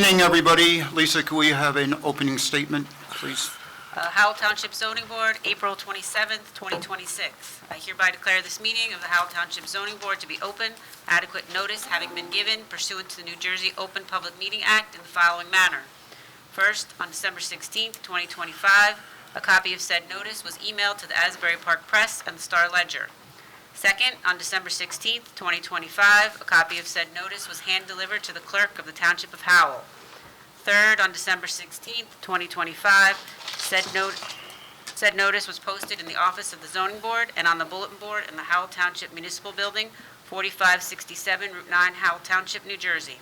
evening, everybody. Lisa, could we have an opening statement, please? Howell Township Zoning Board, April 27th, 2026. I hereby declare this meeting of the Howell Township Zoning Board to be open, adequate notice having been given pursuant to the New Jersey Open Public Meeting Act in the following manner. First, on December 16th, 2025, a copy of said notice was emailed to the Asbury Park Press and the Star Ledger. Second, on December 16th, 2025, a copy of said notice was hand-delivered to the clerk of the Township of Howell. Third, on December 16th, 2025, said notice was posted in the office of the Zoning Board and on the bulletin board in the Howell Township Municipal Building, 4567 Route 9, Howell Township, New Jersey.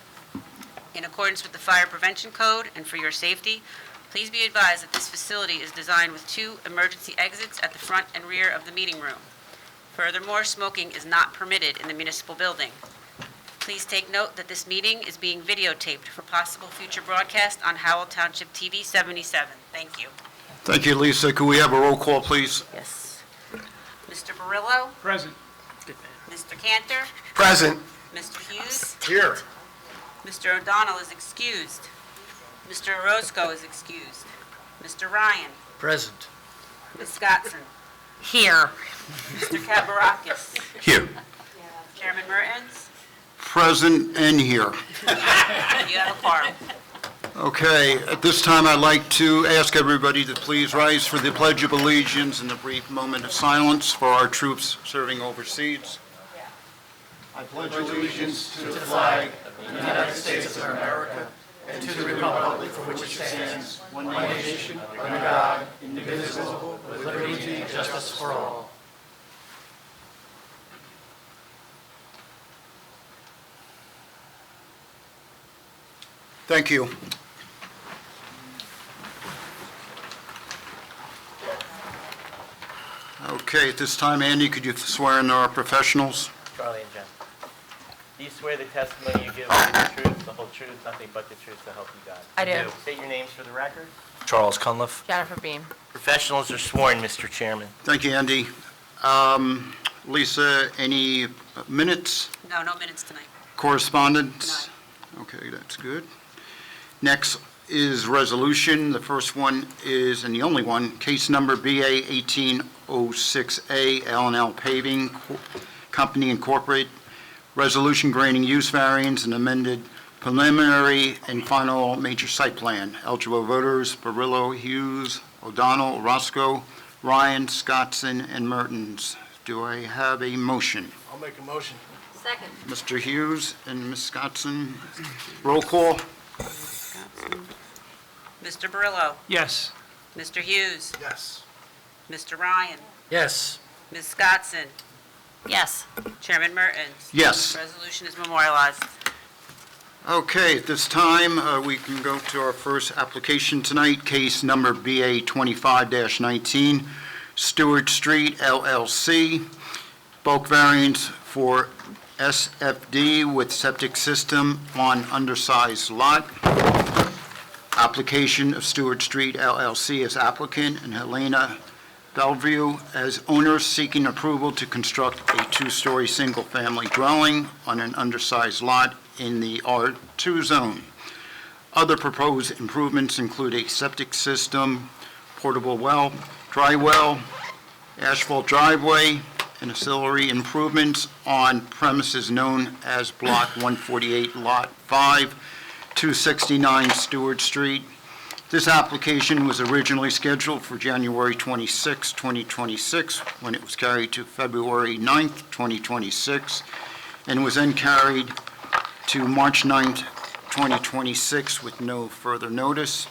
In accordance with the Fire Prevention Code and for your safety, please be advised that this facility is designed with 2 emergency exits at the front and rear of the meeting room. Furthermore, smoking is not permitted in the municipal building. Please take note that this meeting is being videotaped for possible future broadcast on Howell Township TV 77. Thank you. Thank you, Lisa. Could we have a roll call, please? Yes. Mr. Barillo? Present. Mr. Cantor? Present. Mr. Hughes? Here. Mr. O'Donnell is excused. Mr. Orozco is excused. Mr. Ryan? Present. Ms. Scottson? Here. Mr. Kabarakis? Here. Chairman Mertens? Present and here. You have a quorum. Okay, at this time, I'd like to ask everybody to please rise for the Pledge of Allegiance and a brief moment of silence for our troops serving overseas. I pledge allegiance to the flag of the United States of America and to the republic for which it stands, one nation, under God, indivisible, with liberty and justice for all. Thank you. Okay, at this time, Andy, could you swear in our professionals? Charlie and Jen. Do you swear the testimony you give is the truth, the whole truth, nothing but the truth to help you God? I do. State your names for the record. Charles Cunliffe. Jennifer Beam. Professionals are sworn, Mr. Chairman. Thank you, Andy. Lisa, any minutes, No minutes tonight. correspondence? Okay, that's good. Next is resolution. The first one is, and the only one, case number BA 1806A, L&L Paving Company Incorporated. Resolution granting use variance and amended preliminary and final major site plan. Eligible voters, Barillo, Hughes, O'Donnell, Roscoe, Ryan, Scottson, and Mertens. Do I have a motion? I'll make a motion. Second. Mr. Hughes and Ms. Scottson. Roll call. Mr. Barillo? Yes. Mr. Hughes? Yes. Mr. Ryan? Yes. Ms. Scottson? Yes. Chairman Mertens? Yes. Resolution is memorialized. Okay, at this time, we can go to our first application tonight, case number BA 25-19, Stewart Street LLC, bulk variance for SFD with septic system on undersized lot. Application of Stewart Street LLC as applicant and Helena Bellevue as owner seeking approval to construct a 2-story single-family dwelling on an undersized lot in the R2 zone. Other proposed improvements include a septic system, portable well, dry well, asphalt driveway, and ancillary improvements on premises known as Block 148, Lot 5, 269 Stewart Street. This application was originally scheduled for January 26, 2026, when it was carried to February 9th, 2026, and was then carried to March 9th, 2026 with no further notice.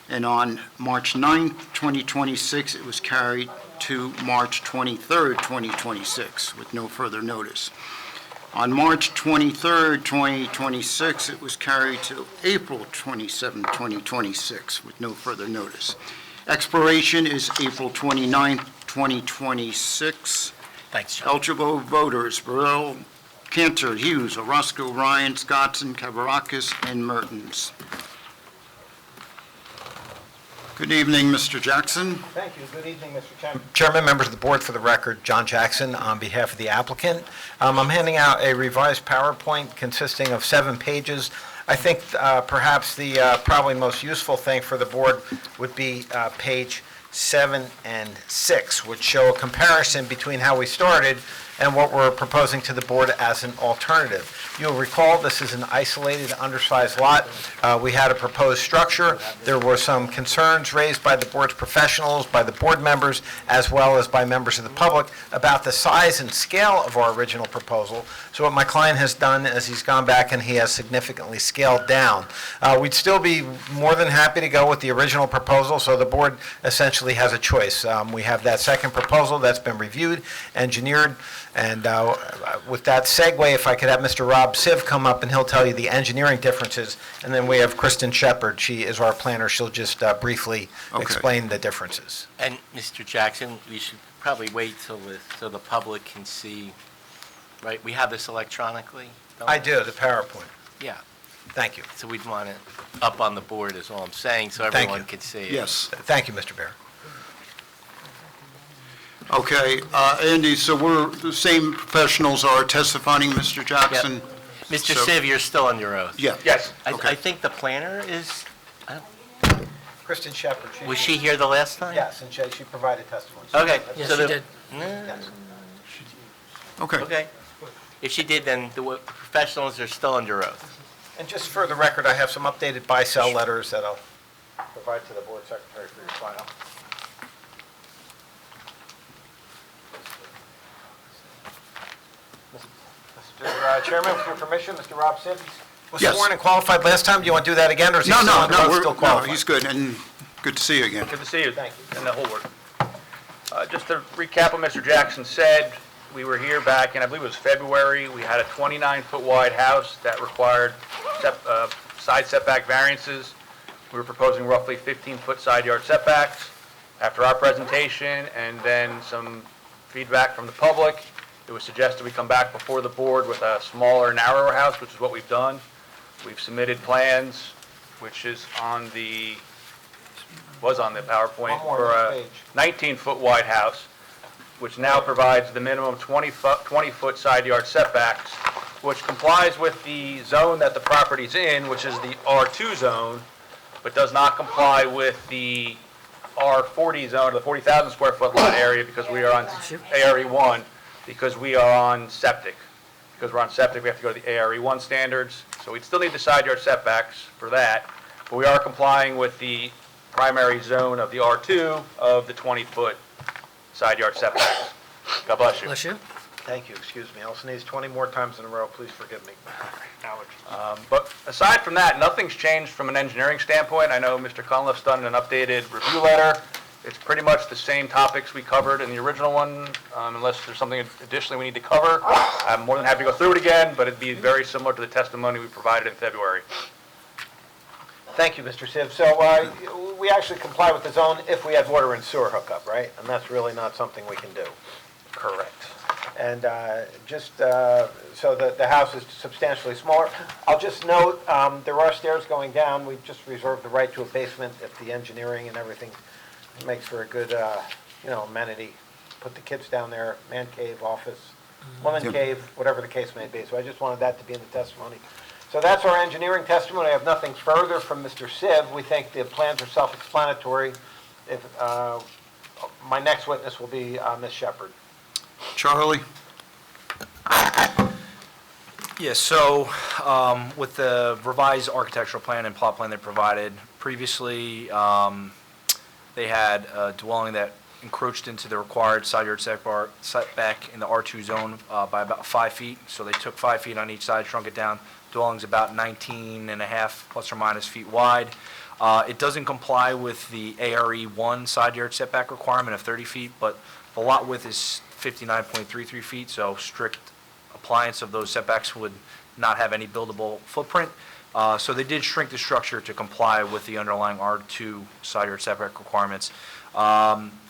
And on March 9th, 2026, it was carried to March 23rd, 2026 with no further notice. On March 23rd, 2026, it was carried to April 27, 2026 with no further notice. Expiration is April 29th, 2026. Thanks, John. Eligible voters, Burrell, Cantor, Hughes, Orozco, Ryan, Scottson, Kabarakis, and Mertens. Good evening, Mr. Jackson. Thank you. Good evening, Mr. Chairman. Chairman, members of the board, for the record, John Jackson on behalf of the applicant. I'm handing out a revised PowerPoint consisting of 7 pages I think perhaps the probably most useful thing for the board would be page 7 and 6, which show a comparison between how we started and what we're proposing to the board as an alternative. You'll recall this is an isolated, undersized lot. We had a proposed structure. There were some concerns raised by the board's professionals, by the board members, as well as by members of the public about the size and scale of our original proposal. So what my client has done is he's gone back and he has significantly scaled down. We'd still be more than happy to go with the original proposal, so the board essentially has a choice. We have that second proposal that's been reviewed, engineered, and with that segue, if I could have Mr. Rob Siv come up and he'll tell you the engineering differences, and then we have Kristen Shepard. She is our planner. She'll just briefly explain the differences. And Mr. Jackson, we should probably wait so the public can see, right? We have this electronically? don't I we? do, the PowerPoint. Yeah, Thank you. so we'd want it up on the board is all I'm saying, so Thank everyone you. can see it. Yes. Thank you, Mr. Bear. Okay, Andy, so the same professionals are testifying, Mr. Jackson? Mr. So- Siv, you're still on your oath. Yeah. Yes. Okay. I think the planner is, Kristen Shepard. was she here the last time? Yes, and she provided testimony. Okay. Yes, so she the- did. Yes. Okay. Okay. If she did, then the professionals are still under oath. And just for the record, I have some updated buy-sell letters that I'll provide to the board secretary for your file. Mr. Chairman, with your permission, Mr. Rob Siv was Yes. sworn and qualified last time. Do you want to do that again, or is he No, still no, under no, oath, still no, qualified? he's good, and good to see you again. Good to see you. Thank you. And the whole board. Just to recap what Mr. Jackson said, we were here back in, I believe it was February. We had a 29-foot wide house that required side setback variances. We were proposing roughly 15-foot side yard setbacks. After our presentation and then some feedback from the public, it was suggested we come back before the board with a smaller, narrower house, which is what we've done. We've submitted plans, which is was on the PowerPoint One more for a page. 19-foot wide house, which now provides the minimum 20-foot side yard setbacks, which complies with the zone that the property's in, which is the R2 zone, but does not comply with the R40 zone, or the 40,000 square foot lot area, because we are on ARE1, because we are on septic. Because we're on septic, we have to go to the ARE1 standards, so we'd still need the side yard setbacks for that, but we are complying with the primary zone of the R2 of the 20-foot side yard setbacks. God bless you. Bless you. Thank you, excuse me. I'll sneeze 20 more times in a row, please forgive me. But aside from that, nothing's changed from an engineering standpoint. I know Mr. Cunliffe's done an updated review letter. It's pretty much the same topics we covered in the original one, unless there's something additionally we need to cover. I'm more than happy to go through it again, but it'd be very similar to the testimony we provided in February. Thank you, Mr. Siv. So we actually comply with the zone if we had water and sewer hookup, right? And that's really not something we can do. Correct. And so the house is substantially smaller. I'll just note, there are stairs going down. We've just reserved the right to a basement if the engineering and everything makes for a good, amenity. Put the kids down there, man cave, office, woman cave, whatever the case may be. So I just wanted that to be in the testimony. So that's our engineering testimony. I have nothing further from Mr. Siv. We think the plans are self-explanatory. My next witness will be Ms. Shepard. Charlie? Yeah, so with the revised architectural plan and plot plan they provided, previously they had a dwelling that encroached into the required side yard setback in the R2 zone by about 5 feet. So they took 5 feet on each side, shrunk it down. Dwelling's about 19 and a half plus or minus feet wide. It doesn't comply with the ARE1 side yard setback requirement of 30 feet, but the lot width is 59.33 feet, so strict appliance of those setbacks would not have any buildable footprint. So they did shrink the structure to comply with the underlying R2 side yard setback requirements.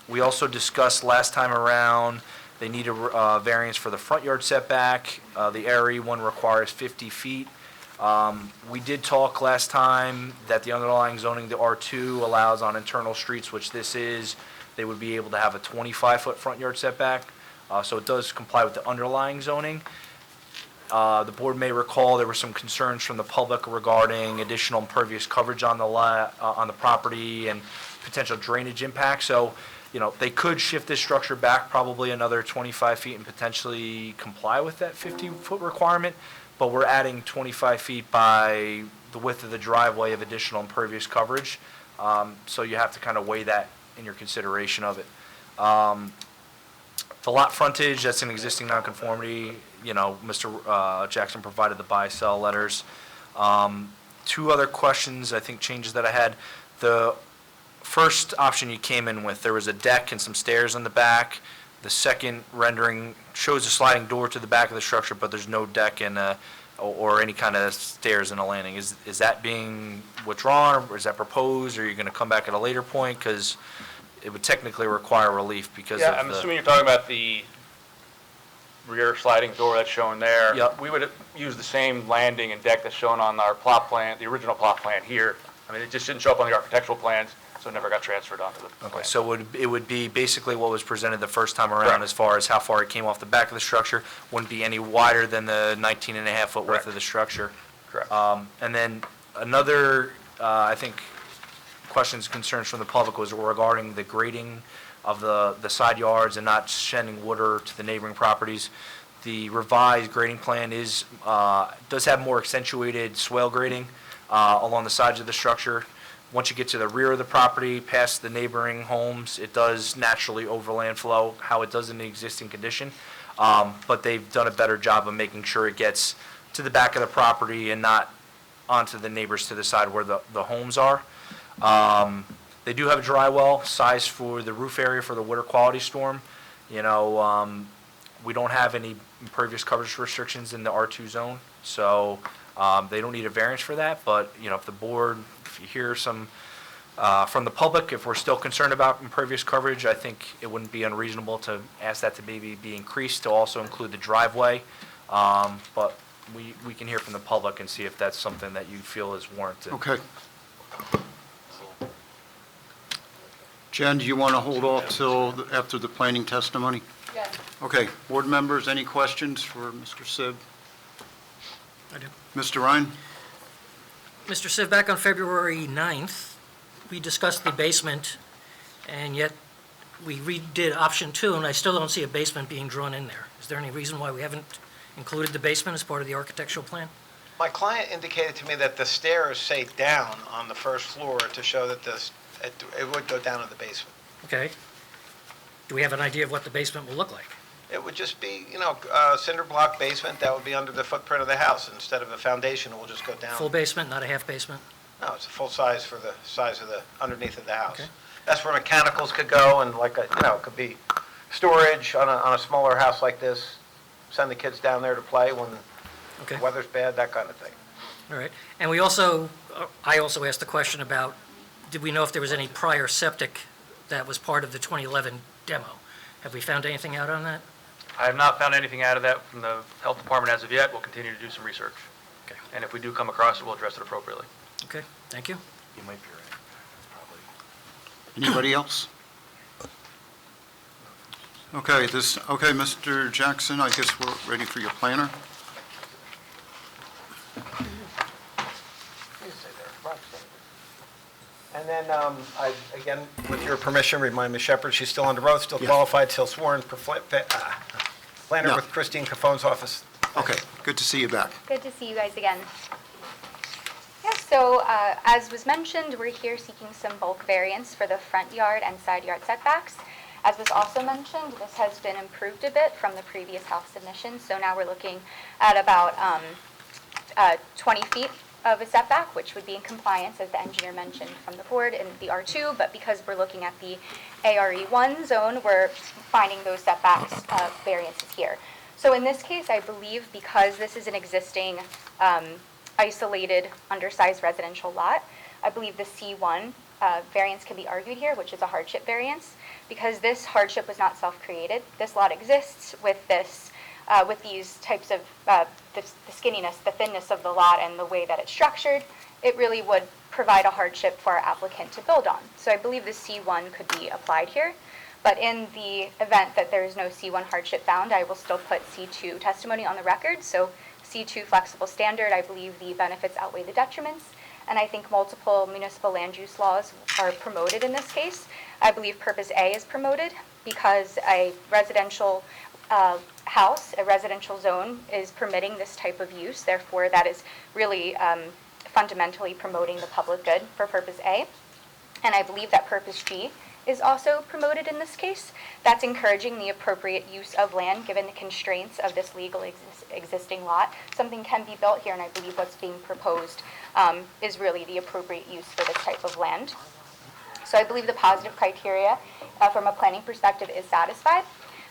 We also discussed last time around, they need a variance for the front yard setback. The ARE1 requires 50 feet. We did talk last time that the underlying zoning, the R2 allows on internal streets, which this is, they would be able to have a 25-foot front yard setback. So it does comply with the underlying zoning. The board may recall there were some concerns from the public regarding additional impervious coverage on the on the property and potential drainage impact. So, they could shift this structure back probably another 25 feet and potentially comply with that 50-foot requirement, but we're adding 25 feet by the width of the driveway of additional impervious coverage. So you have to kind of weigh that in your consideration of it. The lot frontage, that's an existing nonconformity. Mr. Jackson provided the buy-sell letters. Two other questions, I think changes that I had. The first option you came in with, there was a deck and some stairs on the back. The second rendering shows a sliding door to the back of the structure, but there's no deck and or any kind of stairs in a landing. Is that being withdrawn, or is that proposed, or are you going to come back at a later point? Because it would technically require relief because Yeah, of I'm assuming you're talking about the rear sliding door that's shown there. Yep. We would use the same landing and deck that's shown on our plot plan, the original plot plan here. I mean, it just didn't show up on the architectural plans, so it never got transferred onto the plan. Okay, so it would be basically what was presented the first time around. Correct. As far as how far it came off the back of the structure, wouldn't be any wider than the 19.5-foot width Correct. of the structure. Correct. And then another, I think, questions, concerns from the public was regarding the grading of the side yards and not sending water to the neighboring properties. The revised grading plan does have more accentuated swale grading along the sides of the structure. Once you get to the rear of the property, past the neighboring homes, it does naturally overland flow, how it does in the existing condition. But they've done a better job of making sure it gets to the back of the property and not onto the neighbors to the side where the homes are. They do have a dry well size for the roof area for the water quality storm. We don't have any impervious coverage restrictions in the R2 zone, so they don't need a variance for that. But, if the board, if you hear some from the public, if we're still concerned about impervious coverage, I think it wouldn't be unreasonable to ask that to maybe be increased to also include the driveway. But we can hear from the public and see if that's something that you feel is warranted. Okay. Jen, do you want to hold off till after the planning testimony? Yes. Okay, board members, any questions for Mr. Sibb? I do. Mr. Ryan? Mr. Siv, back on February 9th, we discussed the basement, and yet we redid option 2, and I still don't see a basement being drawn in there. Is there any reason why we haven't included the basement as part of the architectural plan? My client indicated to me that the stairs say down on the first floor to show that it would go down to the basement. Okay. Do we have an idea of what the basement will look like? It would just be, a cinder block basement that would be under the footprint of the house. Instead of a foundation, it will just go down. Full basement, not a half basement? No, it's a full size for the size of the underneath of the house. Okay. That's where mechanicals could go, and it could be storage on a smaller house like this. Send the kids down there to play when Okay. the weather's bad, that kind of thing. All right. And I also asked the question about, did we know if there was any prior septic that was part of the 2011 demo? Have we found anything out on that? I have not found anything out of that from the health department as of yet. We'll continue to do some research. Okay. And if we do come across it, we'll address it appropriately. Okay, thank you. You might be right. Anybody else? Okay, Mr. Jackson, I guess we're ready for your planner. And then, again, with your permission, remind Ms. Shepherd, she's still under oath, still Yeah. qualified, still sworn, planner Yeah. with Christine Cafone's office. Okay, good to see you back. Good to see you guys again. Yeah, so as was mentioned, we're here seeking some bulk variance for the front yard and side yard setbacks. As was also mentioned, this has been improved a bit from the previous house submission, so now we're looking at about 20 feet of a setback, which would be in compliance, as the engineer mentioned, from the board in the R2, but because we're looking at the ARE1 zone, we're finding those setbacks variances here. So in this case, I believe because this is an existing isolated, undersized residential lot, I believe the C1 variance can be argued here, which is a hardship variance, because this hardship was not self-created. This lot exists with this, with these types of, the skinniness, the thinness of the lot and the way that it's structured. It really would provide a hardship for our applicant to build on. So I believe the C1 could be applied here. But in the event that there is no C1 hardship found, I will still put C2 testimony on the record. So C2 flexible standard, I believe the benefits outweigh the detriments, and I think multiple municipal land use laws are promoted in this case. I believe Purpose A is promoted because a residential house, a residential zone is permitting this type of use. Therefore, that is really fundamentally promoting the public good for Purpose A. And I believe that Purpose G is also promoted in this case. That's encouraging the appropriate use of land given the constraints of this legal existing lot. Something can be built here, and I believe what's being proposed is really the appropriate use for this type of land. So I believe the positive criteria from a planning perspective is satisfied.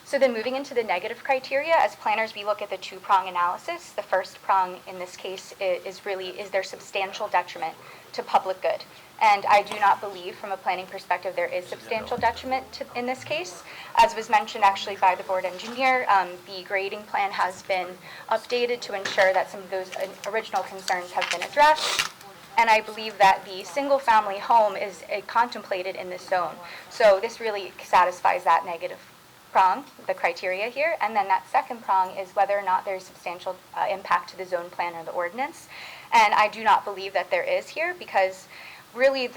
So then moving into the negative criteria, as planners, we look at the two-prong analysis. The first prong in this case is there substantial detriment to public good? And I do not believe from a planning perspective there is substantial detriment in this case. As was mentioned actually by the board engineer, the grading plan has been updated to ensure that some of those original concerns have been addressed. And I believe that the single-family home is contemplated in this zone. So this really satisfies that negative prong, the criteria here. And then that second prong is whether or not there's substantial impact to the zone plan or the ordinance. And I do not believe that there is here because really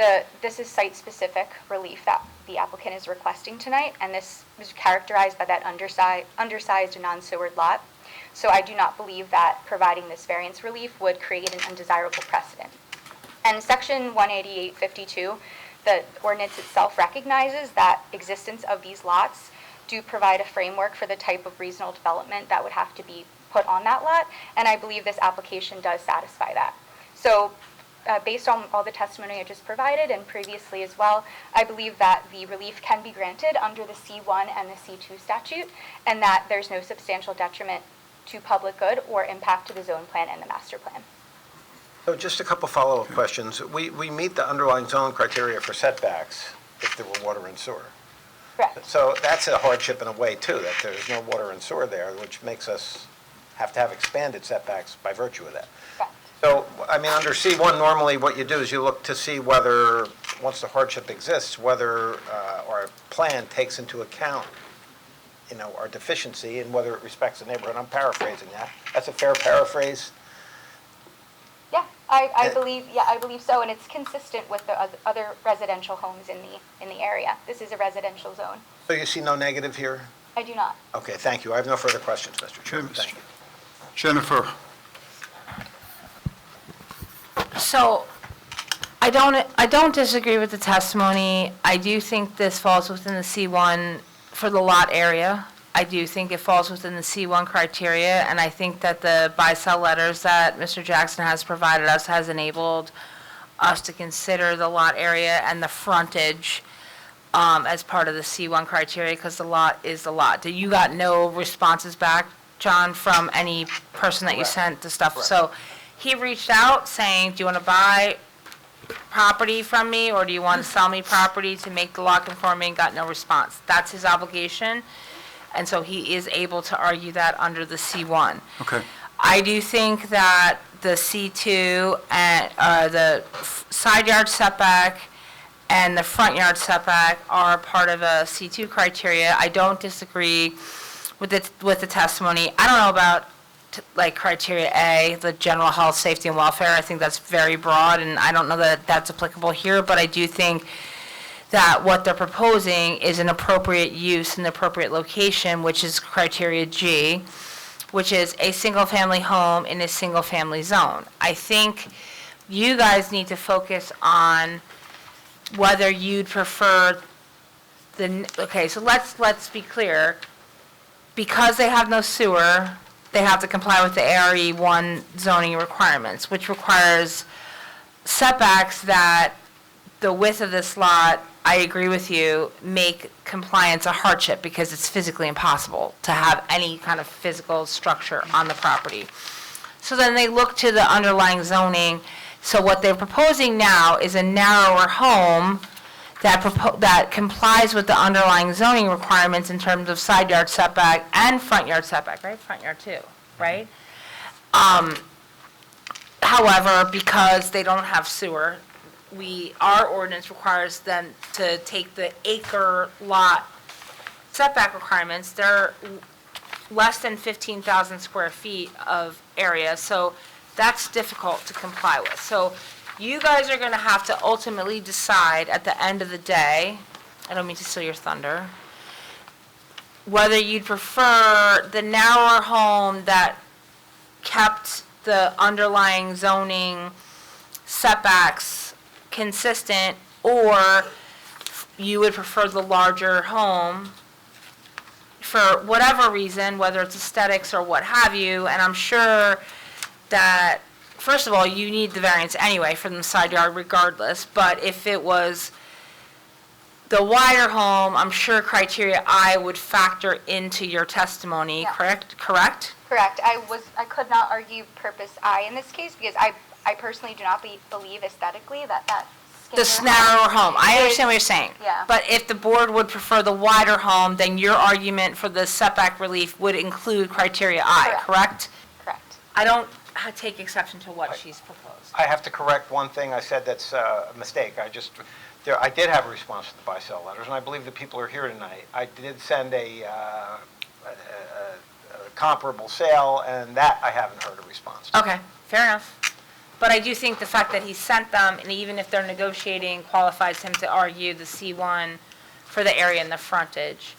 this is site-specific relief that the applicant is requesting tonight. And this is characterized by that undersized and non-sewered lot. So I do not believe that providing this variance relief would create an undesirable precedent. And Section 18852, the ordinance itself recognizes that existence of these lots do provide a framework for the type of reasonable development that would have to be put on that lot, and I believe this application does satisfy that. So based on all the testimony I just provided and previously as well, I believe that the relief can be granted under the C1 and the C2 statute, and that there's no substantial detriment to public good or impact to the zone plan and the master plan. So just a couple follow-up questions. We meet the underlying zone criteria for setbacks if there were water and sewer. Correct. So that's a hardship in a way, too, that there's no water and sewer there, which makes us have to have expanded setbacks by virtue of that. Correct. So, I mean, under C1, normally what you do is you look to see whether, once the hardship exists, whether our plan takes into account, our deficiency and whether it respects the neighborhood. I'm paraphrasing that. That's a fair paraphrase? Yeah, I believe so, and it's consistent with the other residential homes in the area. This is a residential zone. So you see no negative here? I do not. Okay, thank you. I have no further questions, Mr. Chairman. Thank you. Jennifer? So, I don't disagree with the testimony. I do think this falls within the C1 for the lot area. I do think it falls within the C1 criteria, and I think that the buy-sell letters that Mr. Jackson has provided us has enabled us to consider the lot area and the frontage as part of the C1 criteria, because the lot is the lot. You got no responses back, John, from any person that you sent the stuff? Correct. So he reached out saying, do you want to buy property from me, or do you want to sell me property to make the lot conforming? Got no response. That's his obligation. And so he is able to argue that under the C1. Okay. I do think that the C2 and the side yard setback and the front yard setback are part of a C2 criteria. I don't disagree with the testimony. I don't know about like criteria A, the general health, safety, and welfare. I think that's very broad, and I don't know that that's applicable here, but I do think that what they're proposing is an appropriate use in the appropriate location, which is criteria G, which is a single-family home in a single-family zone. I think you guys need to focus on whether you'd prefer okay, so let's be clear. Because they have no sewer, they have to comply with the ARE1 zoning requirements, which requires setbacks that the width of this lot, I agree with you, make compliance a hardship because it's physically impossible to have any kind of physical structure on the property. So then they look to the underlying zoning. So what they're proposing now is a narrower home that complies with the underlying zoning requirements in terms of side yard setback and front yard setback, right? Front yard too, right? However, because they don't have sewer, our ordinance requires them to take the acre lot setback requirements. They're less than 15,000 square feet of area, so that's difficult to comply with. So you guys are gonna have to ultimately decide at the end of the day, I don't mean to steal your thunder, whether you'd prefer the narrower home that kept the underlying zoning setbacks consistent, or you would prefer the larger home for whatever reason, whether it's aesthetics or what have you. And I'm sure that, first of all, you need the variance anyway from the side yard regardless, but if it was the wider home, I'm sure criteria I would factor into your testimony, Yeah. correct? Correct. I could not argue purpose I in this case because I personally do not believe aesthetically that The skinnier narrower home, I is- understand what you're saying. Yeah. But if the board would prefer the wider home, then your argument for the setback relief would include criteria I, correct? Correct. I don't take exception to what she's proposed. I have to correct one thing I said that's a mistake. I did have a response to the buy-sell letters, and I believe the people are here tonight. I did send a comparable sale, and that I haven't heard a response to. Okay, fair enough. But I do think the fact that he sent them, and even if they're negotiating, qualifies him to argue the C1 for the area and the frontage.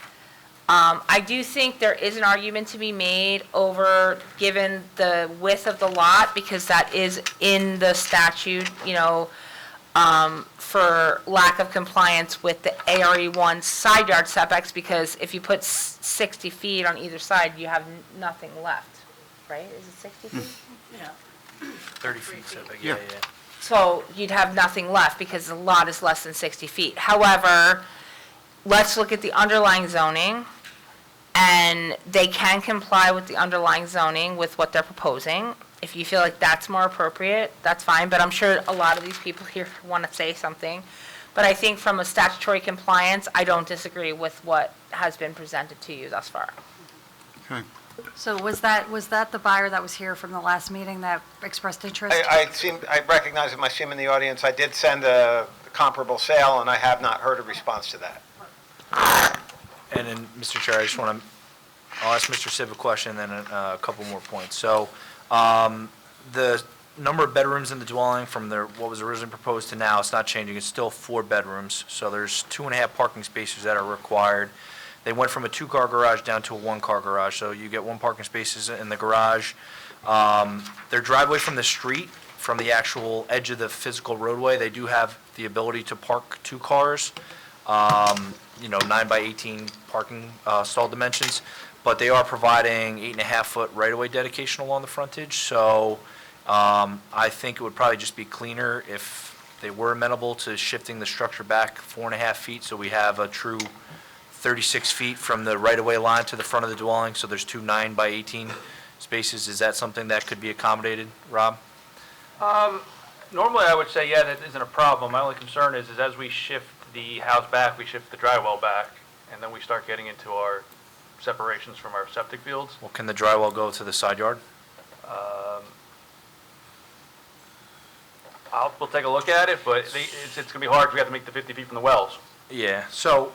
I do think there is an argument to be made over, given the width of the lot, because that is in the statute, for lack of compliance with the ARE1 side yard setbacks, because if you put 60 feet on either side, you have nothing left, right? Is it 60 feet? 30 feet setback, Yeah. yeah. So you'd have nothing left because the lot is less than 60 feet. However, let's look at the underlying zoning, and they can comply with the underlying zoning with what they're proposing. If you feel like that's more appropriate, that's fine, but I'm sure a lot of these people here want to say something. But I think from a statutory compliance, I don't disagree with what has been presented to you thus far. Okay. So was that the buyer that was here from the last meeting that expressed interest? I recognize him, I see him in the audience. I did send a comparable sale, and I have not heard a response to that. And then, Mr. Chair, I'll ask Mr. Sibb a question and then a couple more points. So, the number of bedrooms in the dwelling from what was originally proposed to now, it's not changing, it's still 4 bedrooms. So there's 2.5 parking spaces that are required. They went from a 2-car garage down to a 1-car garage, so you get 1 parking spaces in the garage. Their driveway from the street, from the actual edge of the physical roadway, they do have the ability to park 2 cars, 9 by 18 parking stall dimensions, but they are providing 8.5-foot right-of-way dedication along the frontage, so I think it would probably just be cleaner if they were amenable to shifting the structure back 4.5 feet, so we have a true 36 feet from the right-of-way line to the front of the dwelling, so there's 2 9 by 18 spaces. Is that something that could be accommodated, Rob? Normally, I would say, yeah, that isn't a problem. My only concern is as we shift the house back, we shift the dry well back, and then we start getting into our separations from our septic fields. Well, can the drywall go to the side yard? We'll take a look at it, but it's going to be hard because we have to make the 50 feet from the wells. Yeah, so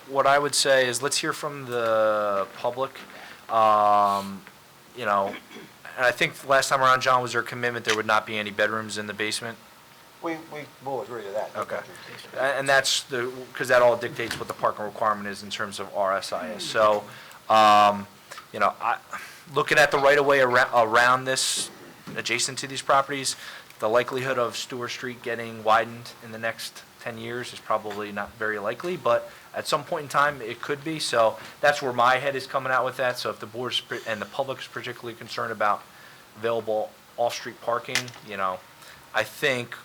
what I would say is let's hear from the public. And I think last time around, John, was there a commitment there would not be any bedrooms in the basement? We will agree to that. Okay. And that's because that all dictates what the parking requirement is in terms of RSIS. So, looking at the right-of-way around this, adjacent to these properties, the likelihood of Stewart Street getting widened in the next 10 years is probably not very likely, but at some point in time, it could be. So that's where my head is coming out with that. So if the board and the public is particularly concerned about available off-street parking, I think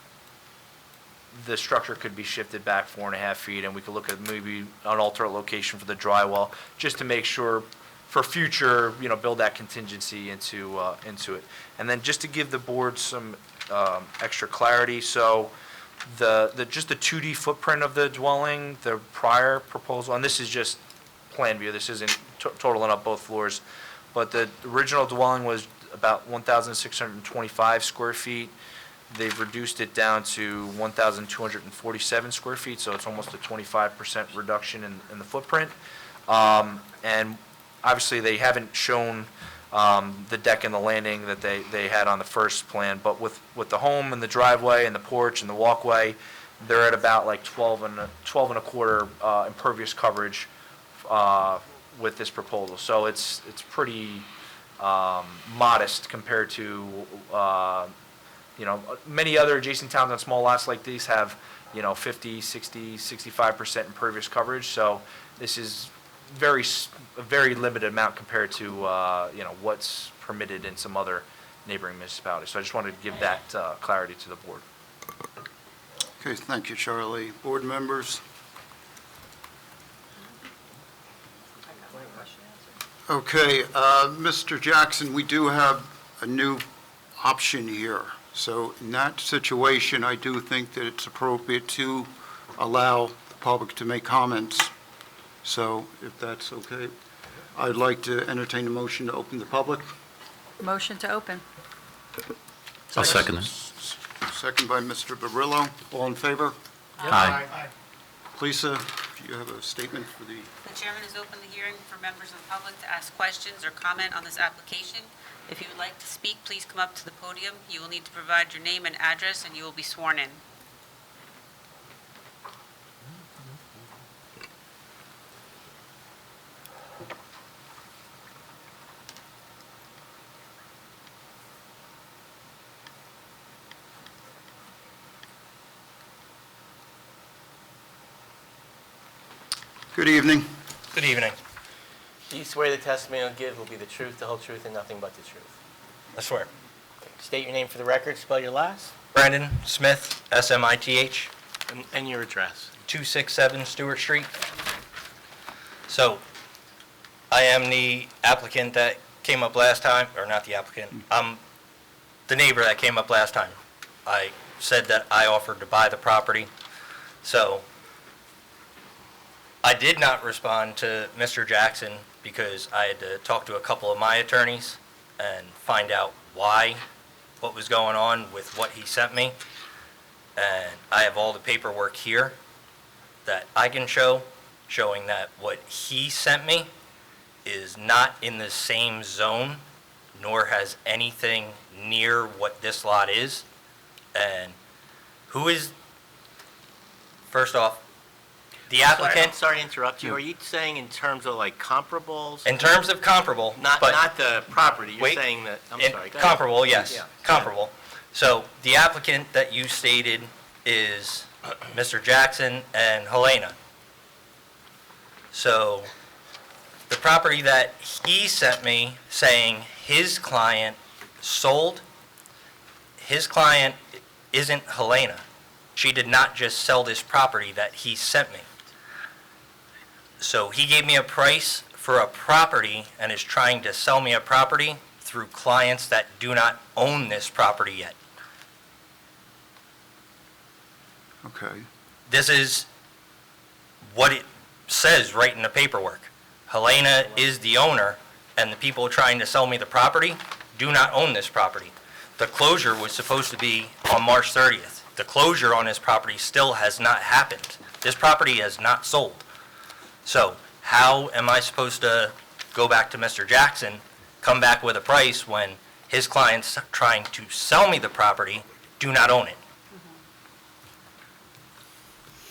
the structure could be shifted back 4.5 feet, and we could look at maybe an alternate location for the dry well, just to make sure for future, build that contingency into it. And then just to give the board some extra clarity, so just the 2D footprint of the dwelling, the prior proposal, and this is just plan view, this isn't totaling up both floors, but the original dwelling was about 1,625 square feet. They've reduced it down to 1,247 square feet, so it's almost a 25% reduction in the footprint. And Obviously, they haven't shown the deck and the landing that they had on the first plan, but with the home and the driveway and the porch and the walkway, they're at about like 12 and a quarter impervious coverage with this proposal. So it's pretty modest compared to, many other adjacent towns on small lots like these have, 50, 60, 65% impervious coverage. So this is a very limited amount compared to, what's permitted in some other neighboring municipalities. So I just wanted to give that clarity to the board. Okay, thank you, Charlie. Board members? Okay, Mr. Jackson, we do have a new option here. So in that situation, I do think that it's appropriate to allow the public to make comments. So if that's okay, I'd like to entertain a motion to open the public. Motion to open. I'll second it. Second by Mr. Barillo. All in favor? Aye. Lisa, if you have a statement for the... The chairman has opened the hearing for members of the public to ask questions or comment on this application. If you would like to speak, please come up to the podium. You will need to provide your name and address, and you will be sworn in. Good evening. Good evening. Do you swear the testimony you'll give will be the truth, the whole truth, and nothing but the truth? I swear. Okay. State your name for the record, spell your last, Brandon Smith, Smith, and your address. 267 Stewart Street. So, I am the applicant that came up last time, or not the applicant, I'm the neighbor that came up last time. I said that I offered to buy the property, so I did not respond to Mr. Jackson because I had to talk to a couple of my attorneys and find out what was going on with what he sent me. And I have all the paperwork here that I can show, showing that what he sent me is not in the same zone, nor has anything near what this lot is. And first off, the applicant. I'm sorry to interrupt you. Are you saying in terms of like comparables? In terms of comparable, Not the property, you're Wait. saying that, I'm In- sorry. Go ahead. Comparable, yes, Yeah. comparable. So the applicant that you stated is Mr. Jackson and Helena. So the property that he sent me saying his client sold, his client isn't Helena. She did not just sell this property that he sent me. So he gave me a price for a property and is trying to sell me a property through clients that do not own this property yet. Okay. This is what it says right in the paperwork. Helena is the owner, and the people trying to sell me the property do not own this property. The closure was supposed to be on March 30th. The closure on this property still has not happened. This property has not sold. So how am I supposed to go back to Mr. Jackson, come back with a price when his clients trying to sell me the property do not own it?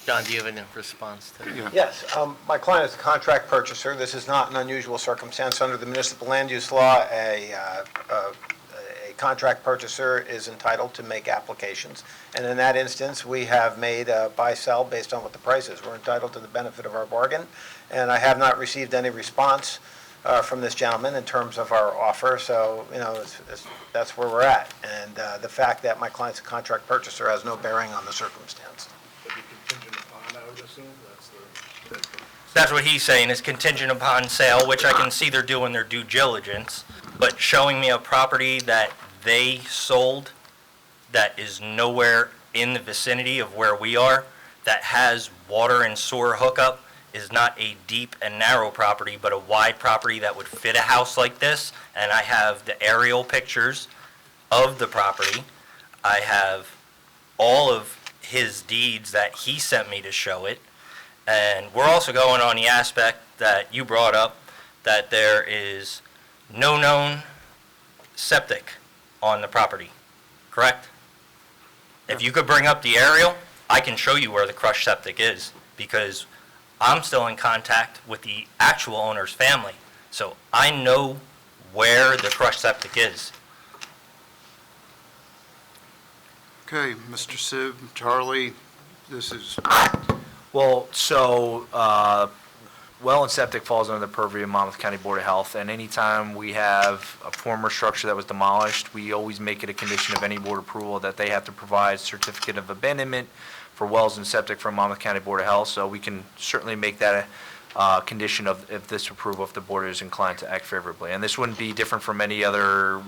John, do you have a response to that? Yeah. Yes, my client is a contract purchaser. This is not an unusual circumstance. Under the municipal land use law, a contract purchaser is entitled to make applications. And in that instance, we have made a buy-sell based on what the price is. We're entitled to the benefit of our bargain. And I have not received any response from this gentleman in terms of our offer. So, that's where we're at. And the fact that my client's a contract purchaser has no bearing on the circumstance. That's what he's saying, is contingent upon sale, which I can see they're doing their due diligence, but showing me a property that they sold that is nowhere in the vicinity of where we are, that has water and sewer hookup, is not a deep and narrow property, but a wide property that would fit a house like this, and I have the aerial pictures of the property. I have all of his deeds that he sent me to show it. And we're also going on the aspect that you brought up, that there is no known septic on the property, correct? If you could bring up the aerial, I can show you where the crushed septic is, because I'm still in contact with the actual owner's family. So I know where the crushed septic is. Okay, Mr. Siv, Charlie, this is, Well, so, well and septic falls under the purview of Monmouth County Board of Health, and anytime we have a former structure that was demolished, we always make it a condition of any board approval that they have to provide certificate of abandonment for wells and septic from Monmouth County Board of Health, so we can certainly make that a condition of, if this approval, if the board is inclined to act favorably. And this wouldn't be different from any other,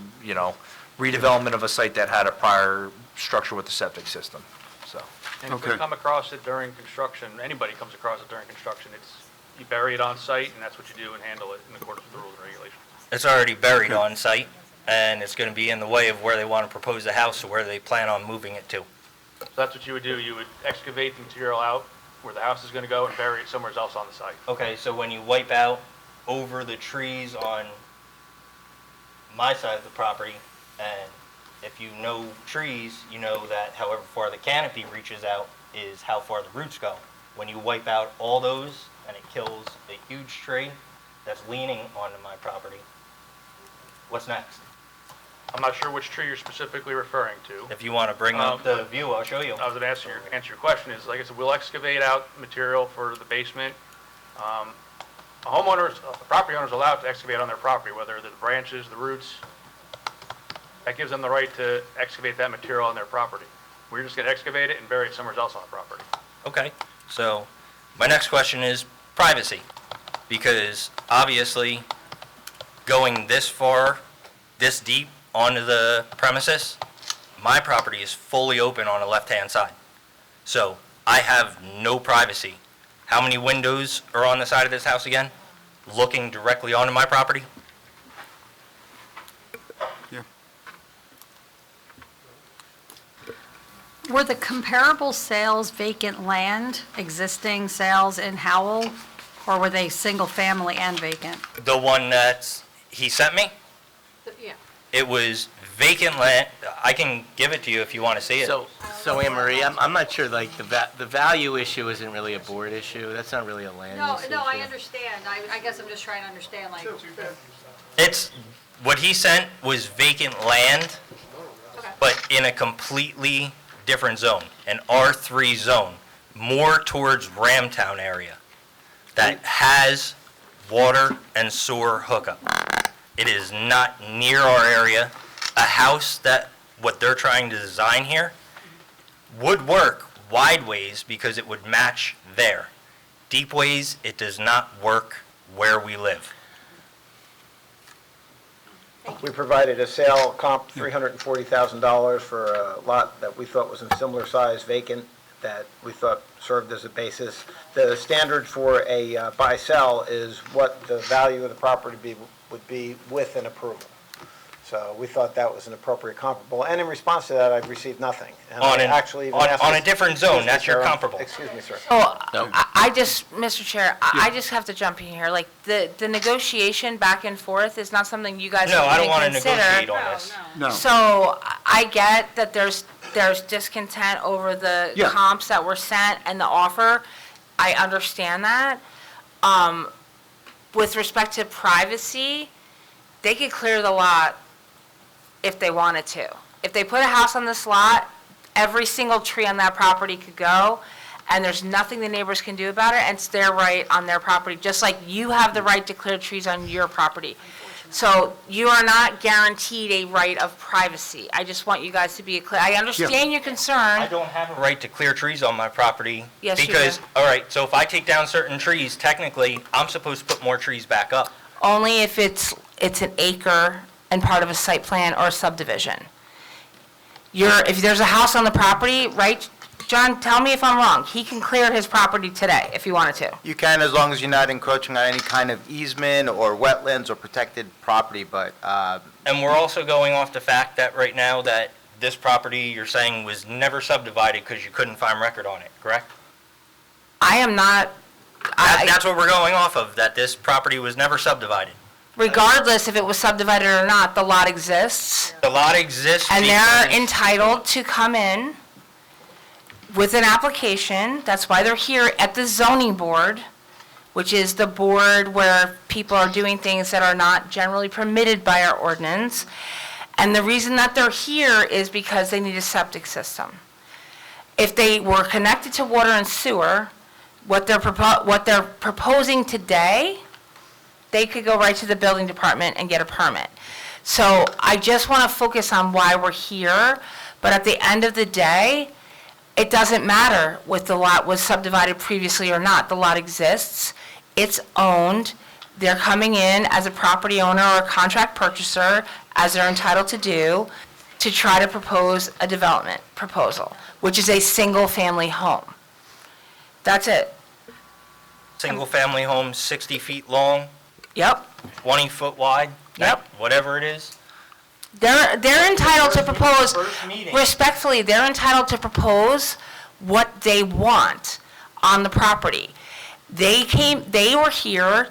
redevelopment of a site that had a prior structure with the septic system, so. And if Okay. we come across it during construction, anybody comes across it during construction, you bury it on site, and that's what you do and handle it in accordance with the rules and regulations. It's already buried on site, and it's going to be in the way of where they want to propose the house or where they plan on moving it to. So that's what you would do. You would excavate the material out where the house is going to go and bury it somewhere else on the site. Okay, so when you wipe out over the trees on my side of the property, and if you know trees, you know that however far the canopy reaches out is how far the roots go. When you wipe out all those and it kills a huge tree that's leaning onto my property, what's next? I'm not sure which tree you're specifically referring to. If you want to bring up the view, I'll show you. I was going to answer your question is, like I said, we'll excavate out material for the basement. A property owner's allowed to excavate on their property, whether they're the branches, the roots. That gives them the right to excavate that material on their property. We're just going to excavate it and bury it somewhere else on the property. Okay, so my next question is privacy, because obviously going this far, this deep onto the premises, my property is fully open on the left-hand side. So I have no privacy. How many windows are on the side of this house again, looking directly onto my property? yeah. Were the comparable sales vacant land, existing sales in Howell, or were they single-family and vacant? The one that he sent me, Yeah. it was vacant land. I can give it to you if you want to see it. So Anne Marie, I'm not sure, like, the value issue isn't really a board issue. That's not really a land use issue. No, I understand. I guess I'm just trying to understand, like. It's, what he sent was vacant land, but in a completely different zone, an R3 zone, more towards Ramtown area, that has water and sewer hookup. It is not near our area. A house that, what they're trying to design here, would work wide ways because it would match there. Deep ways, it does not work where we live. We provided a sale comp, $340,000 for a lot that we thought was in similar size vacant, that we thought served as a basis. The standard for a buy-sell is what the value of the property would be with an approval. So we thought that was an appropriate comparable, and in response to that, I've received nothing. And I actually even asked On a this- different zone, Excuse me, that's your sir. comparable. Excuse me, sir. So I just, Mr. Chair, I just have to jump in here. Like, the negotiation back and forth is not something you guys No, I can don't even want to consider. negotiate on this. No. So I get that there's discontent over the Yeah. comps that were sent and the offer. I understand that. With respect to privacy, they could clear the lot if they wanted to. If they put a house on this lot, every single tree on that property could go, and there's nothing the neighbors can do about it, and it's their right on their property, just like you have the right to clear trees on your property. So you are not guaranteed a right of privacy. I just want you guys to be clear. I understand your I concern. don't have a right to clear trees on my property. Yes, you Because, do. all right, so if I take down certain trees, technically, I'm supposed to put more trees back up. Only if it's an acre and part of a site plan or a subdivision. If there's a house on the property, right, John, tell me if I'm wrong, he can clear his property today if he wanted to. You can, as long as you're not encroaching on any kind of easement or wetlands or protected property, but, And we're also going off the fact that right now that this property, you're saying, was never subdivided because you couldn't find record on it, correct? I am not That's what we're going off of, that this property was never subdivided. Regardless if it was subdivided or not, the lot exists. The lot exists And they're because- entitled to come in with an application. That's why they're here at the zoning board, which is the board where people are doing things that are not generally permitted by our ordinance. And the reason that they're here is because they need a septic system. If they were connected to water and sewer, what they're proposing today, they could go right to the building department and get a permit. So I just want to focus on why we're here, but at the end of the day, it doesn't matter if the lot was subdivided previously or not. The lot exists, it's owned, they're coming in as a property owner or a contract purchaser, as they're entitled to do, to try to propose a development proposal, which is a single-family home. That's it. Single-family home, 60 feet long, Yep. 20 foot wide. Yep. Whatever it is. They're entitled to propose, First meeting. respectfully, they're entitled to propose what they want on the property. They were here,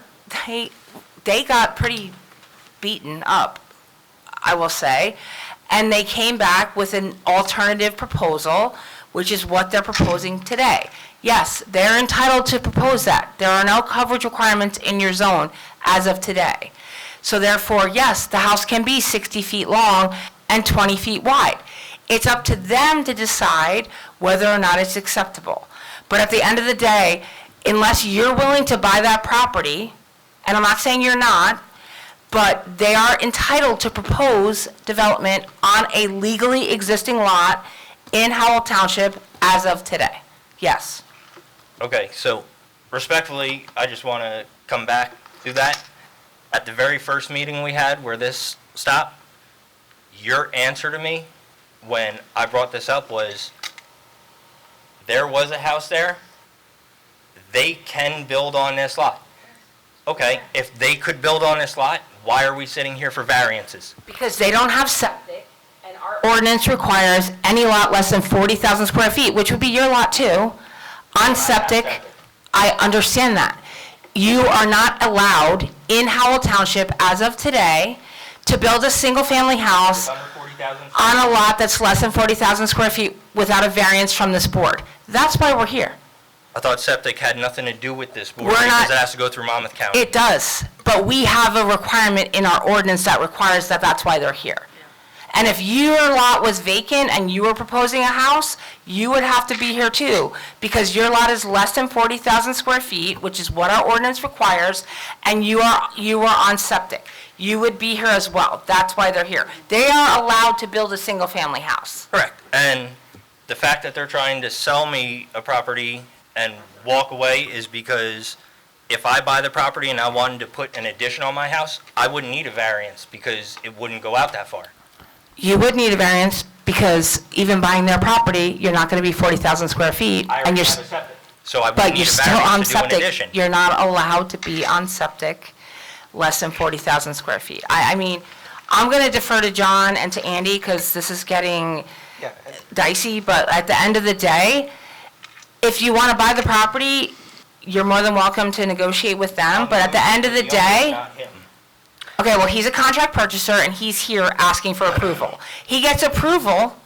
they got pretty beaten up, I will say, and they came back with an alternative proposal, which is what they're proposing today. Yes, they're entitled to propose that. There are no coverage requirements in your zone as of today. So therefore, yes, the house can be 60 feet long and 20 feet wide. It's up to them to decide whether or not it's acceptable. But at the end of the day, unless you're willing to buy that property, and I'm not saying you're not, but they are entitled to propose development on a legally existing lot in Howell Township as of today. Yes. Okay, so respectfully, I just want to come back to that. At the very first meeting we had where this stopped, your answer to me when I brought this up was, there was a house there, they can build on this lot. Okay, if they could build on this lot, why are we sitting here for variances? Because they don't have septic, and our ordinance requires any lot less than 40,000 square feet, which would be your lot too, on septic. I understand that. You are not allowed in Howell Township as of today to build a single-family house Under 40,000? on a lot that's less than 40,000 square feet without a variance from this board. That's why we're here. I thought septic had nothing to do with this board We're not- because it has to go through Monmouth County. It does, but we have a requirement in our ordinance that requires that that's why they're here. And if your lot was vacant and you were proposing a house, you would have to be here too, because your lot is less than 40,000 square feet, which is what our ordinance requires, and you are on septic. You would be here as well. That's why they're here. They are allowed to build a single-family house. Correct. And the fact that they're trying to sell me a property and walk away is because if I buy the property and I wanted to put an addition on my house, I wouldn't need a variance because it wouldn't go out that far. You would need a variance because even buying their property, you're not going to be 40,000 square feet. I and already you're have a septic. So I But wouldn't need you're a still on variance to do an septic. addition. You're not allowed to be on septic less than 40,000 square feet. I mean, I'm going to defer to John and to Andy because this is getting Yeah, dicey, but at the end of the day, if you want to buy the property, you're more than welcome to negotiate with them, but at the end of the owner, day, not him. okay, well, he's a contract purchaser and he's here asking for approval. He gets approval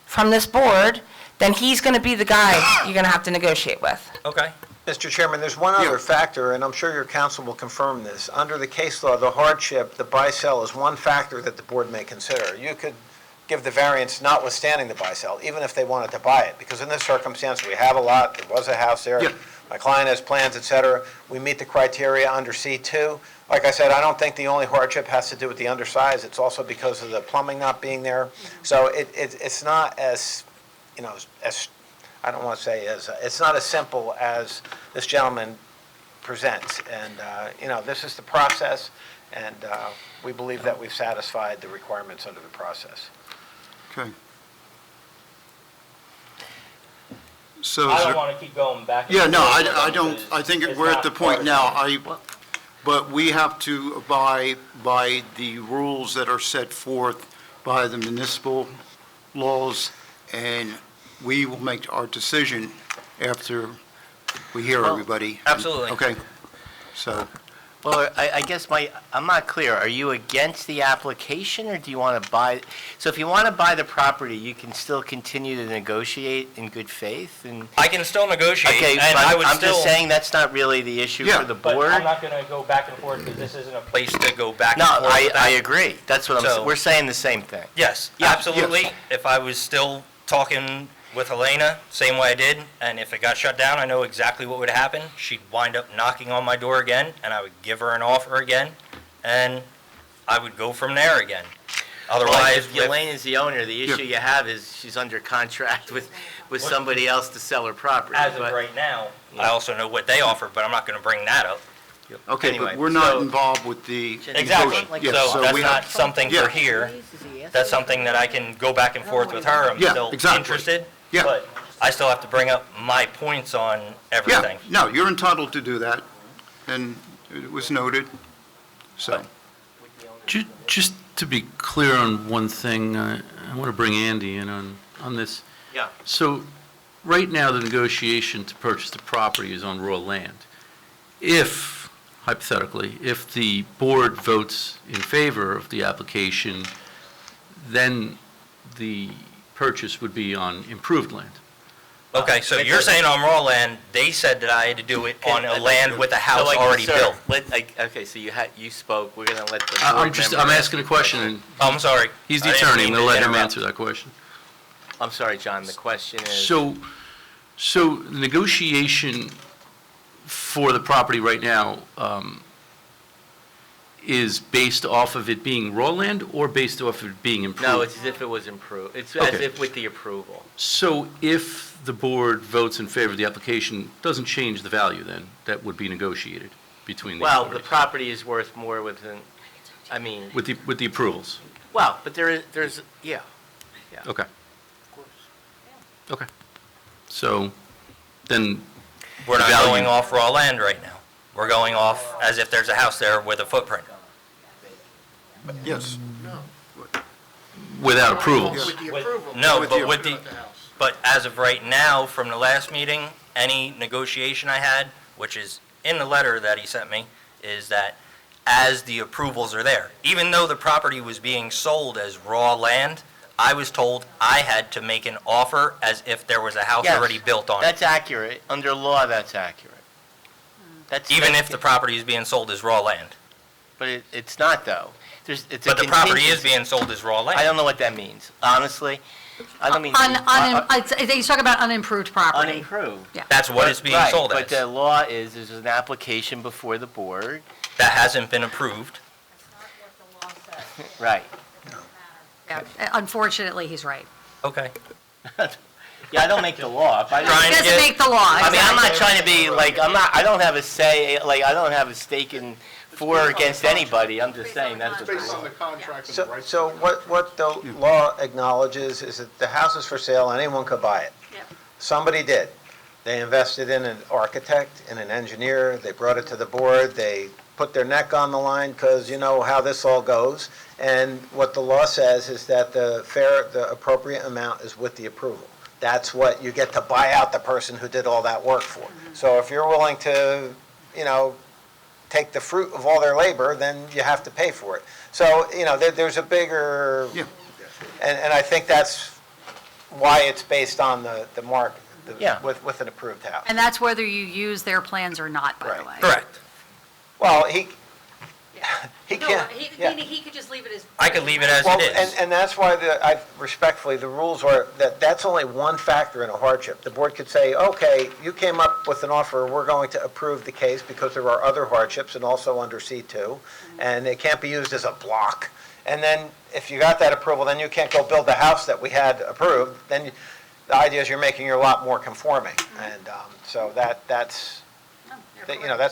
from this board, then he's going to be the guy you're going to have to negotiate with. Okay. Mr. Chairman, there's one other factor, and I'm sure your counsel will confirm this. Under the case law, the hardship, the buy-sell is one factor that the board may consider. You could give the variance notwithstanding the buy-sell, even if they wanted to buy it, because in this circumstance, we have a lot, there was a house there, Yeah. my client has plans, et cetera, we meet the criteria under C2. Like I said, I don't think the only hardship has to do with the undersize, it's also because of the plumbing not being there. So it's not as, as, I don't want to say as, it's not as simple as this gentleman presents. And, this is the process, and we believe that we've satisfied the requirements under the process. Okay. So, I is don't there- want to keep going back. and yeah, no, forth with I them don't, because I think it's we're at not the part point of now, but we have to abide by the rules that are set forth by the municipal laws, and we will make our decision after we hear Well, everybody. absolutely. Okay, so, Well, I guess I'm not clear. Are you against the application, or do you want to buy? So if you want to buy the property, you can still continue to negotiate in good faith and... I can still negotiate, Okay, and but I would I'm still... just saying that's not really the issue Yeah, for the But board. I'm not going to go back and forth, because this isn't a place to go back and No, forth with that. I agree. That's what So- we're saying the same thing. Yes, Yeah, absolutely. yes. If I was still talking with Helena, same way I did, and if it got shut down, I know exactly what would happen. She'd wind up knocking on my door again, and I would give her an offer again, and I would go from there again. Well, Otherwise, if Elaine is the owner, the issue you have is she's under contract with somebody else to sell her property. as of but- right now, I also know what they offer, but I'm not going to bring that up. okay, Anyway, but we're not so- involved with the... Exactly. Yeah, So that's we not have- something Yeah. for here. That's something that I can go back and forth with her. I'm Yeah, still exactly. interested. Yeah. But I still have to bring up my points on Yeah, everything. no, you're entitled to do that, and it was noted, so, Just to be clear on one thing, I want to bring Andy in on this. Yeah. So, right now, the negotiation to purchase the property is on raw land. If, hypothetically, if the board votes in favor of the application, then the purchase would be on improved land. Okay, so you're saying on raw land, they said that I had to do it on a land with a house already built. Okay, so you spoke, we're going to let the board I'm members... asking a question, and Oh, I'm sorry. he's the I didn't attorney, I'm mean going to let him interrupt. answer that question. I'm sorry, John, the question is... So the negotiation for the property right now is based off of it being raw land or based off of it being improved? No, it's as if it was improved. It's as Okay. if with the approval. So if the board votes in favor of the application, doesn't change the value then that would be negotiated between the Well, the parties? property is worth more within, I mean, With the approvals? well, but there's, yeah. Okay. Okay. So then, We're not value- going off raw land right now. We're going off as if there's a house there with a footprint. yes. without approvals? No, With but the- with the, but as of right now, from the last meeting, any negotiation I had, which is in the letter that he sent me, is that as the approvals are there, even though the property was being sold as raw land, I was told I had to make an offer as if there was a house Yes, already built on it. That's accurate. Under law, that's accurate. Even if the property is being sold as raw land. But it's not, though. It's a But the property is contingency. being sold as raw land. I don't know what that means, honestly. I don't mean... He's talking about unimproved property. Unimproved. Yeah. That's what it's being Right, sold but as. the law is, there's an application before the board. That hasn't been approved. Right. Yeah. Unfortunately, he's right. Okay. Yeah, I don't make the law. If I didn't- Trying He to doesn't get- make the law. I mean, I'm not exactly. trying to be, like, I don't have a say, like, I don't have a stake in, for or against anybody. I'm just saying that's what the Based law. on the contract and the rights. So what the law acknowledges is that the house is for sale, anyone could buy it. Somebody did. They invested in an architect, in an engineer, they brought it to the board, they put their neck on the line, because you know how this all goes. And what the law says is that the appropriate amount is with the approval. That's what you get to buy out the person who did all that work for. So if you're willing to, take the fruit of all their labor, then you have to pay for it. So, there's a bigger, Yeah. and I think that's why it's based on the market, Yeah. with an approved house. And that's whether you use their plans or not, by the way. Right. Correct. Well, he can't. yeah. he could just leave it as. I could leave it as Well, it is. and that's why respectfully, the rules are, that's only one factor in a hardship. The board could say, okay, you came up with an offer, we're going to approve the case because there are other hardships and also under C2, and it can't be used as a block. And then, if you got that approval, then you can't go build the house that we had approved, then the idea is you're making your lot more conforming. And so that's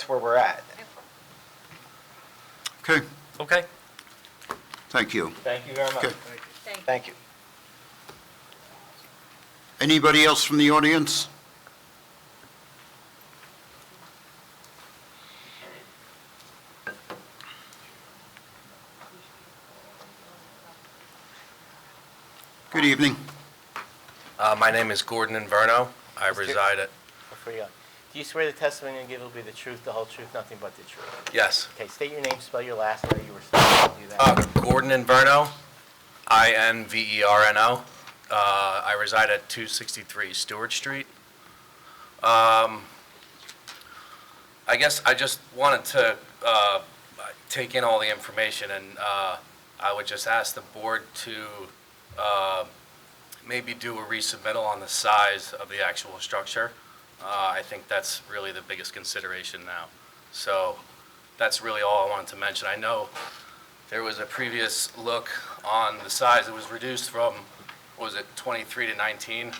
where we're at. Okay, Okay. thank you. Thank you very much. Okay. Thank you. Anybody else from the audience? Good evening. My name is Gordon Inverno. I reside at... Before you go, Do you swear the testimony you give will be the truth, the whole truth, nothing but the truth? Yes. Okay, state your name, spell your last name, you were supposed to do that. Gordon Inverno, Inverno. I reside at 263 Stewart Street. I guess I just wanted to take in all the information, and I would just ask the board to maybe do a resubmittal on the size of the actual structure. I think that's really the biggest consideration now. So that's really all I wanted to mention. I know there was a previous look on the size. It was reduced from, what was it, 23 to 19.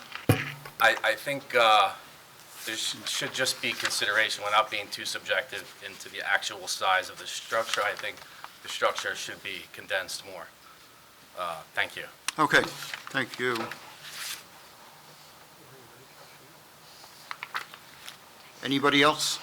I think there should just be consideration without being too subjective into the actual size of the structure. I think the structure should be condensed more. Thank you. Okay, thank you. Anybody else?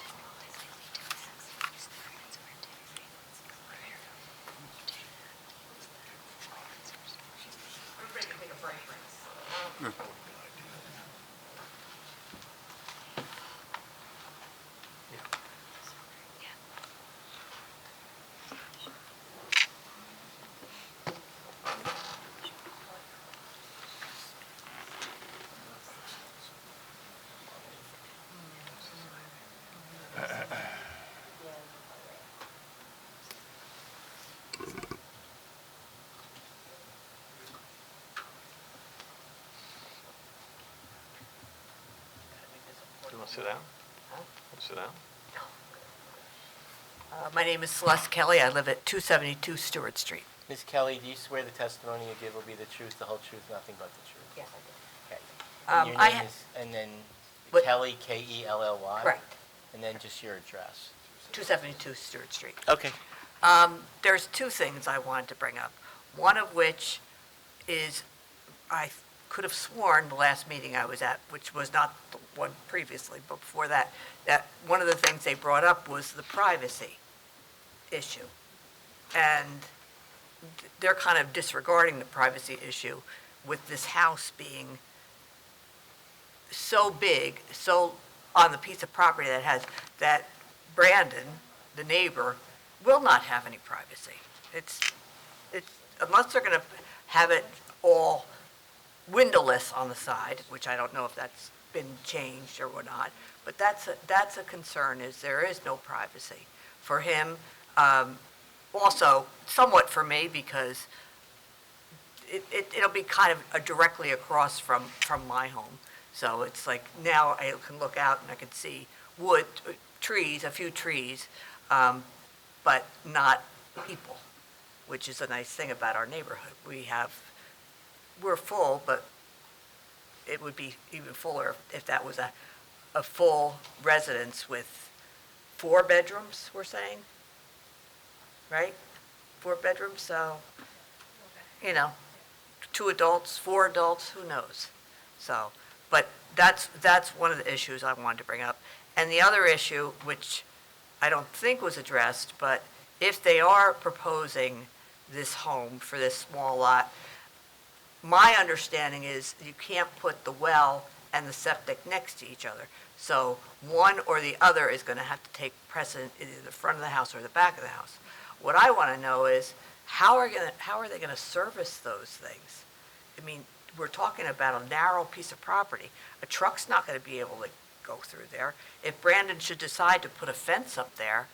You want to sit down? Sit down? My name is Celeste Kelly. I live at 272 Stewart Street. Ms. Kelly, do you swear the testimony you give will be the truth, the whole truth, nothing but the truth? Yes, Okay. I And do. your I name ha- is, and then What- Kelly, Kelly? Correct. And then just your address. 272 Stewart Street. Okay. There's two things I wanted to bring up. One of which is, I could have sworn the last meeting I was at, which was not the one previously, but before that, that one of the things they brought up was the privacy issue. And they're kind of disregarding the privacy issue with this house being so big, so on the piece of property that has, that Brandon, the neighbor, will not have any privacy. It's, unless they're going to have it all windowless on the side, which I don't know if that's been changed or whatnot, but that's a concern, is there is no privacy for him. Also, somewhat for me, because it'll be kind of directly across from my home. So it's like, now I can look out and I can see wood, trees, a few trees, but not people, which is a nice thing about our neighborhood. We're full, but it would be even fuller if that was a full residence with 4 bedrooms, we're saying? Right? 4 bedrooms, so, 2 adults, 4 adults, who knows? So, but that's one of the issues I wanted to bring up. And the other issue, which I don't think was addressed, but if they are proposing this home for this small lot, my understanding is you can't put the well and the septic next to each other. So one or the other is going to have to take precedent in either the front of the house or the back of the house. What I want to know is, how are they going to service those things? I mean, we're talking about a narrow piece of property. A truck's not going to be able to go through there. If Brandon should decide to put a fence up there,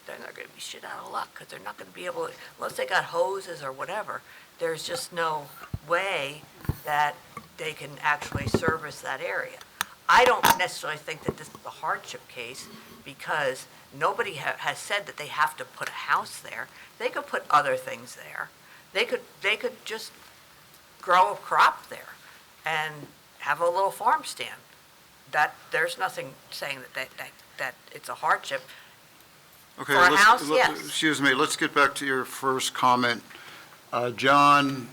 they're not going to be shit out of luck, because they're not going to be able to, unless they got hoses or whatever, there's just no way that they can actually service that area. I don't necessarily think that this is a hardship case, because nobody has said that they have to put a house there. They could put other things there. They could just grow a crop there and have a little farm stand. There's nothing saying that it's a hardship. Okay, For a house, yes. Excuse me, let's get back to your first comment. John,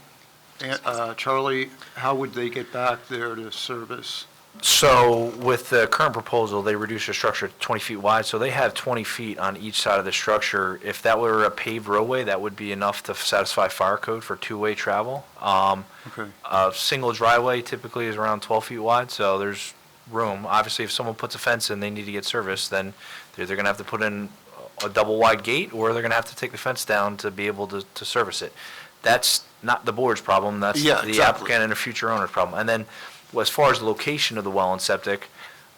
Charlie, how would they get back there to service? So with the current proposal, they reduced the structure to 20 feet wide, so they have 20 feet on each side of the structure. If that were a paved roadway, that would be enough to satisfy fire code for two-way travel. Okay. A single driveway typically is around 12 feet wide, so there's room. Obviously, if someone puts a fence in, they need to get service, then they're either going to have to put in a double-wide gate, or they're going to have to take the fence down to be able to service it. That's not the board's problem, that's Yeah, the exactly. applicant and a future owner's problem. And then, as far as the location of the well and septic,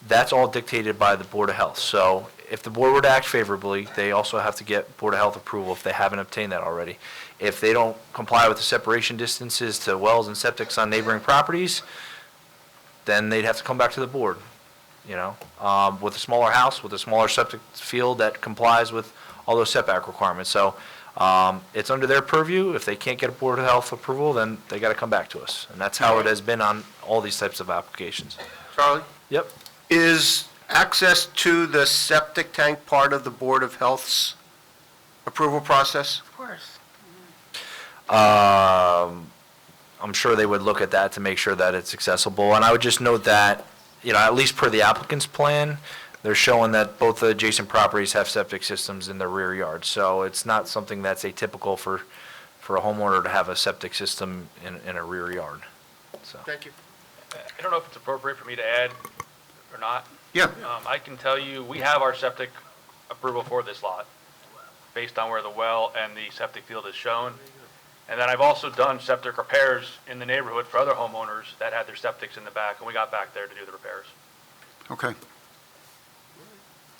that's all dictated by the Board of Health. So if the board were to act favorably, they also have to get Board of Health approval if they haven't obtained that already. If they don't comply with the separation distances to wells and septics on neighboring properties, then they'd have to come back to the board, you know, with a smaller house, with a smaller septic field that complies with all those setback requirements. So it's under their purview. If they can't get a Board of Health approval, then they got to come back to us. And that's how it has been on all these types of applications. Charlie, Yep. is access to the septic tank part of the Board of Health's approval process? Of course. I'm sure they would look at that to make sure that it's accessible. And I would just note that, you know, at least per the applicant's plan, they're showing that both the adjacent properties have septic systems in their rear yard. So it's not something that's atypical for a homeowner to have a septic system in a rear yard, so. Thank you. I don't know if it's appropriate for me to add or not. Yeah. I can tell you, we have our septic approval for this lot, based on where the well and the septic field is shown. And then I've also done septic repairs in the neighborhood for other homeowners that had their septics in the back, and we got back there to do the repairs. Okay.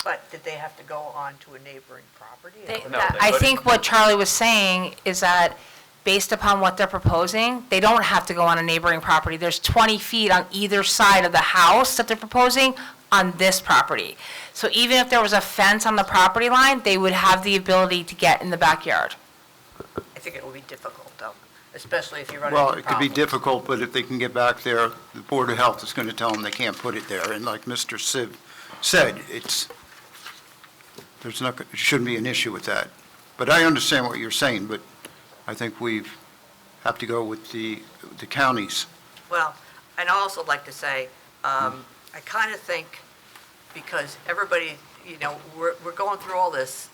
But did they have to go on to a neighboring property? No, I they think what Charlie was saying is that, based upon what they're proposing, they don't have to go on a neighboring property. There's 20 feet on either side of the house that they're proposing on this property. So even if there was a fence on the property line, they would have the ability to get in the backyard. I think it will be difficult, though, especially if you run into Well, problems. it could be difficult, but if they can get back there, the Board of Health is going to tell them they can't put it there. And like Mr. Siv said, it shouldn't be an issue with that. But I understand what you're saying, but I think we have to go with the counties. Well, and I'd also like to say, I kind of think, because everybody, you know, we're going through all these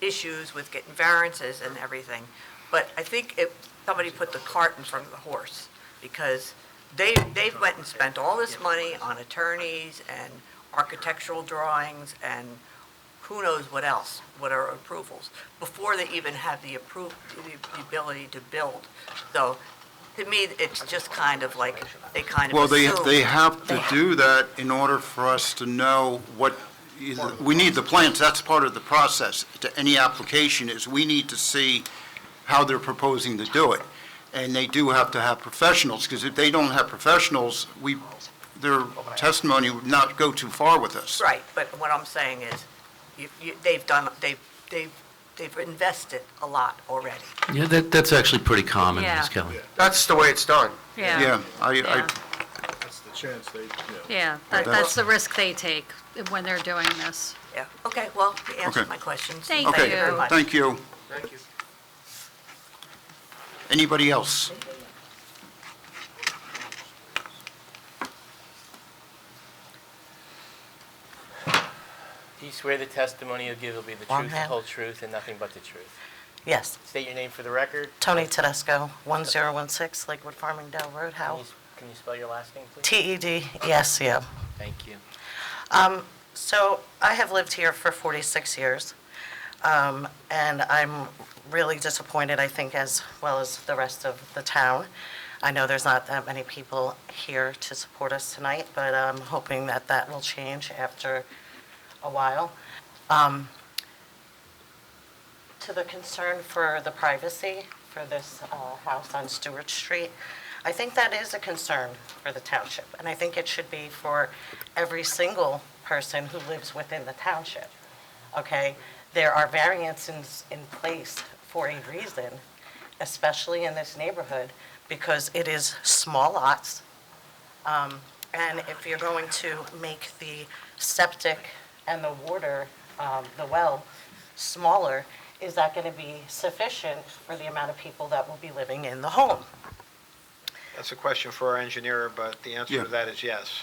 issues with getting variances and everything, but I think somebody put the cart in front of the horse, because they've went and spent all this money on attorneys and architectural drawings and who knows what else, what are approvals, before they even have the ability to build. So, to me, it's just kind of like, they kind of Well, assume. they have to do that in order for us to know what, we need the plans, that's part of the process to any application, is we need to see how they're proposing to do it. And they do have to have professionals, because if they don't have professionals, their testimony would not go too far with us. Right, but what I'm saying is, they've invested a lot already. Yeah, that's actually pretty common, Yeah. Ms. Kelly. That's the way it's done. Yeah. Yeah, That's the chance they, Yeah, that's the risk they take when they're doing this. Yeah, okay, well, you answered Okay. my questions. Thank okay, very much. thank you. Thank you. Anybody else? Do you swear the testimony you'll give will be the Long truth, the hand. whole truth, and nothing but the truth? Yes. State your name for the record. Tony Tedesco, 1016 Lakewood Farmingdale Road, Can Howell. you- Can you spell your last name, please? TEDESCO. Thank you. So I have lived here for 46 years, and I'm really disappointed, I think, as well as the rest of the town. I know there's not that many people here to support us tonight, but I'm hoping that that will change after a while. To the concern for the privacy for this house on Stewart Street, I think that is a concern for the township, and I think it should be for every single person who lives within the township, okay? There are variances in place for a reason, especially in this neighborhood, because it is small lots. And if you're going to make the septic and the water, the well, smaller, is that going to be sufficient for the amount of people that will be living in the home? That's a question for our engineer, but the answer Yeah. to that is yes.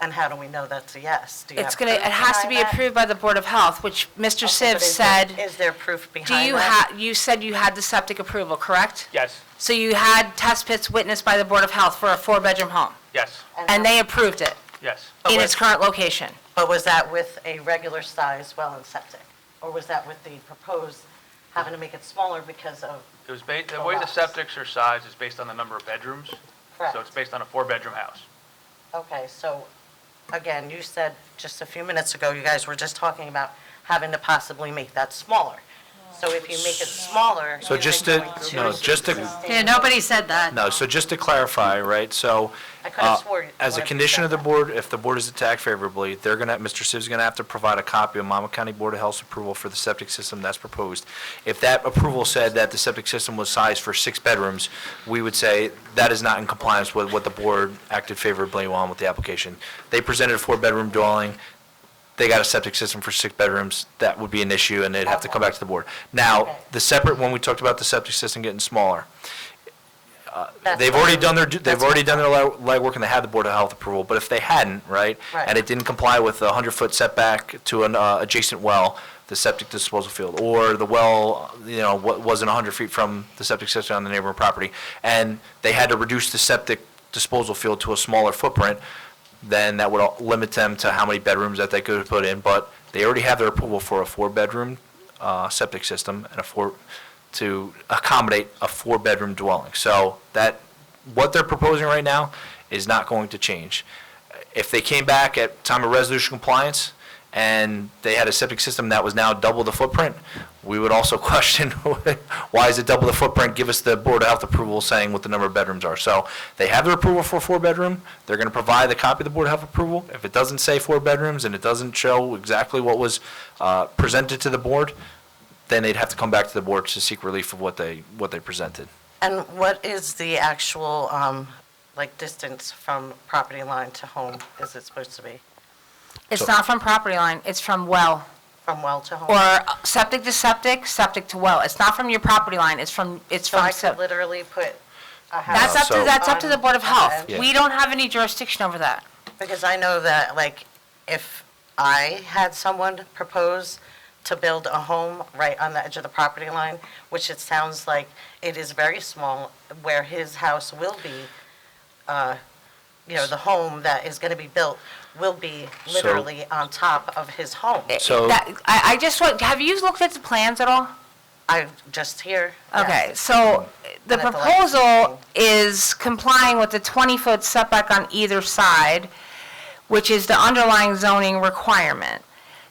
And how do we know that's a yes? Do you It's have gonna, proof it has to be behind that? approved by the Board of Health, which Mr. Okay, Siv but is there- said, Is there proof do behind you that? you said you had the septic approval, correct? Yes, So you had test pits witnessed by the Board of Health for a 4-bedroom home, yes, and they approved it? Yes. in its current location. But was that with a regular size well and septic? Or was that with the proposed having to make it smaller because of? It was the way the septics are sized is based on the number of bedrooms. Correct. So it's based on a 4-bedroom house. Okay, so again, you said just a few minutes ago, you guys were just talking about having to possibly make that smaller. So if you make it smaller. So just to, Yeah, nobody said that. No, so just to clarify, right, so, I could have swore. as a condition of the board, if the board is attacked favorably, they're gonna, Mr. Siv's gonna have to provide a copy of Monmouth County Board of Health's approval for the septic system that's proposed. If that approval said that the septic system was sized for 6 bedrooms, we would say that is not in compliance with what the board acted favorably on with the application. They presented a 4-bedroom dwelling, they got a septic system for 6 bedrooms, that would be an issue, and they'd have to come back to the board. Now, the separate, when we talked about the septic system getting smaller, they've already done their legwork and they had the Board of Health approval, but if they hadn't, right? Right. And it didn't comply with a 100-foot setback to an adjacent well, the septic disposal field, or the well, wasn't 100 feet from the septic system on the neighboring property, and they had to reduce the septic disposal field to a smaller footprint, then that would limit them to how many bedrooms that they could put in, but they already have their approval for a 4-bedroom septic system and to accommodate a 4-bedroom dwelling. So that, what they're proposing right now is not going to change. If they came back at time of resolution compliance and they had a septic system that was now double the footprint, we would also question, why is it double the footprint? Give us the Board of Health approval saying what the number of bedrooms are. So they have their approval for a 4-bedroom. They're going to provide the copy of the Board of Health approval. If it doesn't say 4 bedrooms and it doesn't show exactly what was presented to the board, then they'd have to come back to the board to seek relief of what they presented. And what is the actual, distance from property line to home is it supposed to be? It's not from property line, it's from well. From well to home? Or septic to septic, septic to well. It's not from your property line, it's from. So I could literally put a house. That's up to the Board of Health. Yeah. We don't have any jurisdiction over that. Because I know that, if I had someone propose to build a home right on the edge of the property line, which it sounds like it is very small, where his house will be, the home that is going to be built will be literally on top of his home. So- I just want, have you looked at the plans at all? I'm just here. Okay, yes. so the And at the last proposal is complying with the 20-foot setback on either side, which is the underlying zoning requirement.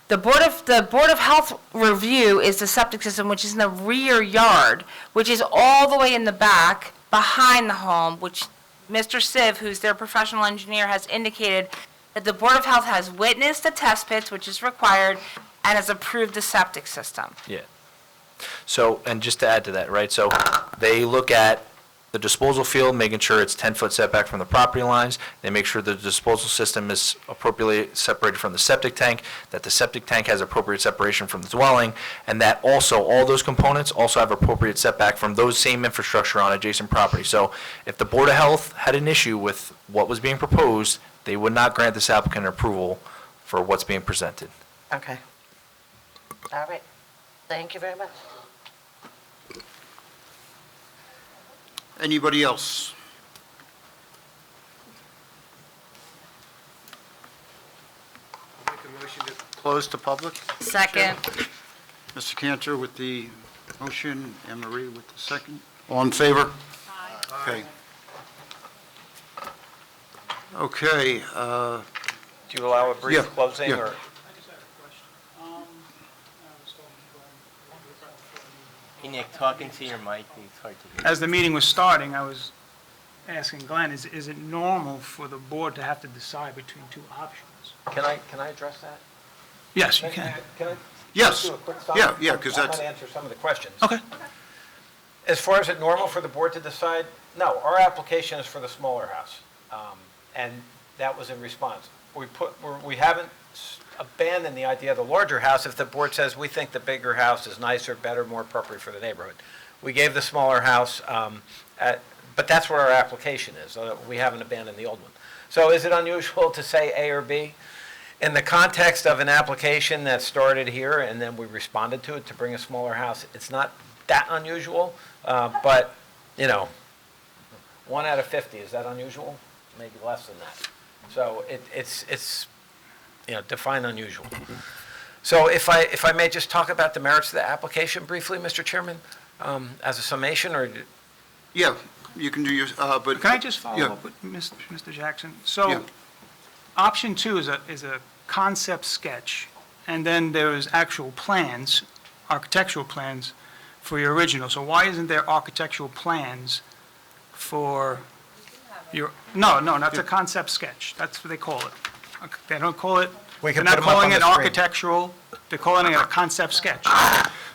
The Board of Health review is the septic system, which is in the rear yard, which is all the way in the back, behind the home, which Mr. Siv, who's their professional engineer, has indicated that the Board of Health has witnessed the test pits, which is required, and has approved the septic system. Yeah. So, and just to add to that, right, so they look at the disposal field, making sure it's 10-foot setback from the property lines. They make sure the disposal system is appropriately separated from the septic tank, that the septic tank has appropriate separation from the dwelling, and that also, all those components also have appropriate setback from those same infrastructure on adjacent property. So if the Board of Health had an issue with what was being proposed, they would not grant this applicant approval for what's being presented. Okay. All right. Thank you very much. Anybody else? Make a motion to close to public? Second. Mr. Cantor with the motion, Anne Marie with the second. All in favor? Okay. Okay, Do you allow a brief Yeah, closing, yeah. or? Hey, Nick, talking to your mic, it's hard to hear. As the meeting was starting, I was asking Glenn, is it normal for the board to have to decide between two options? Can I address that? Yes, you can. Can I? Yes. Do a quick stop? Yeah, 'cause that's- I'm going to answer some of the questions. Okay. As far as it normal for the board to decide, no, our application is for the smaller house. And that was in response. We haven't abandoned the idea of the larger house if the board says we think the bigger house is nicer, better, more appropriate for the neighborhood. We gave the smaller house, but that's where our application is. We haven't abandoned the old one. So is it unusual to say A or B? In the context of an application that started here and then we responded to it to bring a smaller house, it's not that unusual, but, 1 out of 50, is that unusual? Maybe less than that. So it's, define unusual. So if I may just talk about the merits of the application briefly, Mr. Chairman, as a summation, or? Yeah, you can do your, but... Can I just follow Yeah. up with Mr. Jackson? Yeah. So, option 2 is a concept sketch, and then there's actual plans, architectural plans for your original. So why isn't there architectural plans for your, no, that's a concept sketch. That's what they call it. They don't call it, We they're can put not them up on calling the it screen. architectural, they're calling it a concept sketch.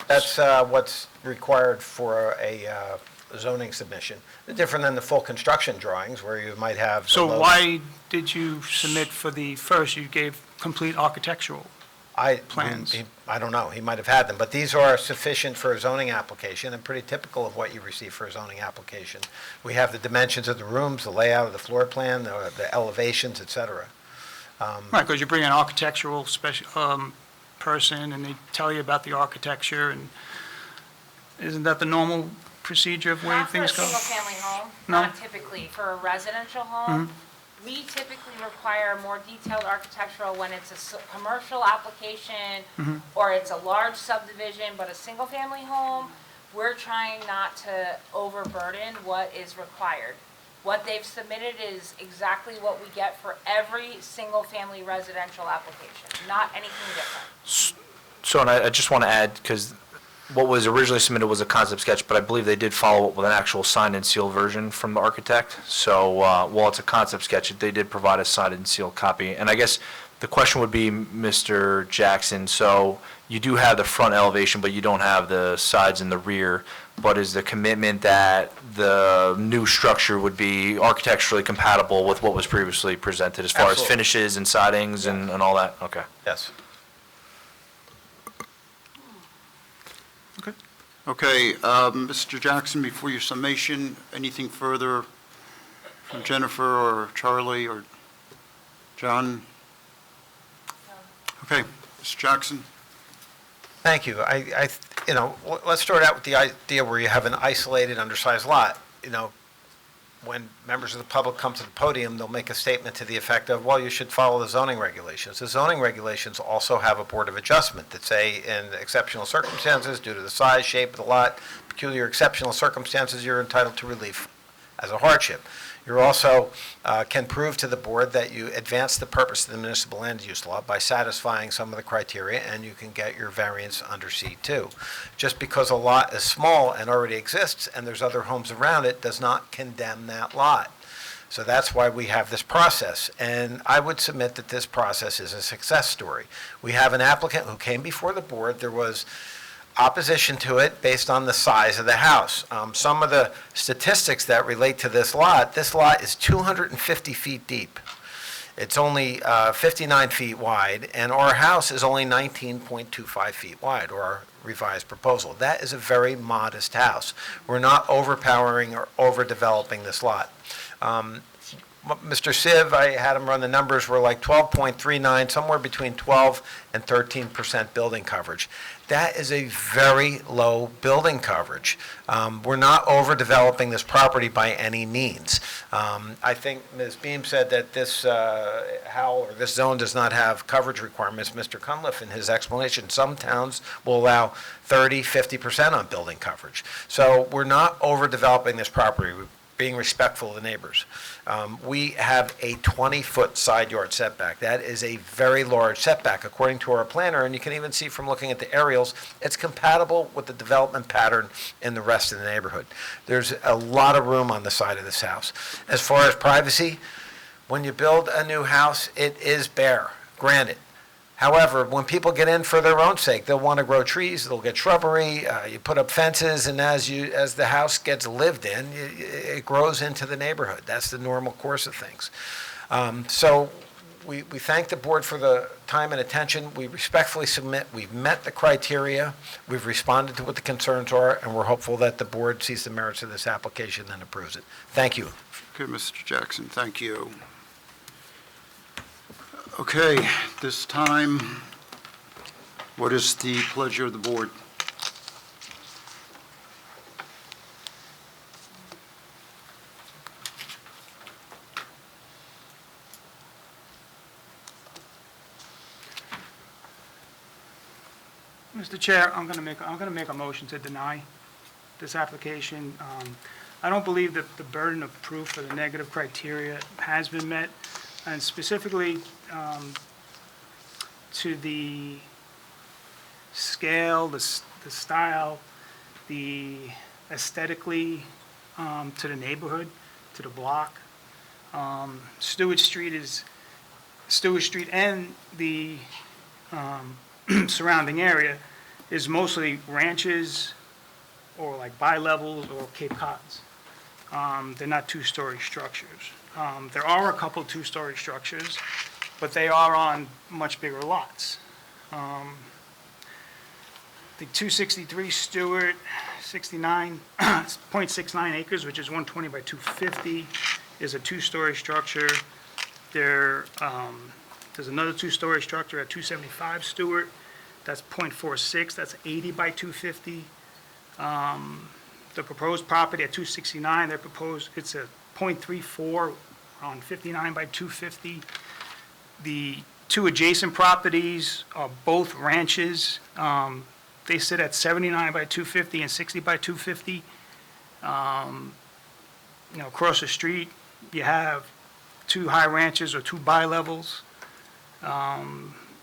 That's what's required for a zoning submission. Different than the full construction drawings where you might have. the So low- why did you submit for the first, you gave complete architectural? plans? I don't know, he might have had them, but these are sufficient for a zoning application and pretty typical of what you receive for a zoning application. We have the dimensions of the rooms, the layout of the floor plan, the elevations, et cetera. Right, because you bring an architectural person, and they tell you about the architecture, and isn't that the normal procedure of way things go? Not for a single-family home, No? not typically. For a residential home, we typically require more detailed architectural when it's a commercial application or it's a large subdivision, but a single-family home, we're trying not to overburden what is required. What they've submitted is exactly what we get for every single-family residential application, not anything different. So, and I just want to add, because what was originally submitted was a concept sketch, but I believe they did follow up with an actual signed and sealed version from the architect. So while it's a concept sketch, they did provide a signed and sealed copy. And I guess the question would be, Mr. Jackson, so you do have the front elevation, but you don't have the sides and the rear. But is the commitment that the new structure would be architecturally compatible with what was previously presented as far as Absolutely. finishes and sidings and all that? Okay. Yes. Okay, Mr. Jackson, before your summation, anything further from Jennifer or Charlie or John? Okay, Mr. Jackson? Thank you. Let's start out with the idea where you have an isolated, undersized lot. When members of the public come to the podium, they'll make a statement to the effect of, well, you should follow the zoning regulations. The zoning regulations also have a board of adjustment that say, in exceptional circumstances, due to the size, shape of the lot, peculiar exceptional circumstances, you're entitled to relief as a hardship. You also can prove to the board that you advance the purpose of the municipal land use law by satisfying some of the criteria, and you can get your variance under C2. Just because a lot is small and already exists and there's other homes around it does not condemn that lot. So that's why we have this process, and I would submit that this process is a success story. We have an applicant who came before the board. There was opposition to it based on the size of the house. Some of the statistics that relate to this lot is 250 feet deep. It's only 59 feet wide, and our house is only 19.25 feet wide, or our revised proposal. That is a very modest house. We're not overpowering or overdeveloping this lot. Mr. Siv, I had him run the numbers, were like 12.39, somewhere between 12 and 13% building coverage. That is a very low building coverage. We're not overdeveloping this property by any means. I think Ms. Beam said that this this zone does not have coverage requirements. Mr. Cunliffe, in his explanation, some towns will allow 30, 50% on building coverage. So we're not overdeveloping this property. We're being respectful of the neighbors. We have a 20-foot side yard setback. That is a very large setback according to our planner, and you can even see from looking at the aerials, it's compatible with the development pattern in the rest of the neighborhood. There's a lot of room on the side of this house. As far as privacy, when you build a new house, it is bare, granted. However, when people get in for their own sake, they'll want to grow trees, they'll get shrubbery, you put up fences, and as the house gets lived in, it grows into the neighborhood. That's the normal course of things. So we thank the board for the time and attention. We respectfully submit we've met the criteria, we've responded to what the concerns are, and we're hopeful that the board sees the merits of this application and approves it. Thank you. Okay, Mr. Jackson, thank you. Okay, this time, what is the pleasure of the board? Mr. Chair, I'm going to make a motion to deny this application. I don't believe that the burden of proof for the negative criteria has been met, and specifically to the scale, the style, the aesthetically, to the neighborhood, to the block. Stewart Street and the surrounding area is mostly ranches or like bi-levels or Cape Cods. They're not two-story structures. There are a couple two-story structures, but they are on much bigger lots. The 263 Stewart, 0.69 acres, which is 120 by 250, is a two-story structure. There's another two-story structure at 275 Stewart, that's 0.46, that's 80 by 250. The proposed property at 269, it's a 0.34 on 59 by 250. The two adjacent properties are both ranches. They sit at 79 by 250 and 60 by 250. Across the street, you have two high ranches or two bi-levels.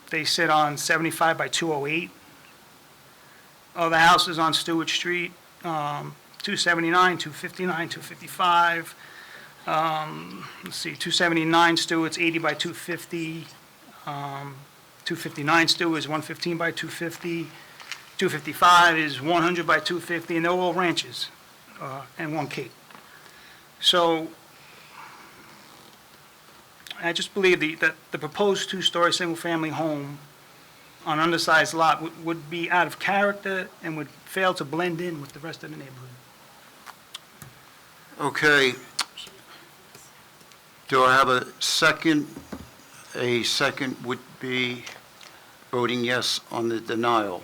They sit on 75 by 208. Other houses on Stewart Street, 279, 259, 255. Let's see, 279 Stewart's 80 by 250. 259 Stewart's 115 by 250. 255 is 100 by 250, and they're all ranches and one cape. So I just believe that the proposed two-story single-family home on an undersized lot would be out of character and would fail to blend in with the rest of the neighborhood. Okay. Do I have a second? A second would be voting yes on the denial.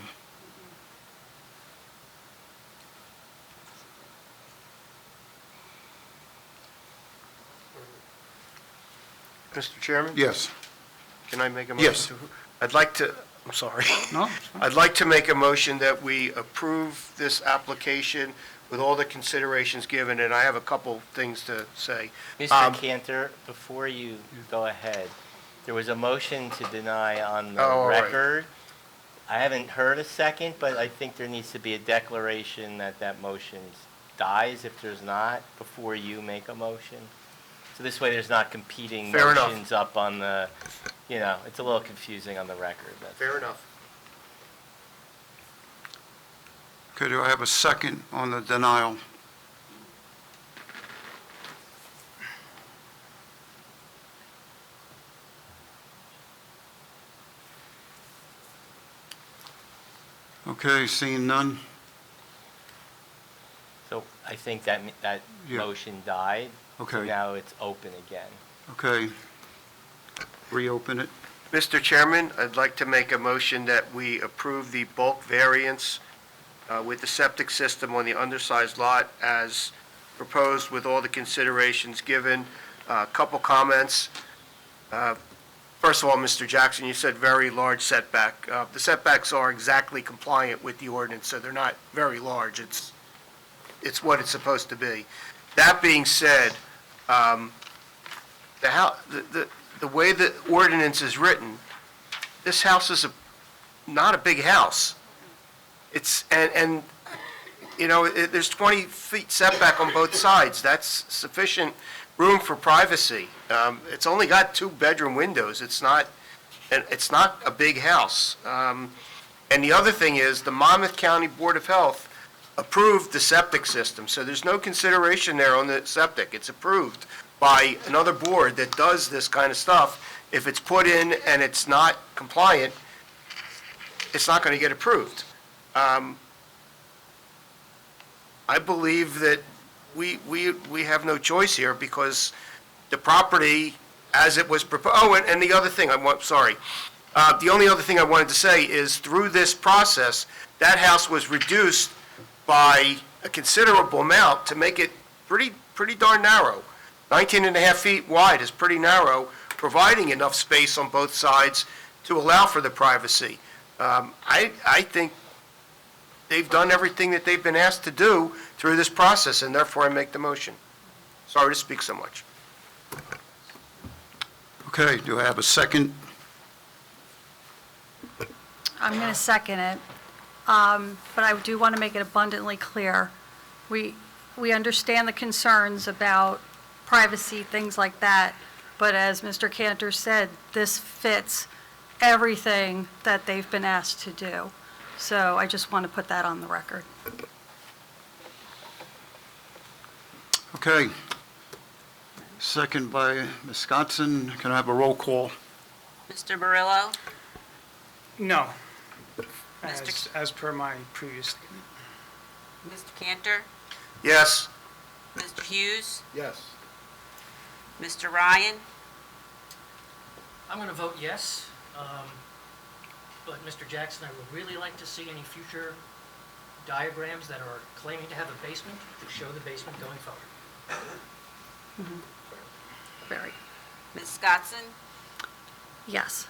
Mr. Chairman? Yes. Can I make a motion? Yes. I'd like to, I'm sorry. No? It's fine. I'd like to make a motion that we approve this application with all the considerations given, and I have a couple things to say. Mr. Cantor, before you go ahead, there was a motion to deny on the all right. record. I haven't heard a second, but I think there needs to be a declaration that that motion dies if there's not, before you make a motion. So this way, there's not competing Fair enough. motions up on the, it's a little confusing on the record. Fair enough. Okay, do I have a second on the denial? Okay, seeing none? So I think that Yeah. motion died. Okay. So now it's open again. Okay. Reopen it. Mr. Chairman, I'd like to make a motion that we approve the bulk variance with the septic system on the undersized lot as proposed with all the considerations given. A couple comments. First of all, Mr. Jackson, you said very large setback. The setbacks are exactly compliant with the ordinance, so they're not very large. It's what it's supposed to be. That being said, the way the ordinance is written, this house is not a big house. There's 20 feet setback on both sides. That's sufficient room for privacy. It's only got 2-bedroom windows. It's not a big house. And the other thing is, the Monmouth County Board of Health approved the septic system, so there's no consideration there on the septic. It's approved by another board that does this kind of stuff. If it's put in and it's not compliant, it's not going to get approved. I believe that we have no choice here because the property, as it was proposed, and the other thing the only other thing I wanted to say is through this process, that house was reduced by a considerable amount to make it pretty darn narrow. 19 and a half feet wide is pretty narrow, providing enough space on both sides to allow for the privacy. I think they've done everything that they've been asked to do through this process, and therefore I make the motion. Sorry to speak so much. Okay, do I have a second? I'm going to second it, but I do want to make it abundantly clear. We understand the concerns about privacy, things like that, but as Mr. Cantor said, this fits everything that they've been asked to do. So I just want to put that on the record. Okay. Second by Ms. Scottson. Can I have a roll call? Mr. Barillo? No, Mr. as per my previous statement. Mr. Cantor? Yes? Mr. Hughes? Yes. Mr. Ryan? I'm going to vote yes, but Mr. Jackson, I would really like to see any future diagrams that are claiming to have a basement to show the basement going forward. Very. Ms. Scottson? Yes.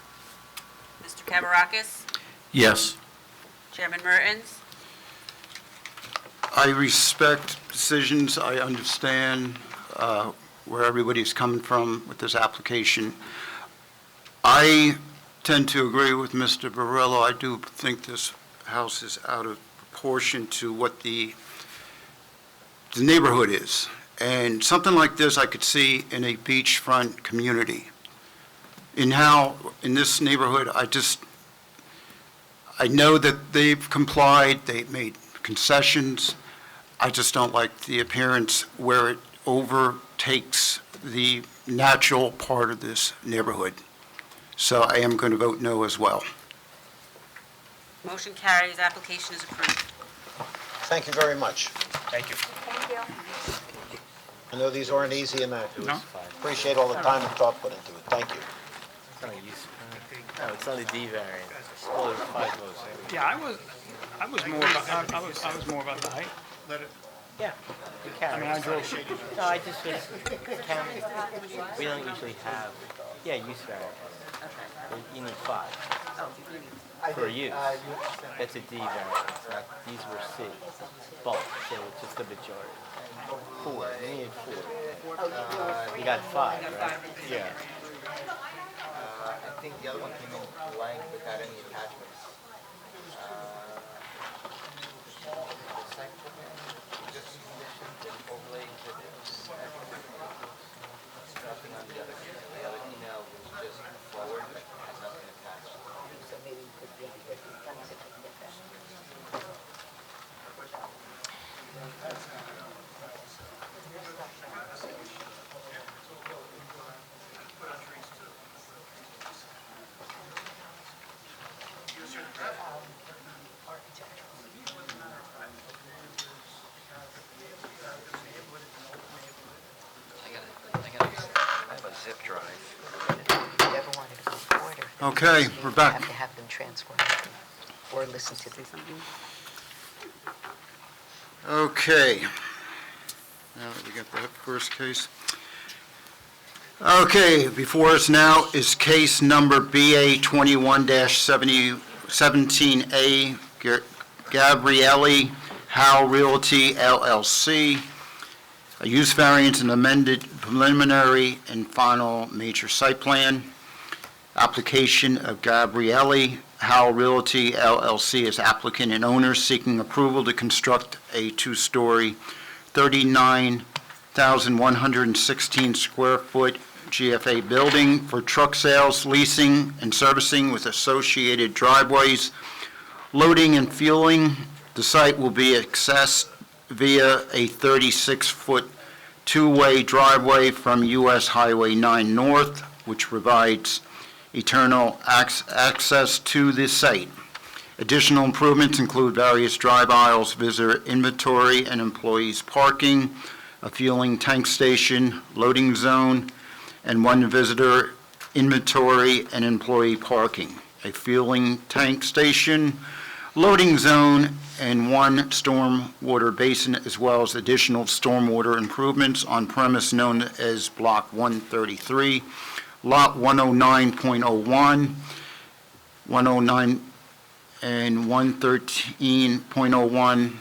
Mr. Kavarakis? Yes. Chairman Mertens? I respect decisions. I understand where everybody's coming from with this application. I tend to agree with Mr. Barillo. I do think this house is out of proportion to what the neighborhood is. And something like this I could see in a beachfront community. In this neighborhood, I know that they've complied, they've made concessions. I just don't like the appearance where it overtakes the natural part of this neighborhood. So I am going to vote no as well. Motion carries. Application is approved. Thank you very much. Thank you. Thank you. I know these aren't easy, and I No? appreciate all the time and thought put into it. Thank you. It's not a use, no, it's not a D variance. Well, there's 5 votes. Yeah, I was more about, I was more about the height. Yeah, you I can. mean, I drove. No, I just was counting. We don't usually have, use variance. You need 5. For use. That's a D variance. These were C. Bulk, so it's just the majority. 4, you needed 4. You got 5, right? Yeah. I think the other one came in blank without any attachments. The second one, just conditions and overlay exhibits. Nothing on the other email. The other email was just forward, but has nothing attached. So maybe you could be I have a zip drive. If you ever wanted to go forward, Okay, we're back. you have to have them transcribed or listen to them. Okay. Now that we got that first case. Okay, before us now is case number BA 21-17A, Gabrielli Howell Realty LLC, a use variance and amended preliminary and final major site plan. Application of Gabrielli Howell Realty LLC as applicant and owner seeking approval to construct a 2-story, 39,116 square foot GFA building for truck sales, leasing, and servicing with associated driveways, loading and fueling. The site will be accessed via a 36-foot two-way driveway from US Highway 9 North, which provides eternal access to this site. Additional improvements include various drive aisles, visitor inventory, and employees parking, a fueling tank station, loading zone, and 1 visitor inventory and employee parking, a fueling tank station, loading zone, and 1 storm water basin, as well as additional stormwater improvements on premise known as Block 133, Lot 109.01, 109 and 113.01,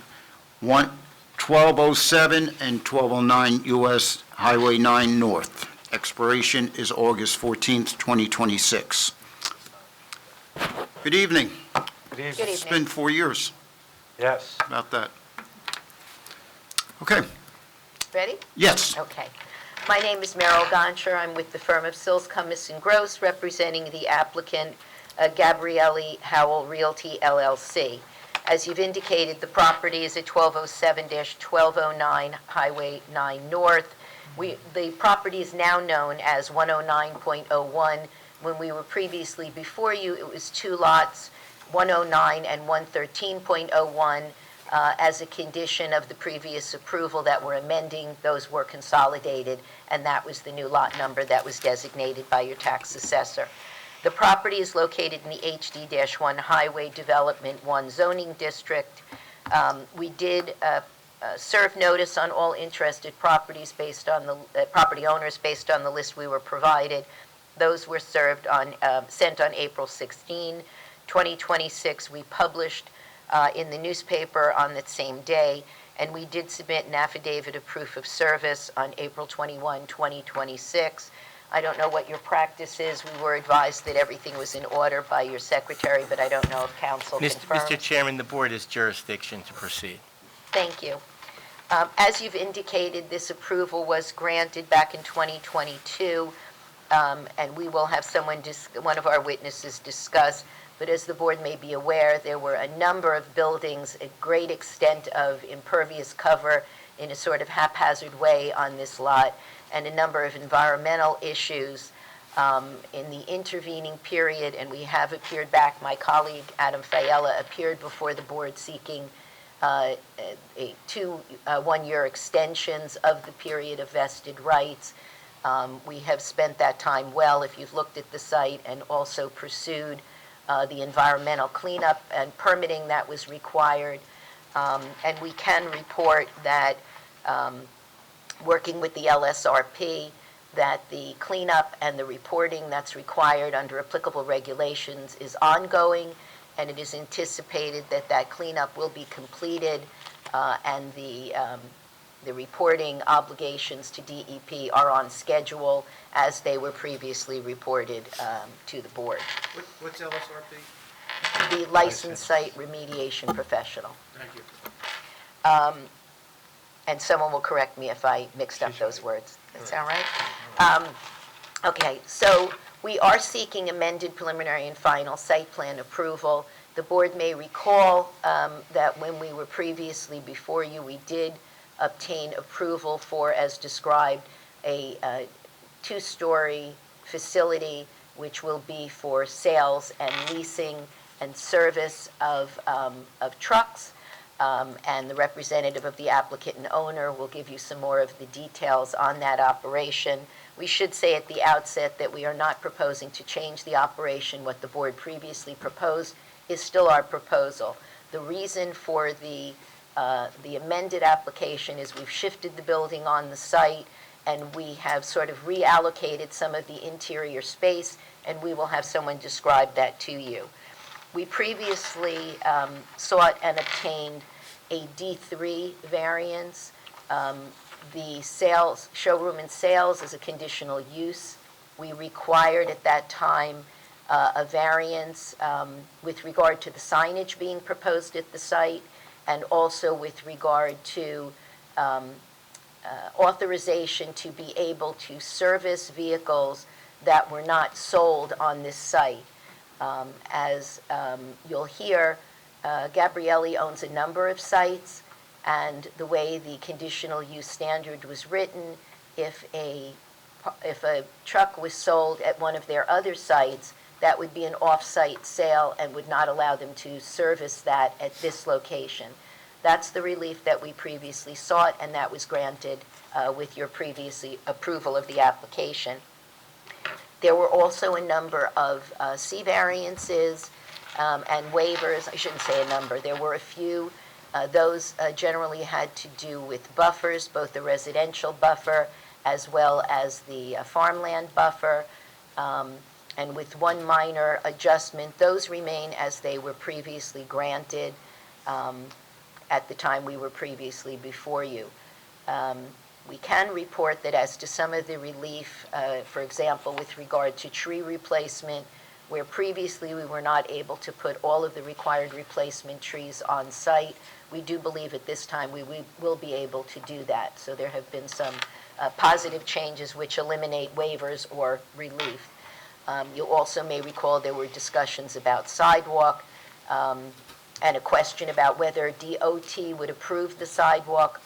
1207 and 1209 US Highway 9 North. Expiration is August 14th, 2026. Good evening. Good evening. Good It's evening. been 4 years Yes. about that. Okay, Ready? yes. Okay. My name is Merrill Goncher. I'm with the firm of Sills, Cummis and Gross, representing the applicant, Gabrielli Howell Realty LLC. As you've indicated, the property is at 1207-1209 Highway 9 North. The property is now known as 109.01. When we were previously before you, it was two lots, 109 and 113.01. As a condition of the previous approval that we're amending, those were consolidated, and that was the new lot number that was designated by your tax assessor. The property is located in the HD-1 Highway Development 1 zoning district. We did serve notice on all interested properties based on the property owners based on the list we were provided. Those were sent on April 16, 2026. We published in the newspaper on that same day, and we did submit an affidavit of proof of service on April 21, 2026. I don't know what your practice is. We were advised that everything was in order by your secretary, but I don't know if council confirmed. Mr. Chairman, the board has jurisdiction to proceed. Thank you. As you've indicated, this approval was granted back in 2022, and we will have one of our witnesses discuss. But as the board may be aware, there were a number of buildings, a great extent of impervious cover in a sort of haphazard way on this lot, and a number of environmental issues in the intervening period. And we have appeared back, my colleague Adam Fiella appeared before the board seeking two one-year extensions of the period of vested rights. We have spent that time well, if you've looked at the site, and also pursued the environmental cleanup and permitting that was required. And we can report that, working with the LSRP, that the cleanup and the reporting that's required under applicable regulations is ongoing, and it is anticipated that that cleanup will be completed, and the reporting obligations to DEP are on schedule as they were previously reported to the board. What's LSRP? The licensed site remediation professional. Thank you. And someone will correct me if I mixed up those words. That sound right? Okay, so we are seeking amended preliminary and final site plan approval. The board may recall that when we were previously before you, we did obtain approval for, as described, a two-story facility which will be for sales and leasing and service of trucks. And the representative of the applicant and owner will give you some more of the details on that operation. We should say at the outset that we are not proposing to change the operation. What the board previously proposed is still our proposal. The reason for the amended application is we've shifted the building on the site, and we have sort of reallocated some of the interior space, and we will have someone describe that to you. We previously sought and obtained a D3 variance. The showroom and sales is a conditional use. We required at that time a variance with regard to the signage being proposed at the site, and also with regard to authorization to be able to service vehicles that were not sold on this site. As you'll hear, Gabrielli owns a number of sites, and the way the conditional use standard was written, if a truck was sold at one of their other sites, that would be an off-site sale and would not allow them to service that at this location. That's the relief that we previously sought, and that was granted with your previous approval of the application. There were also a number of C variances and waivers. I shouldn't say a number. There were a few. Those generally had to do with buffers, both the residential buffer as well as the farmland buffer. and with one minor adjustment, those remain as they were previously granted at the time we were previously before you. We can report that as to some of the relief, for example, with regard to tree replacement, where previously we were not able to put all of the required replacement trees on site, we do believe at this time we will be able to do that. So there have been some positive changes which eliminate waivers or relief. You also may recall there were discussions about sidewalk and a question about whether DOT would approve the sidewalk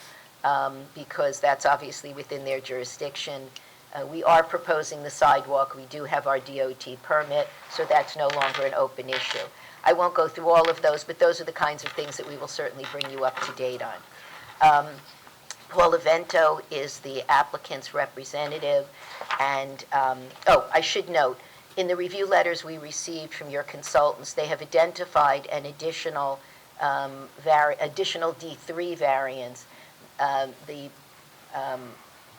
because that's obviously within their jurisdiction. We are proposing the sidewalk. We do have our DOT permit, so that's no longer an open issue. I won't go through all of those, but those are the kinds of things that we will certainly bring you up to date on. Paul Avento is the applicant's representative, and, I should note, in the review letters we received from your consultants, they have identified an additional D3 variance. The